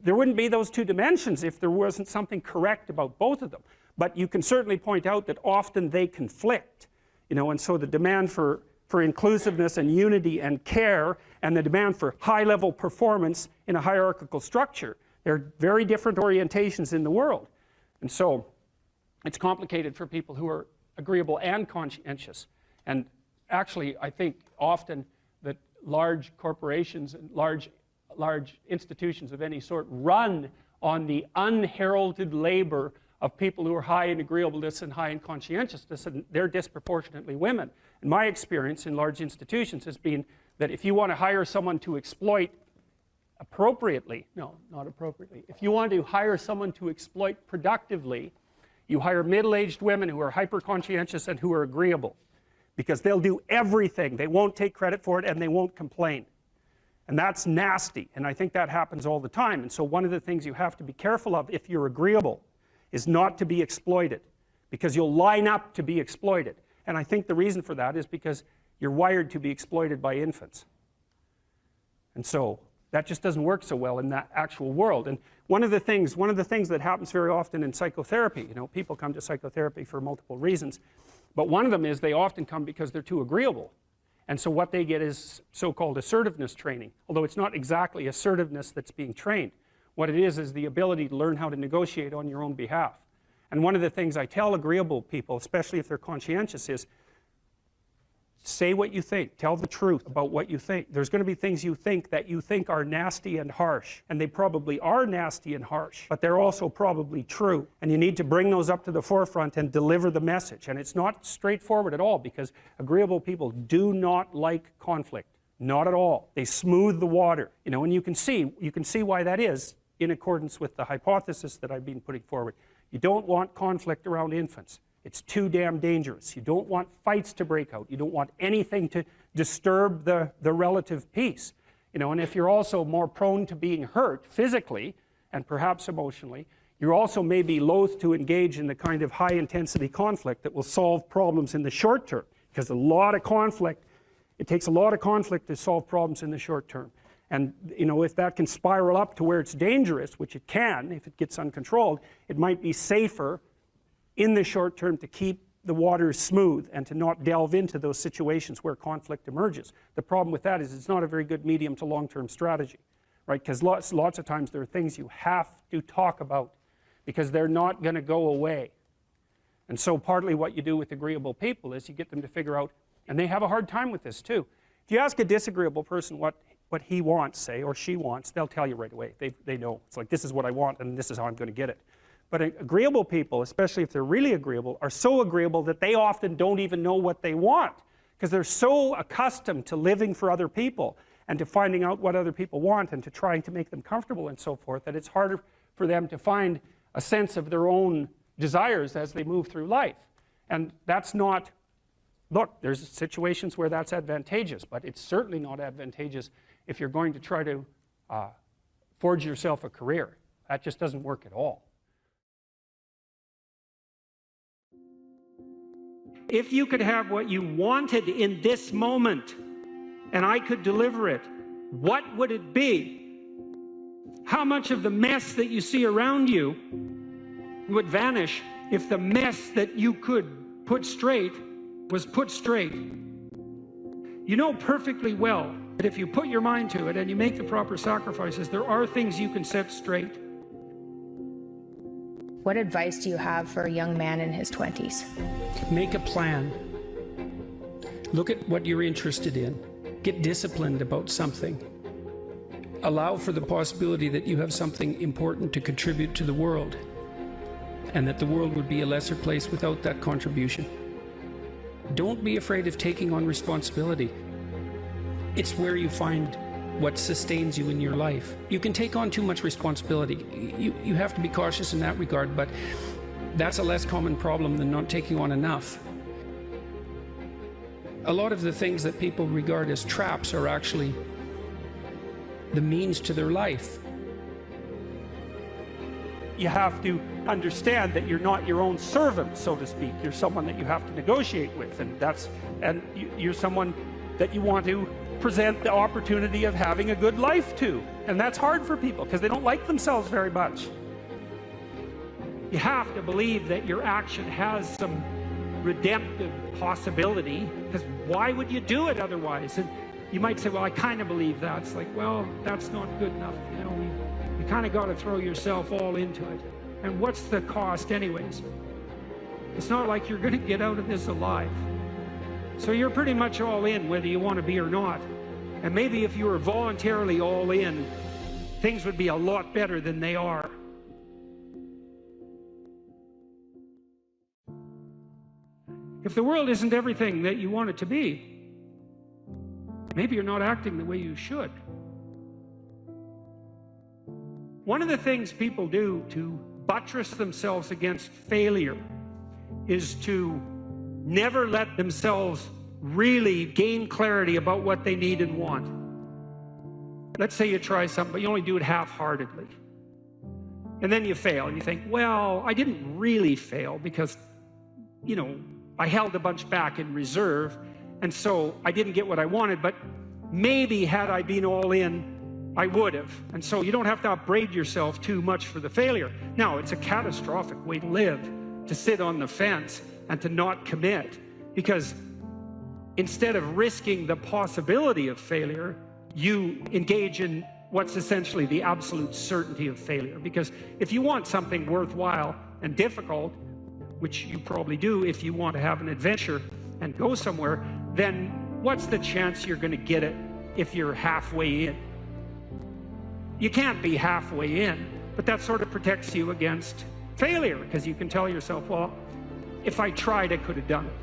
There wouldn't be those two dimensions if there wasn't something correct about both of them. But you can certainly point out that often they conflict, you know, and so the demand for inclusiveness and unity and care, and the demand for high-level performance in a hierarchical structure, they're very different orientations in the world. And so it's complicated for people who are agreeable and conscientious. And actually, I think often that large corporations and large institutions of any sort run on the unheralded labor of people who are high in agreeableness and high in conscientiousness, and they're disproportionately women. And my experience in large institutions has been that if you want to hire someone to exploit appropriately, no, not appropriately, if you want to hire someone to exploit productively, you hire middle-aged women who are hyper-conscientious and who are agreeable, because they'll do everything. They won't take credit for it, and they won't complain. And that's nasty, and I think that happens all the time. And so one of the things you have to be careful of if you're agreeable is not to be exploited, because you'll line up to be exploited. And I think the reason for that is because you're wired to be exploited by infants. And so that just doesn't work so well in that actual world. And one of the things that happens very often in psychotherapy, you know, people come to psychotherapy for multiple reasons, but one of them is they often come because they're too agreeable. And so what they get is so-called assertiveness training, although it's not exactly assertiveness that's being trained. What it is the ability to learn how to negotiate on your own behalf. And one of the things I tell agreeable people, especially if they're conscientious, is say what you think. Tell the truth about what you think. There's going to be things you think that you think are nasty and harsh, and they probably are nasty and harsh, but they're also probably true. And you need to bring those up to the forefront and deliver the message. And it's not straightforward at all, because agreeable people do not like conflict. Not at all. They smooth the water. You know, and you can see why that is in accordance with the hypothesis that I've been putting forward. You don't want conflict around infants. It's too damn dangerous. You don't want fights to break out. You don't want anything to disturb the relative peace. You know, and if you're also more prone to being hurt physically and perhaps emotionally, you also may be loath to engage in the kind of high intensity conflict that will solve problems in the short term, because it takes a lot of conflict to solve problems in the short term. And you know, if that can spiral up to where it's dangerous, which it can if it gets uncontrolled, it might be safer in the short term to keep the waters smooth and to not delve into those situations where conflict emerges. The problem with that is it's not a very good medium to long-term strategy, right? Because lots of times there are things you have to talk about because they're not going to go away. And so partly what you do with agreeable people is you get them to figure out, and they have a hard time with this too. If you ask a disagreeable person what he wants, say, or she wants, they'll tell you right away. They know. It's like, this is what I want, and this is how I'm going to get it. But agreeable people, especially if they're really agreeable, are so agreeable that they often don't even know what they want, because they're so accustomed to living for other people and to finding out what other people want and to trying to make them comfortable and so forth, that it's harder for them to find a sense of their own desires as they move through life. And that's not, look, there's situations where that's advantageous, but it's certainly not advantageous if you're going to try to forge yourself a career. That just doesn't work at all. If you could have what you wanted in this moment, and I could deliver it, what would it be? How much of the mess that you see around you would vanish if the mess that you could put straight was put straight? You know perfectly well that if you put your mind to it and you make the proper sacrifices, there are things you can set straight. What advice do you have for a young man in his 20s? Make a plan. Look at what you're interested in. Get disciplined about something. Allow for the possibility that you have something important to contribute to the world, and that the world would be a lesser place without that contribution. Don't be afraid of taking on responsibility. It's where you find what sustains you in your life. You can take on too much responsibility. You have to be cautious in that regard, but that's a less common problem than not taking on enough. A lot of the things that people regard as traps are actually the means to their life. You have to understand that you're not your own servant, so to speak. You're someone that you have to negotiate with, and you're someone that you want to present the opportunity of having a good life to. And that's hard for people because they don't like themselves very much. You have to believe that your action has some redemptive possibility, because why would you do it otherwise? And you might say, well, I kind of believe that. It's like, well, that's not good enough. You know, you kind of got to throw yourself all into it. And what's the cost anyways? It's not like you're going to get out of this alive. So you're pretty much all in, whether you want to be or not. And maybe if you were voluntarily all in, things would be a lot better than they are. If the world isn't everything that you want it to be, maybe you're not acting the way you should. One of the things people do to buttress themselves against failure is to never let themselves really gain clarity about what they need and want. Let's say you try something, but you only do it half-heartedly. And then you fail, and you think, well, I didn't really fail because, you know, I held a bunch back in reserve, and so I didn't get what I wanted, but maybe had I been all in, I would have. And so you don't have to upbraid yourself too much for the failure. Now, it's a catastrophic way to live, to sit on the fence and to not commit, because instead of risking the possibility of failure, you engage in what's essentially the absolute certainty of failure. Because if you want something worthwhile and difficult, which you probably do if you want to have an adventure and go somewhere, then what's the chance you're going to get it if you're halfway in? You can't be halfway in, but that sort of protects you against failure, because you can tell yourself, well, if I tried, I could have done it.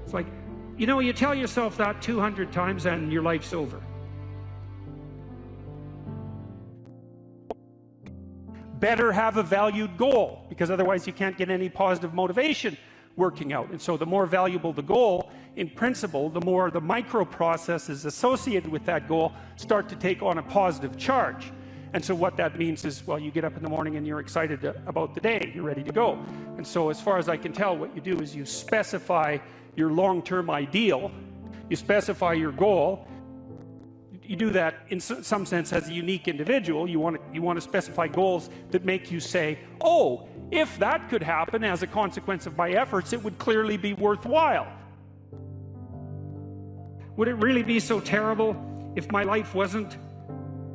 It's like, you know, you tell yourself that 200 times and your life's over. Better have a valued goal, because otherwise you can't get any positive motivation working out. And so the more valuable the goal, in principle, the more the micro processes associated with that goal start to take on a positive charge. And so what that means is, well, you get up in the morning and you're excited about the day, you're ready to go. And so as far as I can tell, what you do is you specify your long-term ideal, you specify your goal. You do that in some sense as a unique individual. You want to specify goals that make you say, oh, if that could happen as a consequence of my efforts, it would clearly be worthwhile. Would it really be so terrible if my life wasn't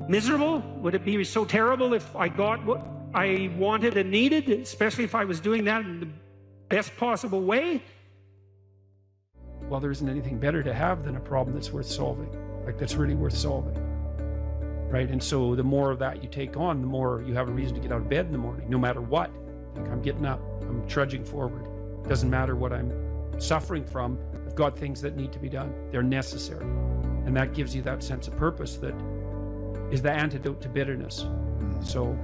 miserable? Would it be so terrible if I got what I wanted and needed, especially if I was doing that in the best possible way? Well, there isn't anything better to have than a problem that's worth solving. Like, that's really worth solving, right? And so the more of that you take on, the more you have a reason to get out of bed in the morning, no matter what. Like, I'm getting up, I'm trudging forward. Doesn't matter what I'm suffering from. I've got things that need to be done. They're necessary. And that gives you that sense of purpose that is the antidote to bitterness. So,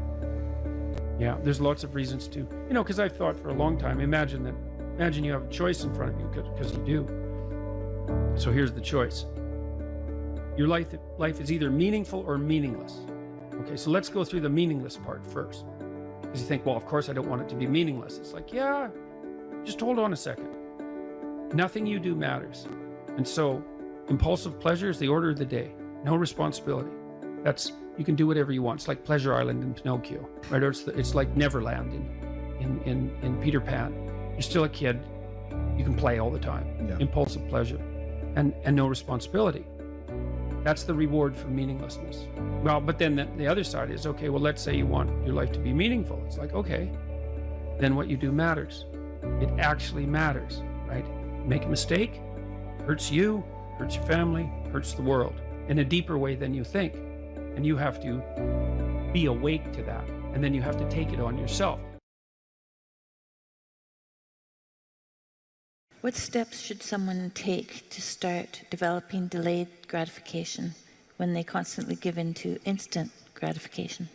yeah, there's lots of reasons to, you know, because I've thought for a long time, imagine you have a choice in front of you, because you do. So here's the choice. Your life is either meaningful or meaningless. Okay, so let's go through the meaningless part first. Because you think, well, of course I don't want it to be meaningless. It's like, yeah, just hold on a second. Nothing you do matters. And so impulsive pleasure is the order of the day. No responsibility. You can do whatever you want. It's like Pleasure Island in Pinocchio, right? Or it's like Neverland in Peter Pan. You're still a kid. You can play all the time. Yeah. Impulsive pleasure and no responsibility. That's the reward for meaninglessness. Well, but then the other side is, okay, well, let's say you want your life to be meaningful. It's like, okay, then what you do matters. It actually matters, right? Make a mistake, hurts you, hurts your family, hurts the world in a deeper way than you think. And you have to be awake to that. And then you have to take it on yourself. What steps should someone take to start developing delayed gratification when they constantly give in to instant gratification?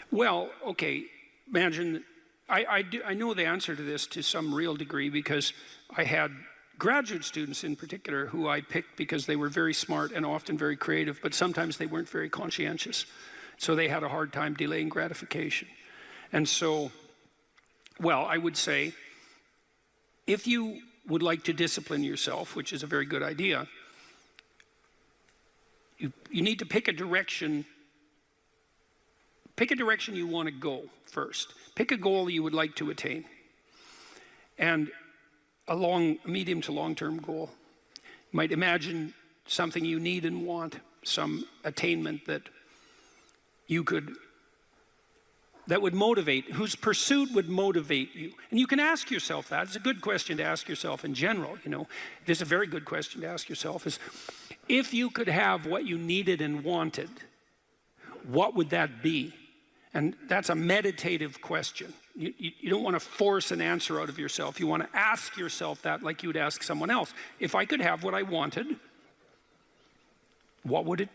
Well, okay, imagine, I know the answer to this to some real degree, because I had graduate students in particular who I picked because they were very smart and often very creative, but sometimes they weren't very conscientious. So they had a hard time delaying gratification. And so, well, I would say, if you would like to discipline yourself, which is a very good idea, you need to pick a direction. Pick a direction you want to go first. Pick a goal you would like to attain. And a medium to long-term goal. You might imagine something you need and want, some attainment that would motivate, whose pursuit would motivate you. And you can ask yourself that. It's a good question to ask yourself in general, you know. This is a very good question to ask yourself, is if you could have what you needed and wanted, what would that be? And that's a meditative question. You don't want to force an answer out of yourself. You want to ask yourself that like you would ask someone else. If I could have what I wanted, what would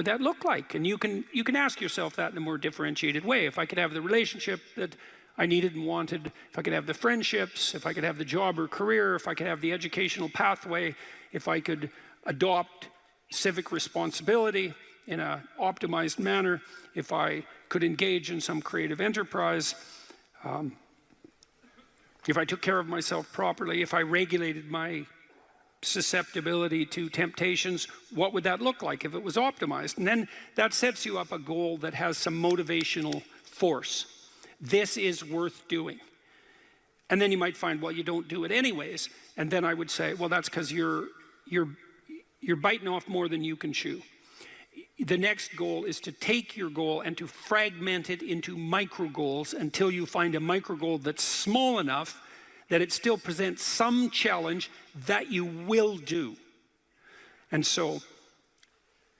that look like? And you can ask yourself that in a more differentiated way. If I could have the relationship that I needed and wanted, if I could have the friendships, if I could have the job or career, if I could have the educational pathway, if I could adopt civic responsibility in an optimized manner, if I could engage in some creative enterprise, if I took care of myself properly, if I regulated my susceptibility to temptations, what would that look like if it was optimized? And then that sets you up a goal that has some motivational force. This is worth doing. And then you might find, well, you don't do it anyways. And then I would say, well, that's because you're biting off more than you can chew. The next goal is to take your goal and to fragment it into micro goals until you find a micro goal that's small enough that it still presents some challenge that you will do. And so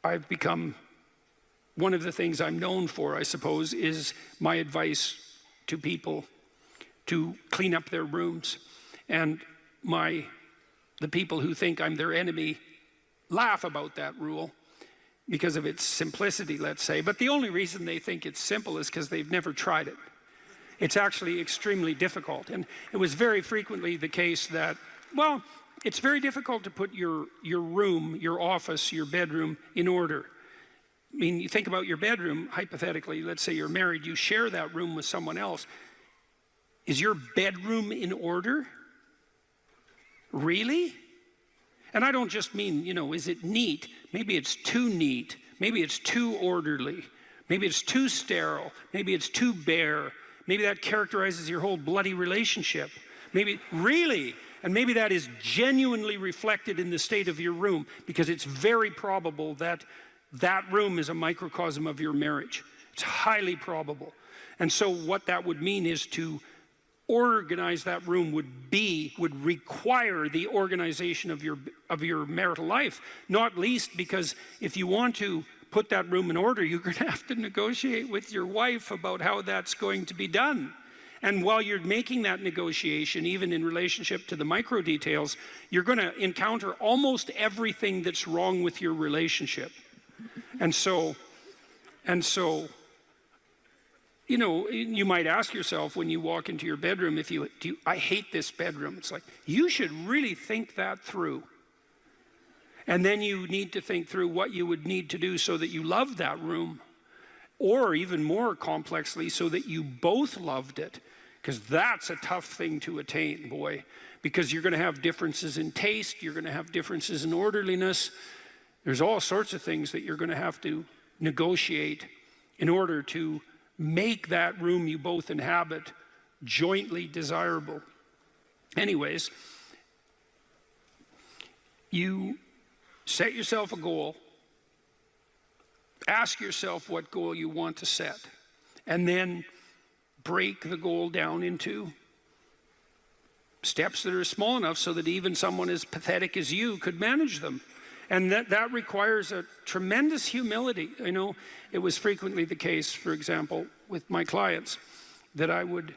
I've become, one of the things I'm known for, I suppose, is my advice to people to clean up their rooms. And the people who think I'm their enemy laugh about that rule because of its simplicity, let's say. But the only reason they think it's simple is because they've never tried it. It's actually extremely difficult. And it was very frequently the case that, well, it's very difficult to put your room, your office, your bedroom in order. I mean, you think about your bedroom, hypothetically, let's say you're married, you share that room with someone else. Is your bedroom in order? Really? And I don't just mean, is it neat? Maybe it's too neat. Maybe it's too orderly. Maybe it's too sterile. Maybe it's too bare. Maybe that characterizes your whole bloody relationship. Maybe, really? And maybe that is genuinely reflected in the state of your room, because it's very probable that that room is a microcosm of your marriage. It's highly probable. And so what that would mean is to organize that room would require the organization of your marital life, not least because if you want to put that room in order, you're going to have to negotiate with your wife about how that's going to be done. And while you're making that negotiation, even in relationship to the micro details, you're going to encounter almost everything that's wrong with your relationship. And so, you might ask yourself when you walk into your bedroom, I hate this bedroom. It's like, you should really think that through. And then you need to think through what you would need to do so that you love that room, or even more complexly, so that you both loved it, because that's a tough thing to attain, boy, because you're going to have differences in taste, you're going to have differences in orderliness. There's all sorts of things that you're going to have to negotiate in order to make that room you both inhabit jointly desirable. Anyways, you set yourself a goal, ask yourself what goal you want to set, and then break the goal down into steps that are small enough so that even someone as pathetic as you could manage them. And that requires a tremendous humility. I know it was frequently the case, for example, with my clients, that I would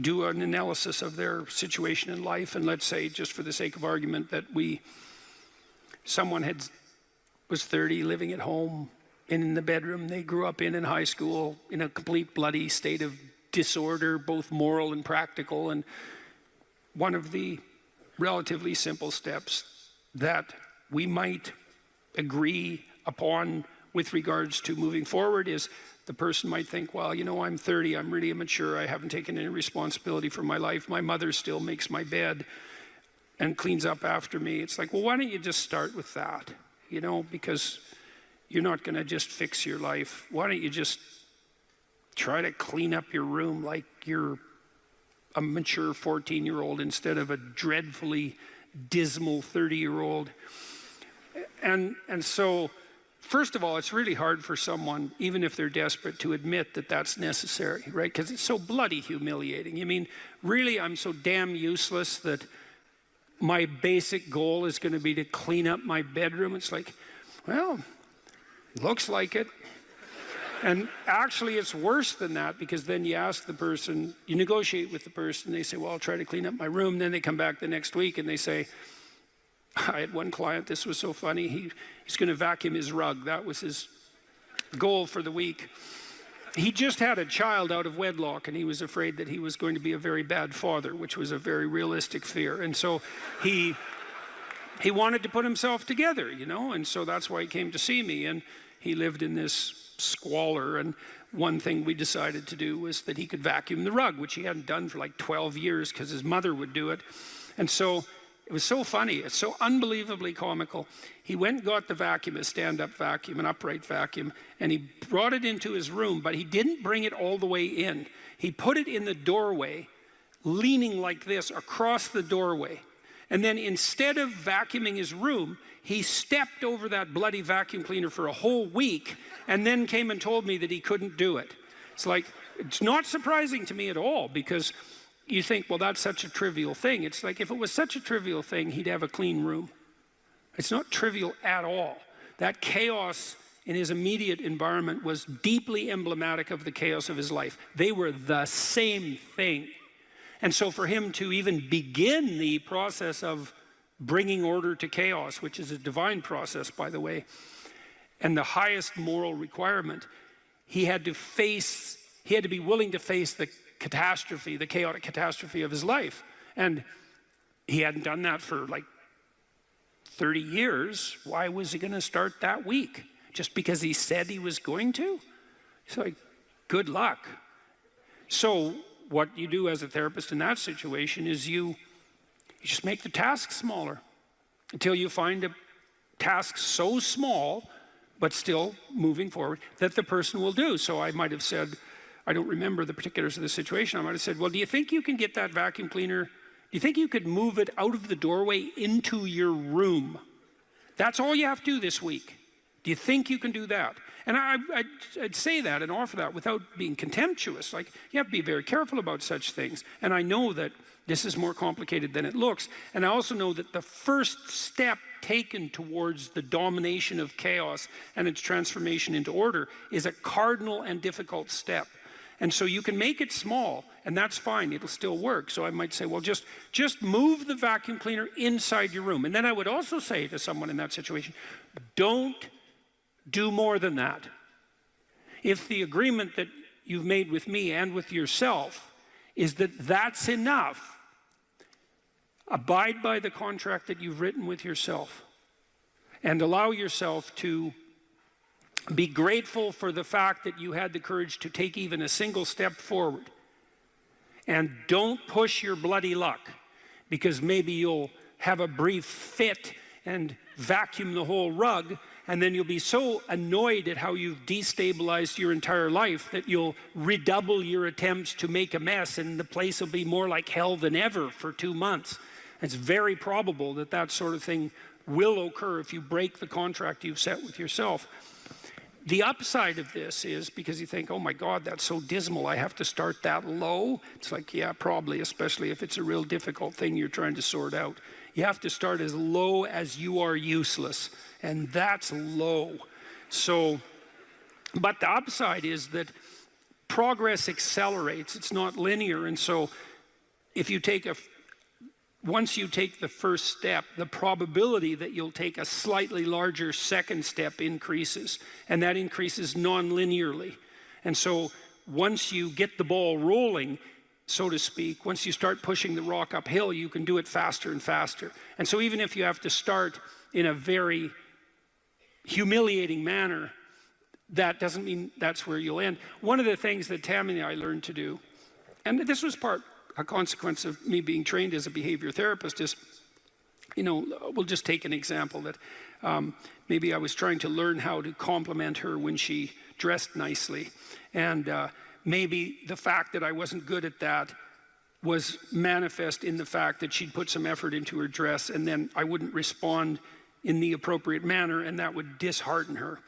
do an analysis of their situation in life, and let's say, just for the sake of argument, that someone was 30, living at home, in the bedroom they grew up in high school, in a complete bloody state of disorder, both moral and practical. And one of the relatively simple steps that we might agree upon with regards to moving forward is, the person might think, well, I'm 30, I'm really immature, I haven't taken any responsibility for my life, my mother still makes my bed and cleans up after me. It's like, well, why don't you just start with that? Because you're not going to just fix your life. Why don't you just try to clean up your room like you're a mature 14-year-old instead of a dreadfully dismal 30-year-old. And so, first of all, it's really hard for someone, even if they're desperate, to admit that that's necessary, right? Because it's so bloody humiliating. I mean, really, I'm so damn useless that my basic goal is going to be to clean up my bedroom. It's like, well, looks like it. And actually, it's worse than that, because then you ask the person, you negotiate with the person, they say, well, I'll try to clean up my room. Then they come back the next week and they say, I had one client, this was so funny, he's going to vacuum his rug. That was his goal for the week. He just had a child out of wedlock, and he was afraid that he was going to be a very bad father, which was a very realistic fear. And so he wanted to put himself together, you know, and so that's why he came to see me. And he lived in this squalor, and one thing we decided to do was that he could vacuum the rug, which he hadn't done for like 12 years because his mother would do it. And so it was so funny, it's so unbelievably comical. He went and got the vacuum, a stand-up vacuum, an upright vacuum, and he brought it into his room, but he didn't bring it all the way in. He put it in the doorway, leaning like this across the doorway. And then instead of vacuuming his room, he stepped over that bloody vacuum cleaner for a whole week and then came and told me that he couldn't do it. It's like, it's not surprising to me at all, because you think, well, that's such a trivial thing. It's like, if it was such a trivial thing, he'd have a clean room. It's not trivial at all. That chaos in his immediate environment was deeply emblematic of the chaos of his life. They were the same thing. And so for him to even begin the process of bringing order to chaos, which is a divine process, by the way, and the highest moral requirement, he had to be willing to face the catastrophe, the chaotic catastrophe of his life. And he hadn't done that for like 30 years. Why was he going to start that week? Just because he said he was going to? It's like, good luck. So what you do as a therapist in that situation is you just make the task smaller until you find a task so small, but still moving forward, that the person will do. So I might have said, I don't remember the particulars of the situation, I might have said, well, do you think you can get that vacuum cleaner, do you think you could move it out of the doorway into your room? That's all you have to do this week. Do you think you can do that? And I'd say that and offer that without being contemptuous. Like, you have to be very careful about such things. And I know that this is more complicated than it looks. And I also know that the first step taken towards the domination of chaos and its transformation into order is a cardinal and difficult step. And so you can make it small, and that's fine, it'll still work. So I might say, well, just move the vacuum cleaner inside your room. And then I would also say to someone in that situation, don't do more than that. If the agreement that you've made with me and with yourself is that that's enough, abide by the contract that you've written with yourself, and allow yourself to be grateful for the fact that you had the courage to take even a single step forward. And don't push your bloody luck, because maybe you'll have a brief fit and vacuum the whole rug, and then you'll be so annoyed at how you've destabilized your entire life that you'll redouble your attempts to make a mess, and the place will be more like hell than ever for 2 months. It's very probable that that sort of thing will occur if you break the contract you've set with yourself. The upside of this is, because you think, oh my God, that's so dismal, I have to start that low. It's like, yeah, probably, especially if it's a real difficult thing you're trying to sort out. You have to start as low as you are useless, and that's low. So, but the upside is that progress accelerates, it's not linear, and so if you take once you take the first step, the probability that you'll take a slightly larger second step increases, and that increases non-linearly. And so once you get the ball rolling, so to speak, once you start pushing the rock uphill, you can do it faster and faster. And so even if you have to start in a very humiliating manner, that doesn't mean that's where you'll end. One of the things that Tammy and I learned to do, and this was a consequence of me being trained as a behavior therapist, is, you know, we'll just take an example that maybe I was trying to learn how to compliment her when she dressed nicely. And maybe the fact that I wasn't good at that was manifest in the fact that she'd put some effort into her dress, and then I wouldn't respond in the appropriate manner, and that would dishearten her.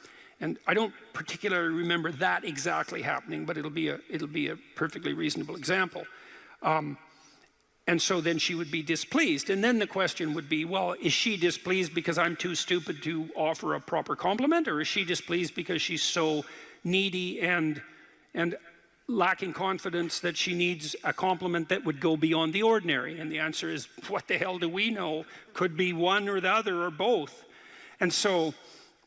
And I don't particularly remember that exactly happening, but it'll be a perfectly reasonable example. And so then she would be displeased. And then the question would be, well, is she displeased because I'm too stupid to offer a proper compliment? Or is she displeased because she's so needy and lacking confidence that she needs a compliment that would go beyond the ordinary? And the answer is, what the hell do we know? Could be one or the other or both. And so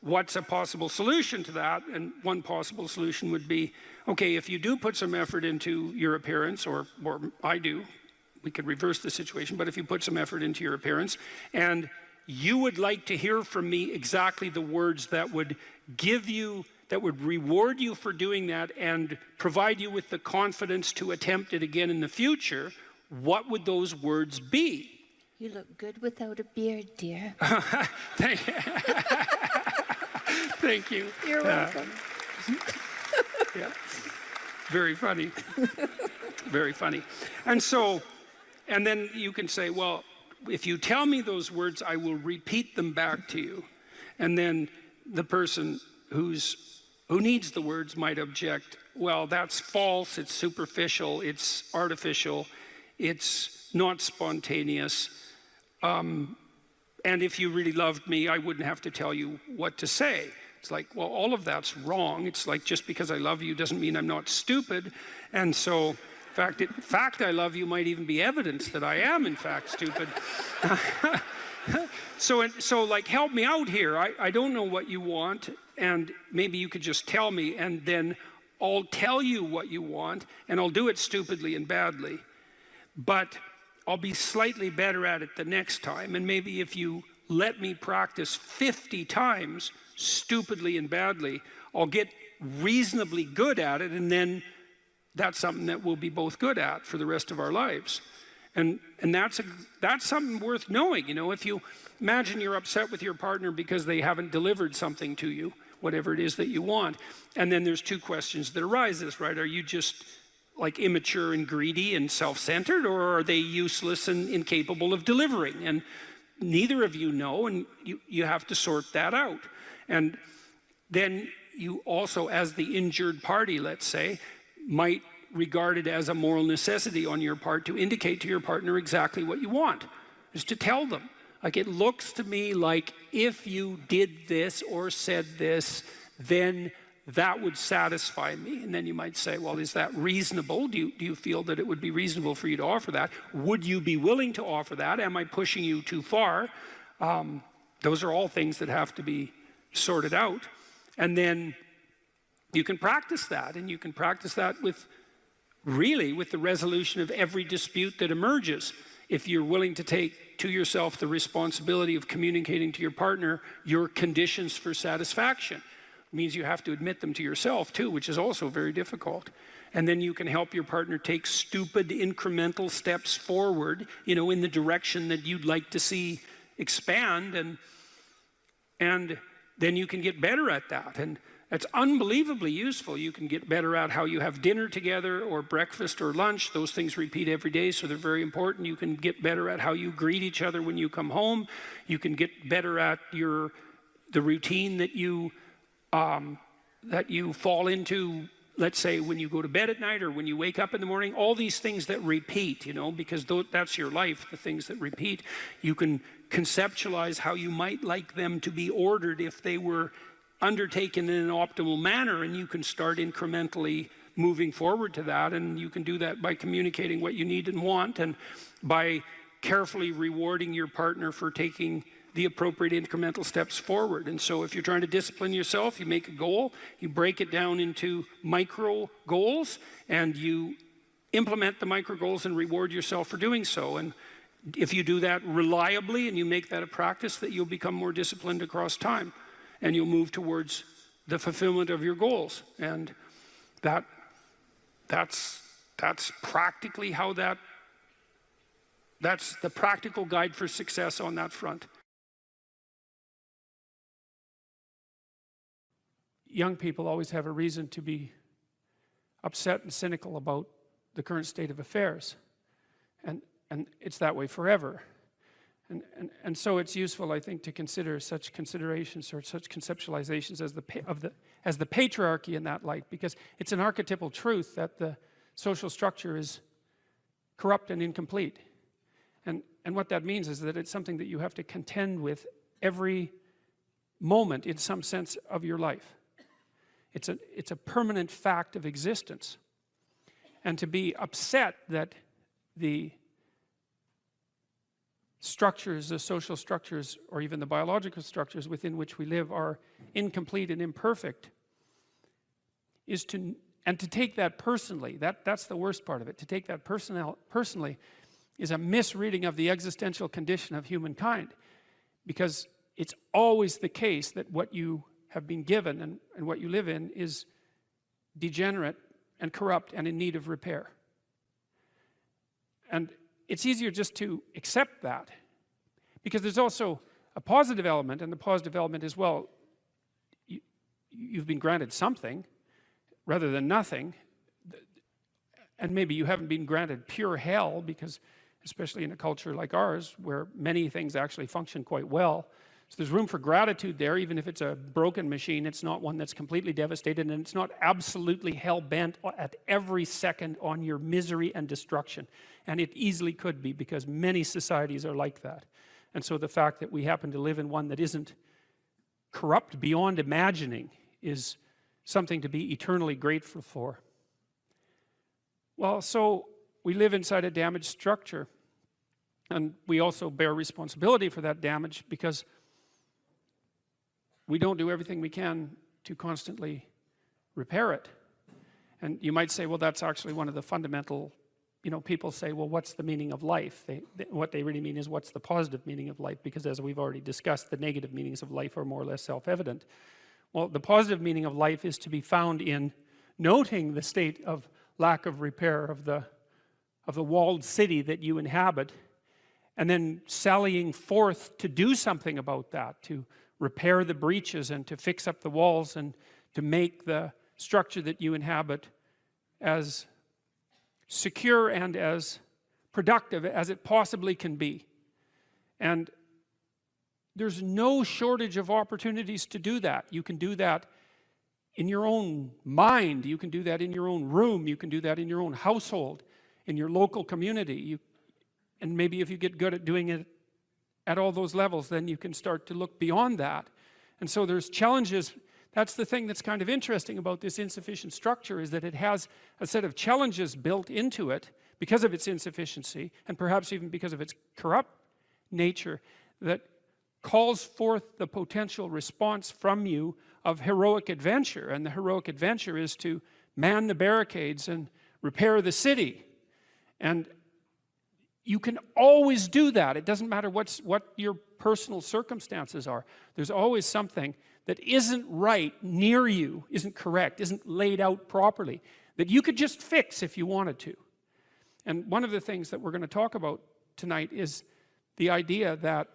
what's a possible solution to that? And one possible solution would be, okay, if you do put some effort into your appearance, or I do, we could reverse the situation, but if you put some effort into your appearance and you would like to hear from me exactly the words that would give you, that would reward you for doing that and provide you with the confidence to attempt it again in the future, what would those words be? You look good without a beard, dear. Thank you. You're welcome. Yeah. Very funny. Very funny. And so, and then you can say, well, if you tell me those words, I will repeat them back to you. And then the person who needs the words might object, well, that's false, it's superficial, it's artificial, it's not spontaneous. And if you really loved me, I wouldn't have to tell you what to say. It's like, well, all of that's wrong. It's like, just because I love you doesn't mean I'm not stupid. And so, in fact, I love you might even be evidence that I am, in fact, stupid. So like, help me out here. I don't know what you want, and maybe you could just tell me, and then I'll tell you what you want, and I'll do it stupidly and badly. But I'll be slightly better at it the next time, and maybe if you let me practice 50 times stupidly and badly, I'll get reasonably good at it, and then that's something that we'll be both good at for the rest of our lives. And that's something worth knowing. You know, if you imagine you're upset with your partner because they haven't delivered something to you, whatever it is that you want, and then there's two questions that arises, right? Are you just like immature and greedy and self-centered, or are they useless and incapable of delivering? And neither of you know, and you have to sort that out. And then you also, as the injured party, let's say, might regard it as a moral necessity on your part to indicate to your partner exactly what you want, is to tell them. Like, it looks to me like if you did this or said this, then that would satisfy me. And then you might say, well, is that reasonable? Do you feel that it would be reasonable for you to offer that? Would you be willing to offer that? Am I pushing you too far? Those are all things that have to be sorted out. And then you can practice that, and you can practice that with the resolution of every dispute that emerges. If you're willing to take to yourself the responsibility of communicating to your partner your conditions for satisfaction. It means you have to admit them to yourself too, which is also very difficult. And then you can help your partner take stupid incremental steps forward, you know, in the direction that you'd like to see expand, and then you can get better at that. And it's unbelievably useful. You can get better at how you have dinner together, or breakfast or lunch. Those things repeat every day, so they're very important. You can get better at how you greet each other when you come home. You can get better at the routine that you fall into, let's say, when you go to bed at night or when you wake up in the morning. All these things that repeat, you know, because that's your life, the things that repeat. You can conceptualize how you might like them to be ordered if they were undertaken in an optimal manner, and you can start incrementally moving forward to that. And you can do that by communicating what you need and want, and by carefully rewarding your partner for taking the appropriate incremental steps forward. And so if you're trying to discipline yourself, you make a goal, you break it down into micro goals, and you implement the micro goals and reward yourself for doing so. And if you do that reliably and you make that a practice, that you'll become more disciplined across time, and you'll move towards the fulfillment of your goals. And that's practically how that's the practical guide for success on that front. Young people always have a reason to be upset and cynical about the current state of affairs. And it's that way forever. And so it's useful, I think, to consider such considerations or such conceptualizations as the patriarchy in that light, because it's an archetypal truth that the social structure is corrupt and incomplete. And what that means is that it's something that you have to contend with every moment in some sense of your life. It's a permanent fact of existence. And to be upset that the structures, the social structures, or even the biological structures within which we live are incomplete and imperfect, is to take that personally. That's the worst part of it. To take that personally is a misreading of the existential condition of humankind, because it's always the case that what you have been given and what you live in is degenerate and corrupt and in need of repair. And it's easier just to accept that, because there's also a positive element, and the positive element is, well, you've been granted something rather than nothing, and maybe you haven't been granted pure hell, because especially in a culture like ours where many things actually function quite well, so there's room for gratitude there. Even if it's a broken machine, it's not one that's completely devastated, and it's not absolutely hell-bent at every second on your misery and destruction. And it easily could be, because many societies are like that. And so the fact that we happen to live in one that isn't corrupt beyond imagining is something to be eternally grateful for. Well, so we live inside a damaged structure, and we also bear responsibility for that damage, because we don't do everything we can to constantly repair it. And you might say, well, that's actually one of the fundamental, people say, well, what's the meaning of life? What they really mean is, what's the positive meaning of life? Because as we've already discussed, the negative meanings of life are more or less self-evident. Well, the positive meaning of life is to be found in noting the state of lack of repair of the walled city that you inhabit, and then sallying forth to do something about that, to repair the breaches and to fix up the walls and to make the structure that you inhabit as secure and as productive as it possibly can be. And there's no shortage of opportunities to do that. You can do that in your own mind, you can do that in your own room, you can do that in your own household, in your local community. And maybe if you get good at doing it at all those levels, then you can start to look beyond that. And so there's challenges. That's the thing that's kind of interesting about this insufficient structure, is that it has a set of challenges built into it because of its insufficiency, and perhaps even because of its corrupt nature, that calls forth the potential response from you of heroic adventure. And the heroic adventure is to man the barricades and repair the city. And you can always do that. It doesn't matter what your personal circumstances are. There's always something that isn't right near you, isn't correct, isn't laid out properly, that you could just fix if you wanted to. And one of the things that we're going to talk about tonight is the idea that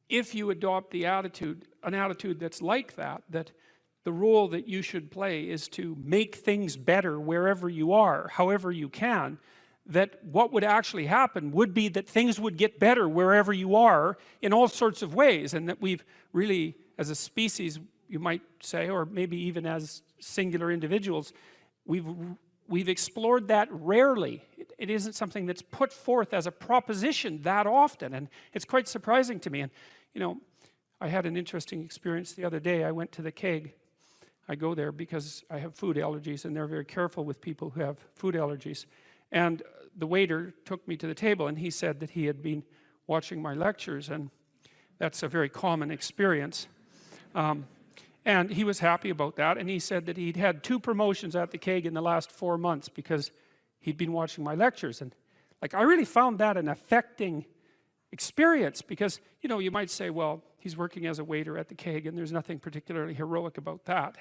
if you adopt an attitude that's like that, that the role that you should play is to make things better wherever you are, however you can, that what would actually happen would be that things would get better wherever you are in all sorts of ways, and that we've really, as a species, you might say, or maybe even as singular individuals, we've explored that rarely. It isn't something that's put forth as a proposition that often, and it's quite surprising to me. And I had an interesting experience the other day. I went to the keg. I go there because I have food allergies, and they're very careful with people who have food allergies. And the waiter took me to the table, and he said that he had been watching my lectures, and that's a very common experience. And he was happy about that, and he said that he'd had 2 promotions at the keg in the last 4 months because he'd been watching my lectures. And I really found that an affecting experience, because you might say, well, he's working as a waiter at the keg and there's nothing particularly heroic about that.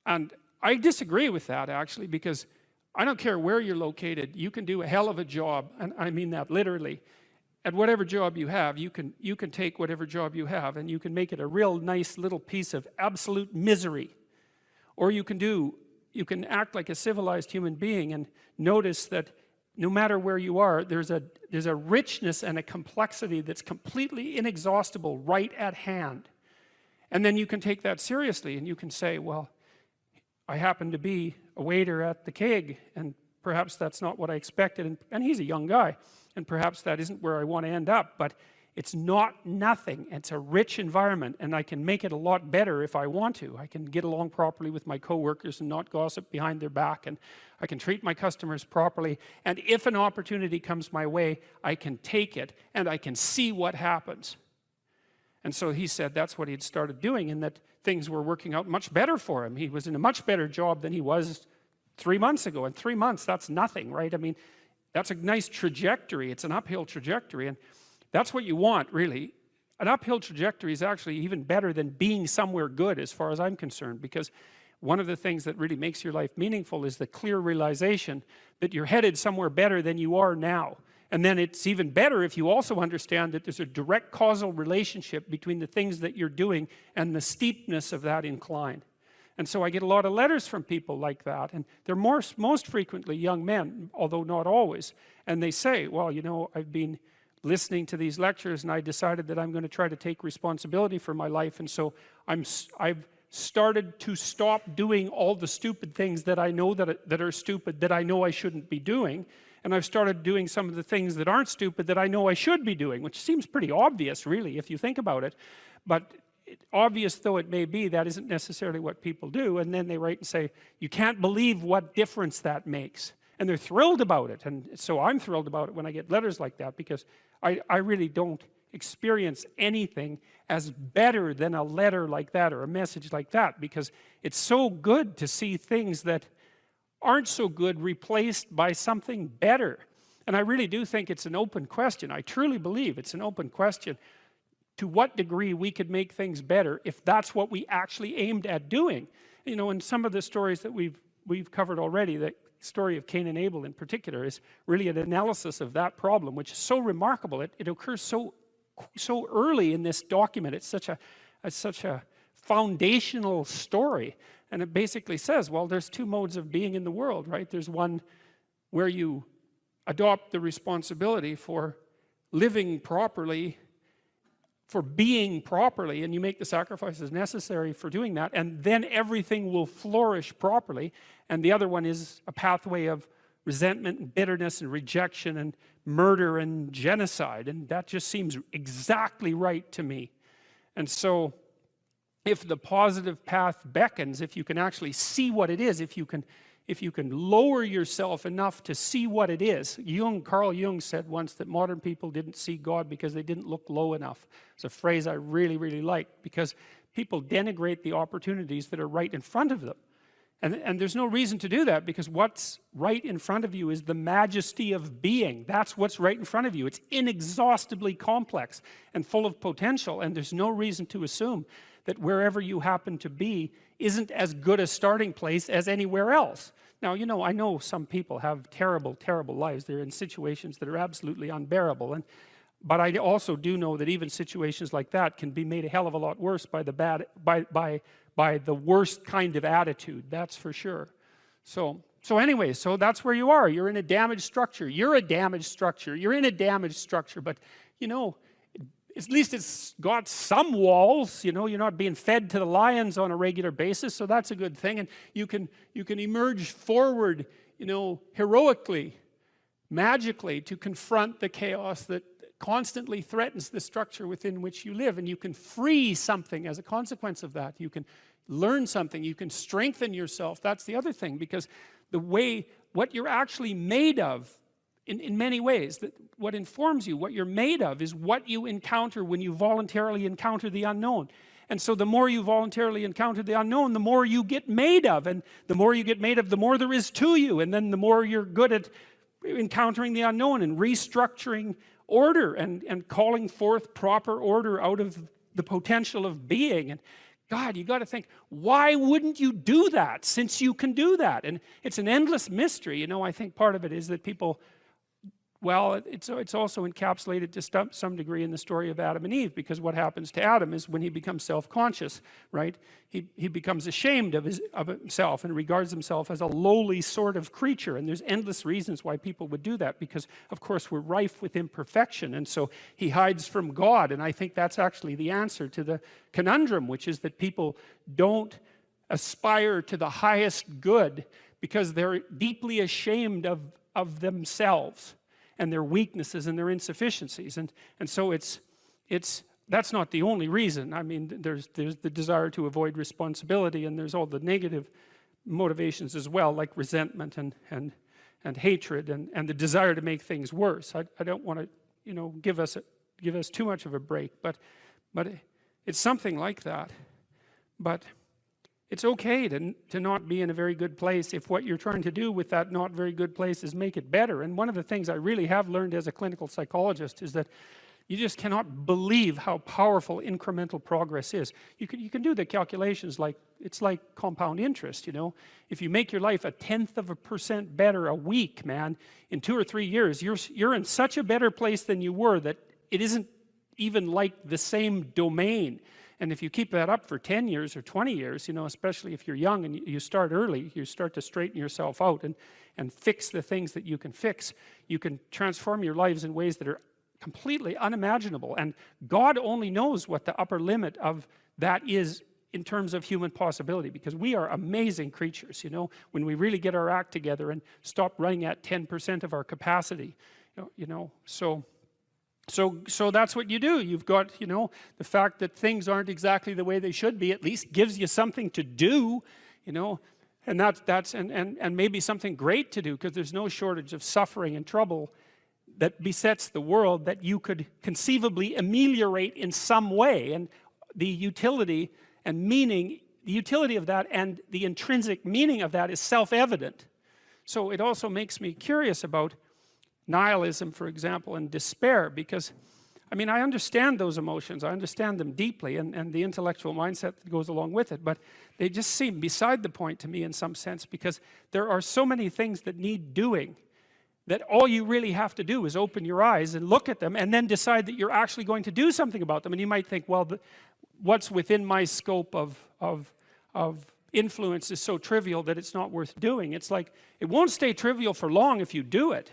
And I disagree with that, actually, because I don't care where you're located, you can do a hell of a job, and I mean that literally. At whatever job you have, you can take whatever job you have and you can make it a real nice little piece of absolute misery. Or you can act like a civilized human being and notice that no matter where you are, there's a richness and a complexity that's completely inexhaustible right at hand. And then you can take that seriously, and you can say, well, I happen to be a waiter at the keg, and perhaps that's not what I expected, and he's a young guy, and perhaps that isn't where I want to end up, but It's not nothing. It's a rich environment, and I can make it a lot better if I want to. I can get along properly with my coworkers and not gossip behind their back, and I can treat my customers properly, and if an opportunity comes my way, I can take it, and I can see what happens. And so he said that's what he had started doing, and that things were working out much better for him. He was in a much better job than he was 3 months ago. In 3 months, that's nothing, right? I mean, that's a nice trajectory. It's an uphill trajectory, and that's what you want, really. An uphill trajectory is actually even better than being somewhere good, as far as I'm concerned, because one of the things that really makes your life meaningful is the clear realization that you're headed somewhere better than you are now. And then it's even better if you also understand that there's a direct causal relationship between the things that you're doing and the steepness of that incline. And so I get a lot of letters from people like that, and they're most frequently young men, although not always. And they say, well, you know, I've been listening to these lectures, and I decided that I'm going to try to take responsibility for my life, and so I've started to stop doing all the stupid things that I know that are stupid, that I know I shouldn't be doing, and I've started doing some of the things that aren't stupid that I know I should be doing, which seems pretty obvious, really, if you think about it. But obvious though it may be, that isn't necessarily what people do. And then they write and say, you can't believe what difference that makes. And they're thrilled about it. And so I'm thrilled about it when I get letters like that, because I really don't experience anything as better than a letter like that or a message like that, because it's so good to see things that aren't so good replaced by something better. And I really do think it's an open question. I truly believe it's an open question to what degree we could make things better if that's what we actually aimed at doing. You know, in some of the stories that we've covered already, the story of Cain and Abel in particular is really an analysis of that problem, which is so remarkable. It occurs so early in this document. It's such a foundational story, and it basically says, well, there's two modes of being in the world, right? There's one where you adopt the responsibility for living properly, for being properly, and you make the sacrifices necessary for doing that, and then everything will flourish properly. And the other one is a pathway of resentment and bitterness and rejection and murder and genocide, and that just seems exactly right to me. And so if the positive path beckons, if you can actually see what it is, if you can lower yourself enough to see what it is. Carl Jung said once that modern people didn't see God because they didn't look low enough. It's a phrase I really, really like, because people denigrate the opportunities that are right in front of them. And there's no reason to do that, because what's right in front of you is the majesty of being. That's what's right in front of you. It's inexhaustibly complex and full of potential, and there's no reason to assume that wherever you happen to be isn't as good a starting place as anywhere else. Now, you know, I know some people have terrible, terrible lives. They're in situations that are absolutely unbearable. But I also do know that even situations like that can be made a hell of a lot worse by the worst kind of attitude. That's for sure. So anyway, so that's where you are. You're in a damaged structure. You're a damaged structure. You're in a damaged structure. But, you know, at least it's got some walls. You know, you're not being fed to the lions on a regular basis, so that's a good thing. And you can emerge forward, you know, heroically, magically, to confront the chaos that constantly threatens the structure within which you live. And you can free something as a consequence of that. You can learn something. You can strengthen yourself. That's the other thing, because what you're actually made of, in many ways, that what informs you, what you're made of, is what you encounter when you voluntarily encounter the unknown. And so the more you voluntarily encounter the unknown, the more you get made of. And the more you get made of, the more there is to you. And then the more you're good at encountering the unknown and restructuring order and calling forth proper order out of the potential of being. And God, you got to think, why wouldn't you do that, since you can do that? And it's an endless mystery. You know, I think part of it is that people, well, it's also encapsulated to some degree in the story of Adam and Eve, because what happens to Adam is when he becomes self-conscious, right? He becomes ashamed of himself and regards himself as a lowly sort of creature. And there's endless reasons why people would do that, because, of course, we're rife with imperfection. And so he hides from God. And I think that's actually the answer to the conundrum, which is that people don't aspire to the highest good because they're deeply ashamed of themselves and their weaknesses and their insufficiencies. And so it's that's not the only reason. I mean, there's the desire to avoid responsibility, and there's all the negative motivations as well, like resentment and hatred and the desire to make things worse. I don't want to, you know, give us too much of a break, but it's something like that. But it's okay to not be in a very good place if what you're trying to do with that not very good place is make it better. And one of the things I really have learned as a clinical psychologist is that you just cannot believe how powerful incremental progress is. You can do the calculations like, it's like compound interest, you know. If you make your life 0.1% better a week, man, in 2 or 3 years, you're in such a better place than you were that it isn't even like the same domain. And if you keep that up for 10 years or 20 years, you know, especially if you're young and you start early, you start to straighten yourself out and fix the things that you can fix. You can transform your lives in ways that are completely unimaginable. And God only knows what the upper limit of that is in terms of human possibility, because we are amazing creatures, you know, when we really get our act together and stop running at 10% of our capacity, you know. So that's what you do. You've got, you know, the fact that things aren't exactly the way they should be at least gives you something to do, you know, and that's maybe something great to do, because there's no shortage of suffering and trouble that besets the world that you could conceivably ameliorate in some way. And the utility and meaning, the utility of that and the intrinsic meaning of that is self-evident. So it also makes me curious about nihilism, for example, and despair, because I mean, I understand those emotions, I understand them deeply, and the intellectual mindset that goes along with it, but they just seem beside the point to me in some sense, because there are so many things that need doing that all you really have to do is open your eyes and look at them and then decide that you're actually going to do something about them. And you might think, well, what's within my scope of influence is so trivial that it's not worth doing. It's like, it won't stay trivial for long if you do it.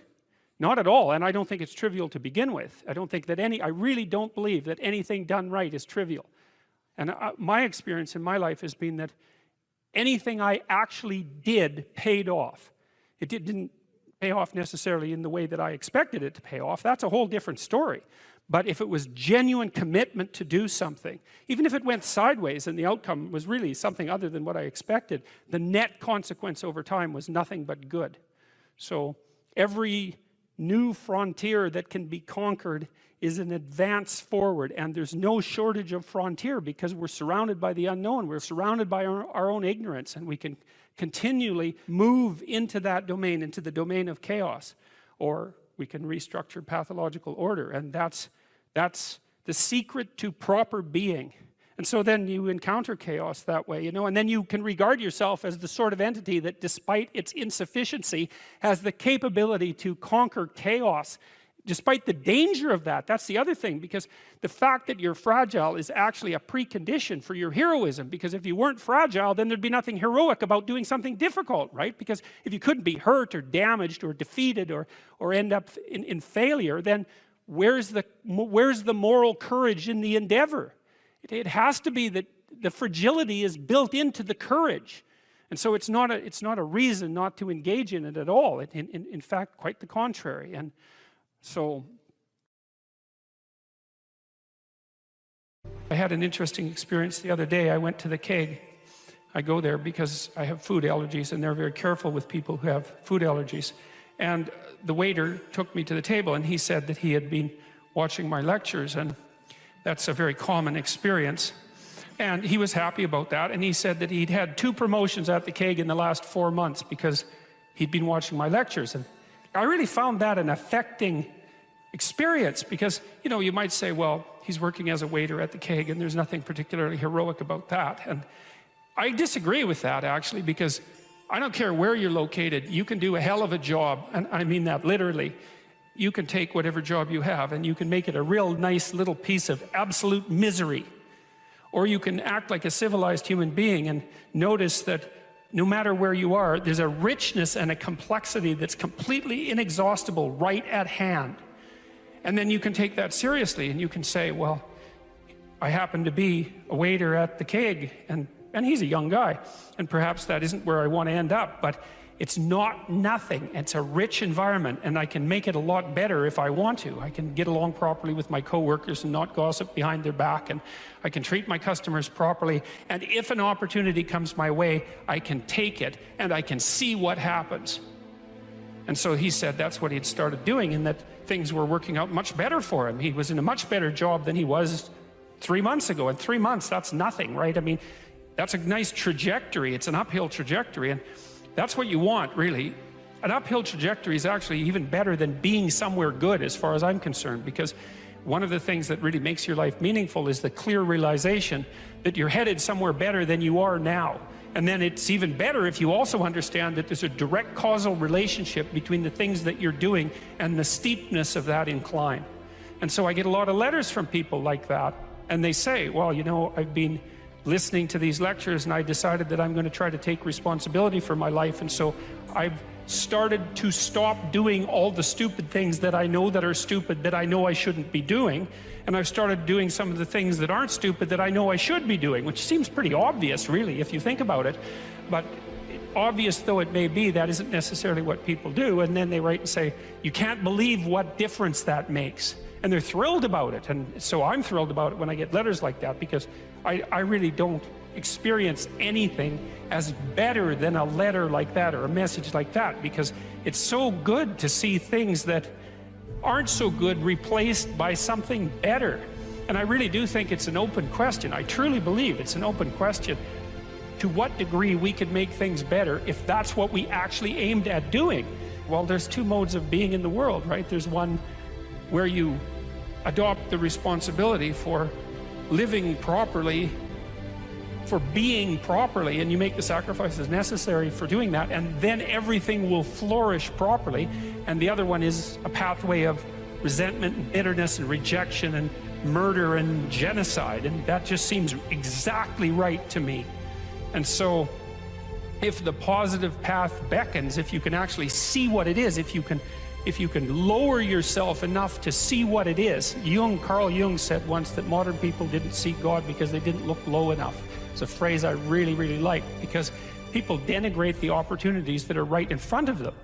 Not at all. And I don't think it's trivial to begin with. I don't think that I really don't believe that anything done right is trivial. And my experience in my life has been that anything I actually did paid off. It didn't pay off necessarily in the way that I expected it to pay off. That's a whole different story. But if it was genuine commitment to do something, even if it went sideways and the outcome was really something other than what I expected, the net consequence over time was nothing but good. So every new frontier that can be conquered is an advance forward, and there's no shortage of frontier because we're surrounded by the unknown. We're surrounded by our own ignorance, and we can continually move into that domain, into the domain of chaos, or we can restructure pathological order, and that's the secret to proper being. And so then you encounter chaos that way, you know, and then you can regard yourself as the sort of entity that, despite its insufficiency, has the capability to conquer chaos, despite the danger of that. That's the other thing, because the fact that you're fragile is actually a precondition for your heroism, because if you weren't fragile, then there'd be nothing heroic about doing something difficult, right? Because if you couldn't be hurt or damaged or defeated or end up in failure, then where's the moral courage in the endeavor? It has to be that the fragility is built into the courage. And so it's not a reason not to engage in it at all. In fact, quite the contrary. And so I had an interesting experience the other day. I went to the keg. I go there because I have food allergies, and they're very careful with people who have food allergies. And the waiter took me to the table, and he said that he had been watching my lectures, and that's a very common experience. And he was happy about that, and he said that he'd had 2 promotions at the keg in the last 4 months because he'd been watching my lectures. And I really found that an affecting experience, because, you know, you might say, well, he's working as a waiter at the keg and there's nothing particularly heroic about that. And I disagree with that, actually, because I don't care where you're located, you can do a hell of a job, and I mean that literally. You can take whatever job you have and you can make it a real nice little piece of absolute misery. Or you can act like a civilized human being and notice that no matter where you are, there's a richness and a complexity that's completely inexhaustible right at hand. And then you can take that seriously and you can say, well, I happen to be a waiter at the keg, and he's a young guy, and perhaps that isn't where I want to end up, but it's not nothing. It's a rich environment, and I can make it a lot better if I want to. I can get along properly with my coworkers and not gossip behind their back, and I can treat my customers properly. And if an opportunity comes my way, I can take it and I can see what happens. And so he said that's what he'd started doing, and that things were working out much better for him. He was in a much better job than he was 3 months ago. And 3 months, that's nothing, right? I mean, that's a nice trajectory. It's an uphill trajectory, and that's what you want, really. An uphill trajectory is actually even better than being somewhere good, as far as I'm concerned, because one of the things that really makes your life meaningful is the clear realization that you're headed somewhere better than you are now. And then it's even better if you also understand that there's a direct causal relationship between the things that you're doing and the steepness of that incline. And so I get a lot of letters from people like that, and they say, well, you know, I've been listening to these lectures and I decided that I'm going to try to take responsibility for my life, and so I've started to stop doing all the stupid things that I know that are stupid, that I know I shouldn't be doing, and I've started doing some of the things that aren't stupid that I know I should be doing, which seems pretty obvious, really, if you think about it. But obvious though it may be, that isn't necessarily what people do. And then they write and say, you can't believe what difference that makes. And they're thrilled about it. And so I'm thrilled about it when I get letters like that, because I really don't experience anything as better than a letter like that or a message like that, because it's so good to see things that aren't so good replaced by something better. And I really do think it's an open question. I truly believe it's an open question to what degree we could make things better if that's what we actually aimed at doing. Well, there's two modes of being in the world, right? There's one where you adopt the responsibility for living properly, for being properly, and you make the sacrifices necessary for doing that, and then everything will flourish properly. And the other one is a pathway of resentment and bitterness and rejection and murder and genocide, and that just seems exactly right to me. And so if the positive path beckons, if you can actually see what it is, if you can lower yourself enough to see what it is. Carl Jung said once that modern people didn't see God because they didn't look low enough. It's a phrase I really, really like, because people denigrate the opportunities that are right in front of them.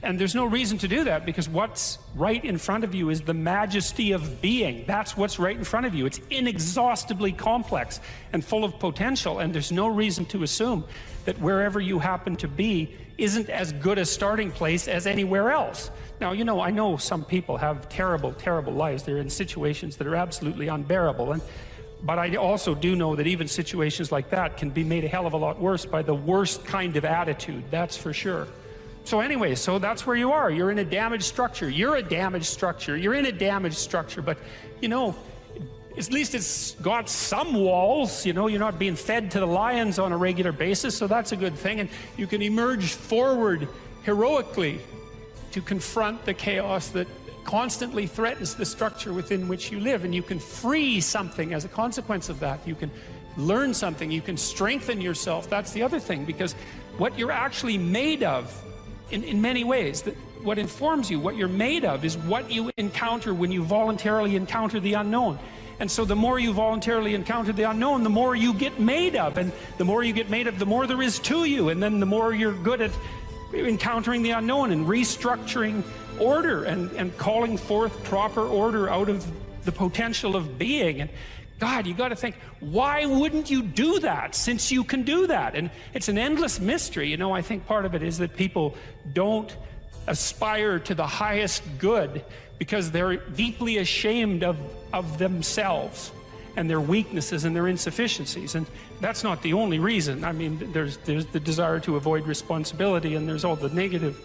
And there's no reason to do that, because what's right in front of you is the majesty of being. That's what's right in front of you. It's inexhaustibly complex and full of potential, and there's no reason to assume that wherever you happen to be isn't as good a starting place as anywhere else. Now, you know, I know some people have terrible, terrible lives. They're in situations that are absolutely unbearable, but I also do know that even situations like that can be made a hell of a lot worse by the worst kind of attitude, that's for sure. So anyway, so that's where you are. You're in a damaged structure. You're a damaged structure. You're in a damaged structure, but, you know, at least it's got some walls. You know, you're not being fed to the lions on a regular basis, so that's a good thing. And you can emerge forward heroically to confront the chaos that constantly threatens the structure within which you live, and you can free something as a consequence of that. You can learn something, you can strengthen yourself. That's the other thing, because what you're actually made of, in many ways, what informs you, what you're made of, is what you encounter when you voluntarily encounter the unknown. And so the more you voluntarily encounter the unknown, the more you get made of, and the more you get made of, the more there is to you, and then the more you're good at encountering the unknown and restructuring order and calling forth proper order out of the potential of being. And God, you got to think, why wouldn't you do that, since you can do that? And it's an endless mystery. You know, I think part of it is that people don't aspire to the highest good because they're deeply ashamed of themselves and their weaknesses and their insufficiencies. And that's not the only reason. I mean, there's the desire to avoid responsibility, and there's all the negative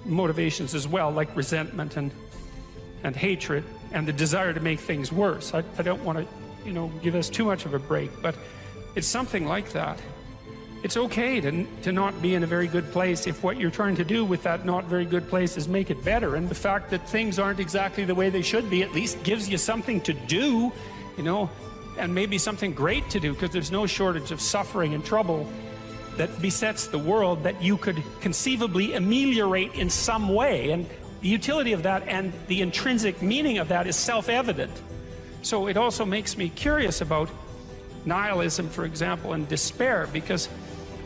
motivations as well, like resentment and hatred, and the desire to make things worse. I don't want to, you know, give us too much of a break, but it's something like that. It's okay to not be in a very good place if what you're trying to do with that not very good place is make it better. And the fact that things aren't exactly the way they should be at least gives you something to do, you know, and maybe something great to do, because there's no shortage of suffering and trouble that besets the world that you could conceivably ameliorate in some way. And the utility of that and the intrinsic meaning of that is self-evident. So it also makes me curious about nihilism, for example, and despair, because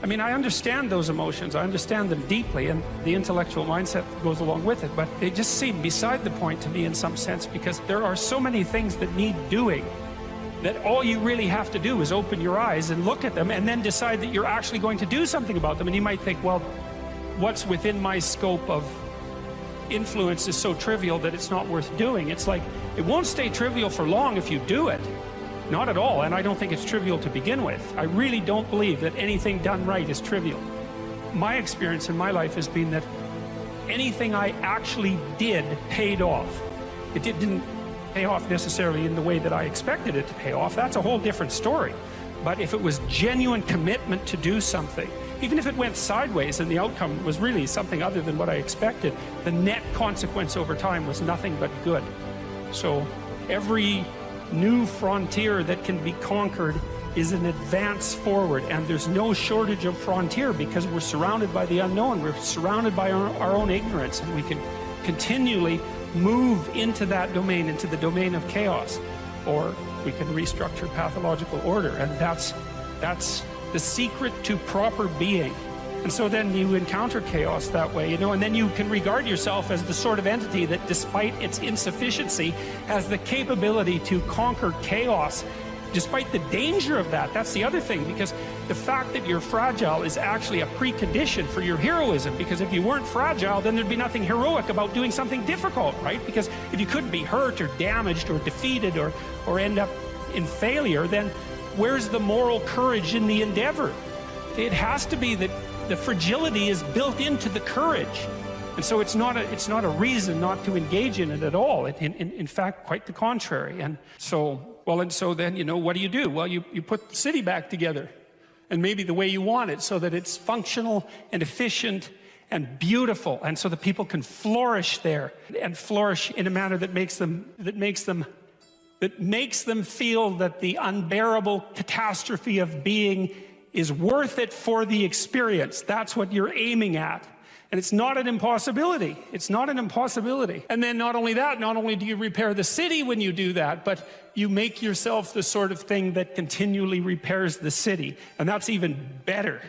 I mean, I understand those emotions, I understand them deeply, and the intellectual mindset goes along with it, but they just seem beside the point to me in some sense, because there are so many things that need doing that all you really have to do is open your eyes and look at them and then decide that you're actually going to do something about them. And you might think, well, what's within my scope of influence is so trivial that it's not worth doing. It's like, it won't stay trivial for long if you do it. Not at all, and I don't think it's trivial to begin with. I really don't believe that anything done right is trivial. My experience in my life has been that anything I actually did paid off. It didn't pay off necessarily in the way that I expected it to pay off. That's a whole different story. But if it was genuine commitment to do something, even if it went sideways and the outcome was really something other than what I expected, the net consequence over time was nothing but good. So every new frontier that can be conquered is an advance forward, and there's no shortage of frontier because we're surrounded by the unknown. We're surrounded by our own ignorance, and we can continually move into that domain, into the domain of chaos, or we can restructure pathological order, and that's the secret to proper being. And so then you encounter chaos that way, you know, and then you can regard yourself as the sort of entity that, despite its insufficiency, has the capability to conquer chaos, despite the danger of that. That's the other thing, because the fact that you're fragile is actually a precondition for your heroism, because if you weren't fragile, then there'd be nothing heroic about doing something difficult, right? Because if you couldn't be hurt or damaged or defeated or end up in failure, then where's the moral courage in the endeavor? It has to be that the fragility is built into the courage, and so it's not a reason not to engage in it at all. In fact, quite the contrary. And so, well, and so then, you know, what do? Well, you put the city back together, and maybe the way you want it, so that it's functional and efficient and beautiful, and so that people can flourish there, and flourish in a manner that makes them feel that the unbearable catastrophe of being is worth it for the experience. That's what you're aiming at. And it's not an impossibility. It's not an impossibility. And then not only that, not only do you repair the city when you do that, but you make yourself the sort of thing that continually repairs the city. And that's even better.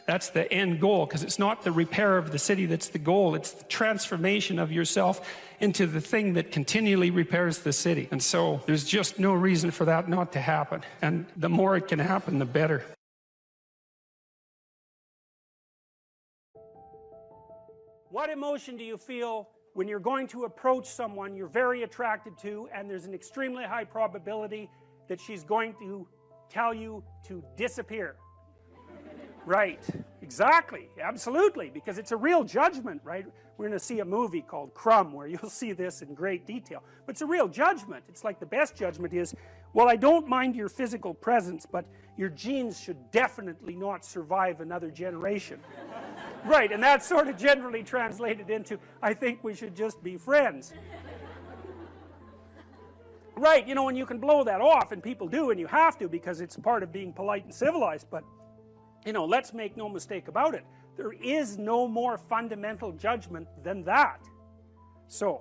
That's the end goal, because it's not the repair of the city that's the goal. It's the transformation of yourself into the thing that continually repairs the city. And so there's just no reason for that not to happen. And the more it can happen, the better. What emotion do you feel when you're going to approach someone you're very attracted to, and there's an extremely high probability that she's going to tell you to disappear? Right, exactly, absolutely, because it's a real judgment, right? We're going to see a movie called Crumb where you'll see this in great detail. But it's a real judgment. It's like the best judgment is, well, I don't mind your physical presence, but your genes should definitely not survive another generation. Right, and that's sort of generally translated into, I think we should just be friends. Right, you know, and you can blow that off, and people do, and you have to, because it's part of being polite and civilized, but, you know, let's make no mistake about it. There is no more fundamental judgment than that. So,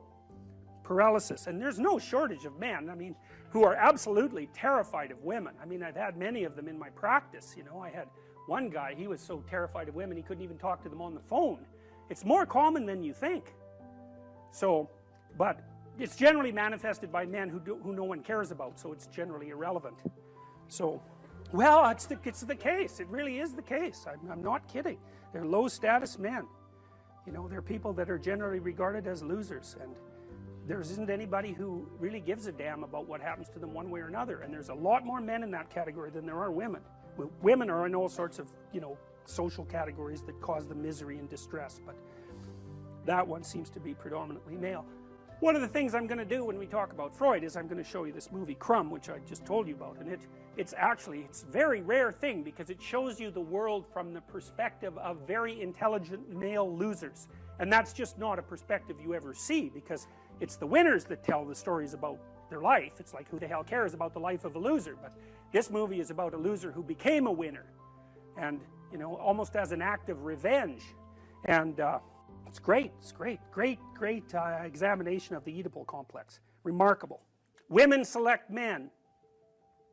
paralysis, and there's no shortage of men, I mean, who are absolutely terrified of women. I mean, I've had many of them in my practice, you know. I had one guy, he was so terrified of women he couldn't even talk to them on the phone. It's more common than you think. So, but it's generally manifested by men who no one cares about, so it's generally irrelevant. So, well, it's the case. It really is the case. I'm not kidding. They're low status men. You know, they're people that are generally regarded as losers, and there isn't anybody who really gives a damn about what happens to them one way or another. And there's a lot more men in that category than there are women. Women are in all sorts of, you know, social categories that cause them misery and distress, but that one seems to be predominantly male. One of the things I'm going to do when we talk about Freud is I'm going to show you this movie Crumb, which I just told you about, and it's a very rare thing, because it shows you the world from the perspective of very intelligent male losers, and that's just not a perspective you ever see, because it's the winners that tell the stories about their life. It's like, who the hell cares about the life of a loser? But this movie is about a loser who became a winner, and, you know, almost as an act of revenge. And it's great. It's great examination of the Oedipal complex. Remarkable. Women select men.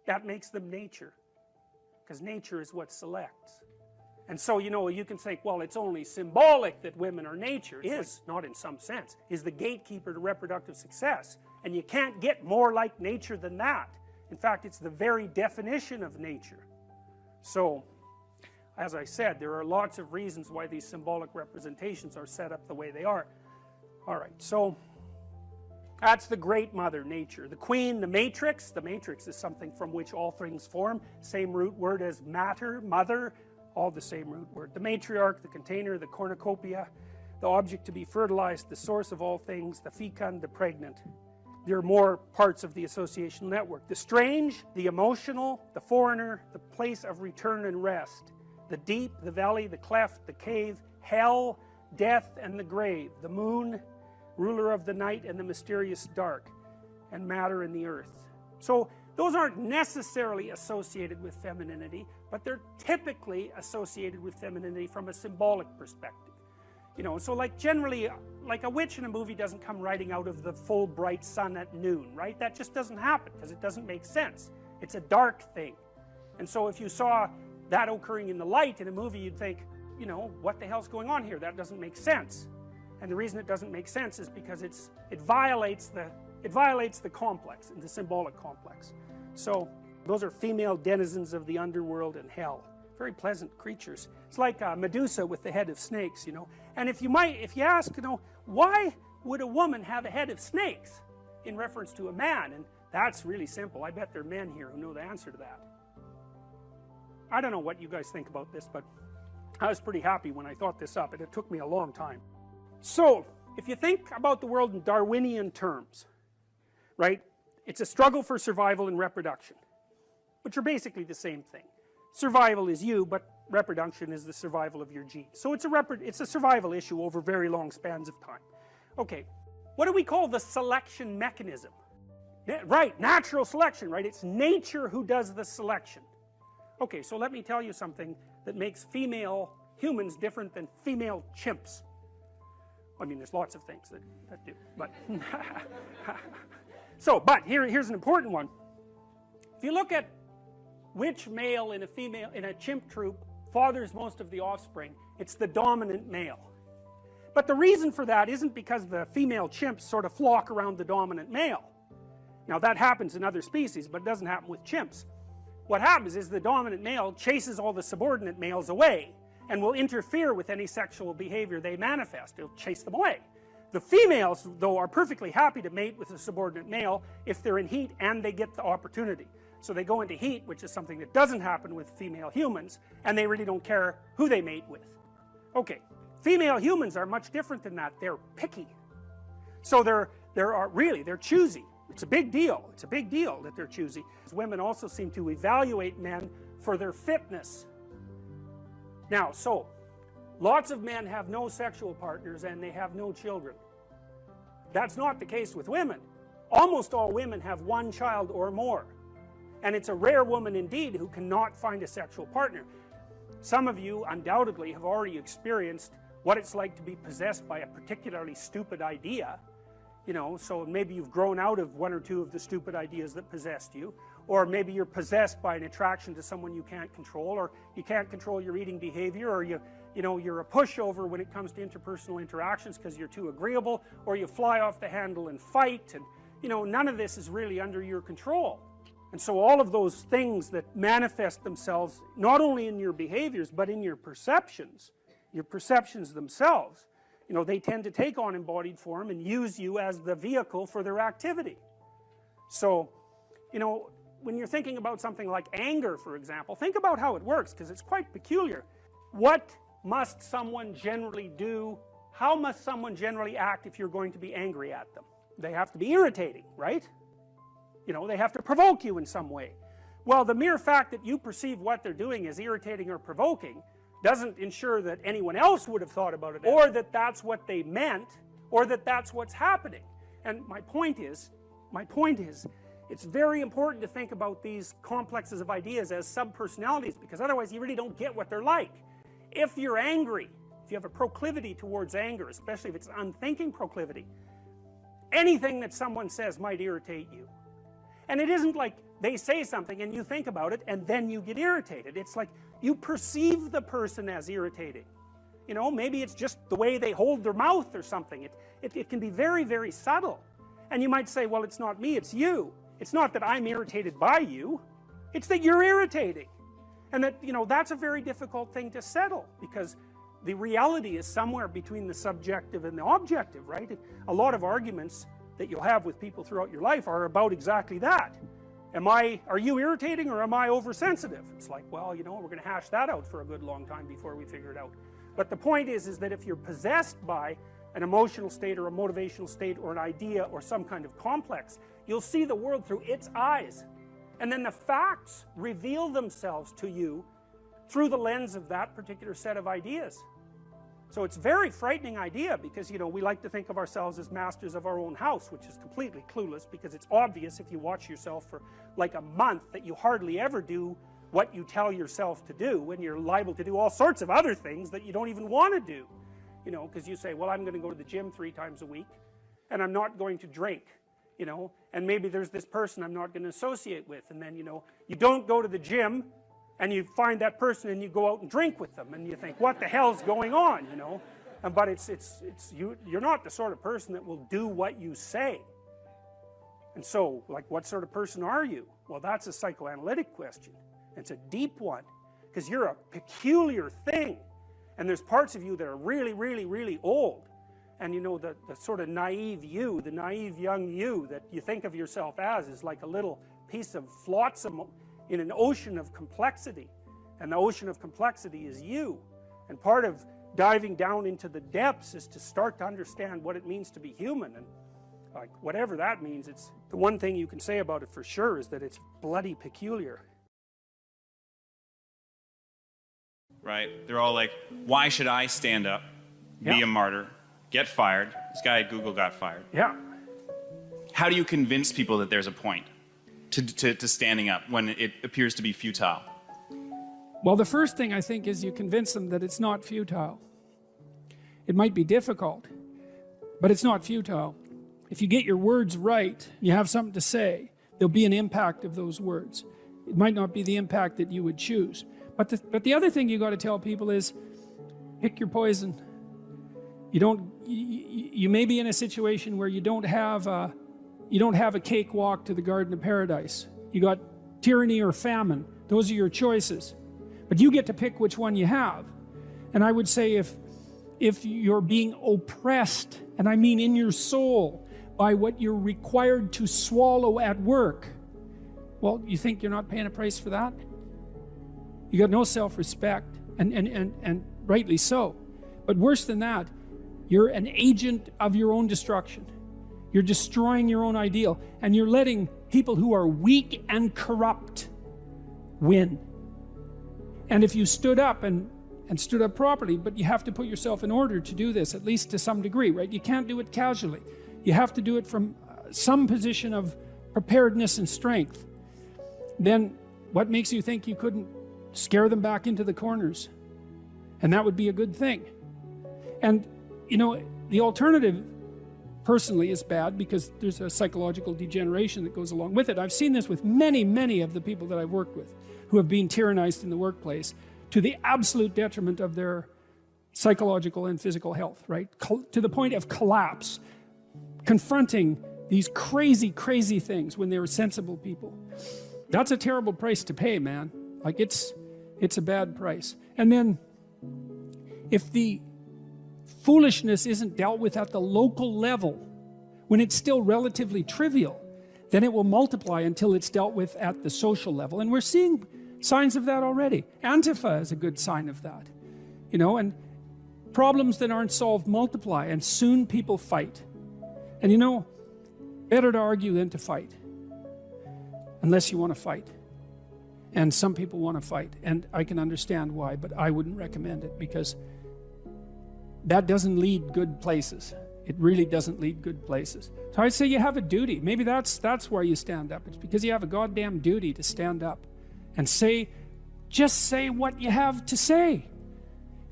That makes them nature, because nature is what selects. And so, you know, you can think, well, it's only symbolic that women are nature. It is, not in some sense, is the gatekeeper to reproductive success. And you can't get more like nature than that. In fact, it's the very definition of nature. So, as I said, there are lots of reasons why these symbolic representations are set up the way they are. Alright, so that's the great mother, nature. The queen, the matrix. The matrix is something from which all things form. Same root word as matter, mother, all the same root word. The matriarch, the container, the cornucopia, the object to be fertilized, the source of all things, the fecund, the pregnant. There are more parts of the associational network. The strange, the emotional, the foreigner, the place of return and rest. The deep, the valley, the cleft, the cave, hell, death, and the grave. The moon, ruler of the night and the mysterious dark, and matter and the earth. So those aren't necessarily associated with femininity, but they're typically associated with femininity from a symbolic perspective. You know, so like generally, like a witch in a movie doesn't come riding out of the full bright sun at noon, right? That just doesn't happen because it doesn't make sense. It's a dark thing. And so if you saw that occurring in the light in a movie, you'd think, you know, what the hell's going on here? That doesn't make sense. And the reason it doesn't make sense is because it violates the complex, the symbolic complex. So those are female denizens of the underworld and hell. Very pleasant creatures. It's like Medusa with the head of snakes, you know. And if you ask, you know, why would a woman have a head of snakes in reference to a man? And that's really simple. I bet there are men here who know the answer to that. I don't know what you guys think about this, but I was pretty happy when I thought this up, and it took me a long time. So, if you think about the world in Darwinian terms, right, it's a struggle for survival and reproduction, which are basically the same thing. Survival is you, but reproduction is the survival of your genes. So it's a survival issue over very long spans of time. Okay, what do we call the selection mechanism? Right, natural selection, right? It's nature who does the selection. Okay, so let me tell you something that makes female humans different than female chimps. I mean, there's lots of things that do, but but here's an important one. If you look at which male in a chimp troop fathers most of the offspring, it's the dominant male. But the reason for that isn't because the female chimps sort of flock around the dominant male. Now that happens in other species, but it doesn't happen with chimps. What happens is the dominant male chases all the subordinate males away and will interfere with any sexual behavior they manifest. It'll chase them away. The females, though, are perfectly happy to mate with a subordinate male if they're in heat and they get the opportunity. So they go into heat, which is something that doesn't happen with female humans, and they really don't care who they mate with. Okay, female humans are much different than that. They're picky. So they're choosy. It's a big deal. It's a big deal that they're choosy. Women also seem to evaluate men for their fitness. Now, so, lots of men have no sexual partners and they have no children. That's not the case with women. Almost all women have one child or more. And it's a rare woman indeed who cannot find a sexual partner. Some of you undoubtedly have already experienced what it's like to be possessed by a particularly stupid idea. You know, so maybe you've grown out of one or two of the stupid ideas that possessed you, or maybe you're possessed by an attraction to someone you can't control, or you can't control your eating behavior, or you're a pushover when it comes to interpersonal interactions because you're too agreeable, or you fly off the handle and fight, and you know, none of this is really under your control. And so all of those things that manifest themselves not only in your behaviors but in your perceptions themselves, you know, they tend to take on embodied form and use you as the vehicle for their activity. So, you know, when you're thinking about something like anger, for example, think about how it works, because it's quite peculiar. What must someone generally do? How must someone generally act if you're going to be angry at them? They have to be irritating, right? You know, they have to provoke you in some way. Well, the mere fact that you perceive what they're doing as irritating or provoking doesn't ensure that anyone else would have thought about it, or that that's what they meant, or that that's what's happening. And my point is, it's very important to think about these complexes of ideas as subpersonalities, because otherwise you really don't get what they're like. If you're angry, if you have a proclivity towards anger, especially if it's an unthinking proclivity, anything that someone says might irritate you. And it isn't like they say something and you think about it and then you get irritated. It's like You perceive the person as irritating. You know, maybe it's just the way they hold their mouth or something. It can be very, very subtle. And you might say, well, it's not me, it's you. It's not that I'm irritated by you. It's that you're irritating. And that, you know, that's a very difficult thing to settle, because the reality is somewhere between the subjective and the objective, right? A lot of arguments that you'll have with people throughout your life are about exactly that. Are you irritating or am I oversensitive? It's like, well, you know, we're going to hash that out for a good long time before we figure it out. But the point is that if you're possessed by an emotional state or a motivational state or an idea or some kind of complex, you'll see the world through its eyes. And then the facts reveal themselves to you through the lens of that particular set of ideas. So it's a very frightening idea, because, you know, we like to think of ourselves as masters of our own house, which is completely clueless, because it's obvious if you watch yourself for like a month that you hardly ever do what you tell yourself to do, and you're liable to do all sorts of other things that you don't even want to do. You know, because you say, well, I'm going to go to the gym 3 times a week, and I'm not going to drink, you know, and maybe there's this person I'm not going to associate with, and then, you know, you don't go to the gym, and you find that person and you go out and drink with them, and you think, what the hell's going on, you know? But you're not the sort of person that will do what you say. And so, like, what sort of person are you? Well, that's a psychoanalytic question. It's a deep one, because you're a peculiar thing, and there's parts of you that are really, really, really old. And you know, the sort of naive you, the naive young you that you think of yourself as is like a little piece of flotsam in an ocean of complexity. And the ocean of complexity is you. And part of diving down into the depths is to start to understand what it means to be human. And like, whatever that means, it's the one thing you can say about it for sure is that it's bloody peculiar. Right? They're all like, why should I stand up, be a martyr, get fired? This guy at Google got fired. Yeah. How do you convince people that there's a point to standing up when it appears to be futile? Well, the first thing I think is you convince them that it's not futile. It might be difficult, but it's not futile. If you get your words right, you have something to say, there'll be an impact of those words. It might not be the impact that you would choose. But the other thing you got to tell people is, pick your poison. You may be in a situation where you don't have a cakewalk to the Garden of Paradise. You got tyranny or famine. Those are your choices. But you get to pick which one you have. And I would say if you're being oppressed, and I mean in your soul, by what you're required to swallow at work, well, you think you're not paying a price for that? You got no self-respect, and rightly so. But worse than that, you're an agent of your own destruction. You're destroying your own ideal, and you're letting people who are weak and corrupt win. And if you stood up and stood up properly, but you have to put yourself in order to do this, at least to some degree, right? You can't do it casually. You have to do it from some position of preparedness and strength. Then what makes you think you couldn't scare them back into the corners? And that would be a good thing. And, you know, the alternative personally is bad, because there's a psychological degeneration that goes along with it. I've seen this with many, many of the people that I've worked with who have been tyrannized in the workplace to the absolute detriment of their psychological and physical health, right? To the point of collapse, confronting these crazy, crazy things when they were sensible people. That's a terrible price to pay, man. Like, it's a bad price. And then if the foolishness isn't dealt with at the local level, when it's still relatively trivial, then it will multiply until it's dealt with at the social level. And we're seeing signs of that already. Antifa is a good sign of that. You know, and problems that aren't solved multiply, and soon people fight. And you know, better to argue than to fight, unless you want to fight. And some people want to fight, and I can understand why, but I wouldn't recommend it, because that doesn't lead good places. It really doesn't lead good places. So I'd say you have a duty. Maybe that's why you stand up. It's because you have a goddamn duty to stand up and just say what you have to say.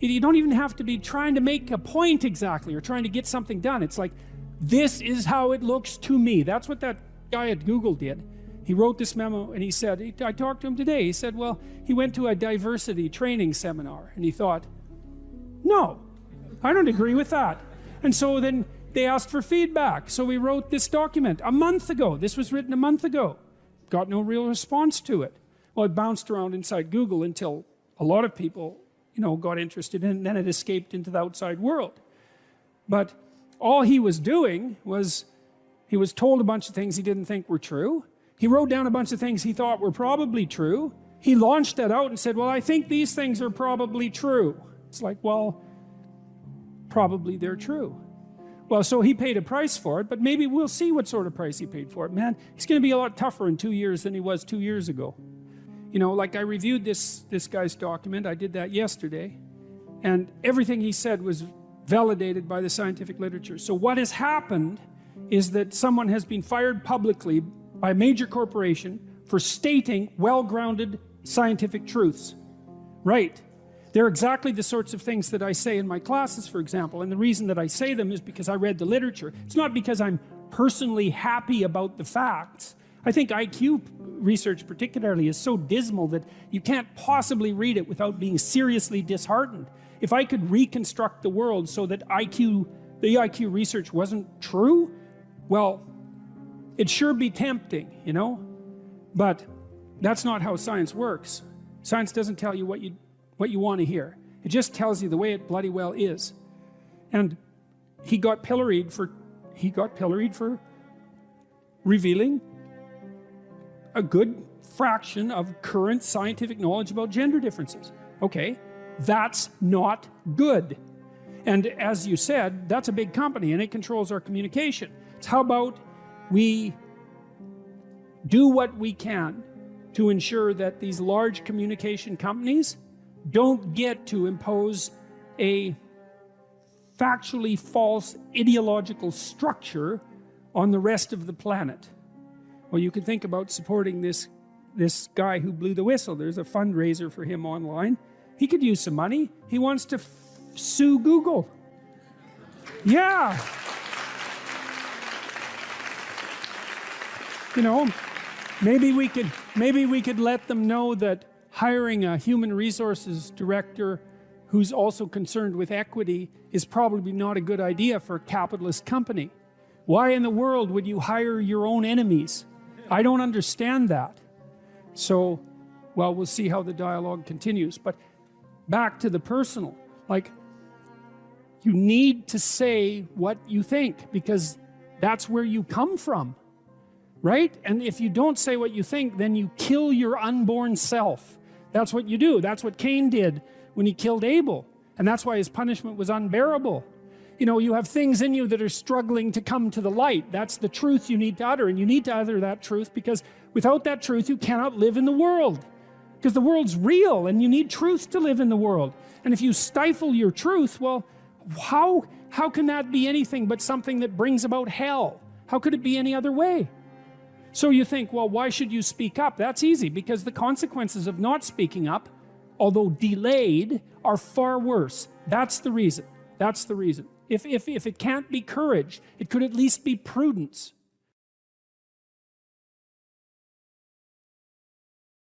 You don't even have to be trying to make a point exactly or trying to get something done. It's like, this is how it looks to me. That's what that guy at Google did. He wrote this memo and he said, I talked to him today, he said, well, he went to a diversity training seminar and he thought, no, I don't agree with that. And so then they asked for feedback. So we wrote this document a month ago. This was written a month ago. Got no real response to it. Well, it bounced around inside Google until a lot of people, got interested in it, and then it escaped into the outside world. But all he was doing was, he was told a bunch of things he didn't think were true. He wrote down a bunch of things he thought were probably true. He launched that out and said, well, I think these things are probably true. It's like, well, probably they're true. Well, so he paid a price for it, but maybe we'll see what sort of price he paid for it. Man, he's going to be a lot tougher in 2 years than he was 2 years ago. Like I reviewed this guy's document. I did that yesterday. And everything he said was validated by the scientific literature. So what has happened is that someone has been fired publicly by a major corporation for stating well-grounded scientific truths. Right. They're exactly the sorts of things that I say in my classes, for example. And the reason that I say them is because I read the literature. It's not because I'm personally happy about the facts. I think IQ research particularly is so dismal that you can't possibly read it without being seriously disheartened. If I could reconstruct the world so that the IQ research wasn't true, well, it'd sure be tempting, But that's not how science works. Science doesn't tell you what you want to hear. It just tells you the way it bloody well is. And he got pilloried for revealing a good fraction of current scientific knowledge about gender differences. Okay, that's not good. And as you said, that's a big company and it controls our communication. So how about we do what we can to ensure that these large communication companies don't get to impose a factually false ideological structure on the rest of the planet. Well, you could think about supporting this guy who blew the whistle. There's a fundraiser for him online. He could use some money. He wants to sue Google. Yeah. Maybe we could let them know that hiring a human resources director who's also concerned with equity is probably not a good idea for a capitalist company. Why in the world would you hire your own enemies? I don't understand that. So, well, we'll see how the dialogue continues. But back to the personal, you need to say what you think because that's where you come from, right? And if you don't say what you think, then you kill your unborn self. That's what you do. That's what Cain did when he killed Abel. And that's why his punishment was unbearable. You have things in you that are struggling to come to the light. That's the truth you need to utter. And you need to utter that truth because without that truth, you cannot live in the world. Because the world's real and you need truth to live in the world. And if you stifle your truth, well, how can that be anything but something that brings about hell? How could it be any other way? So you think, well, why should you speak up? That's easy, because the consequences of not speaking up, although delayed, are far worse. That's the reason. That's the reason. If it can't be courage, it could at least be prudence.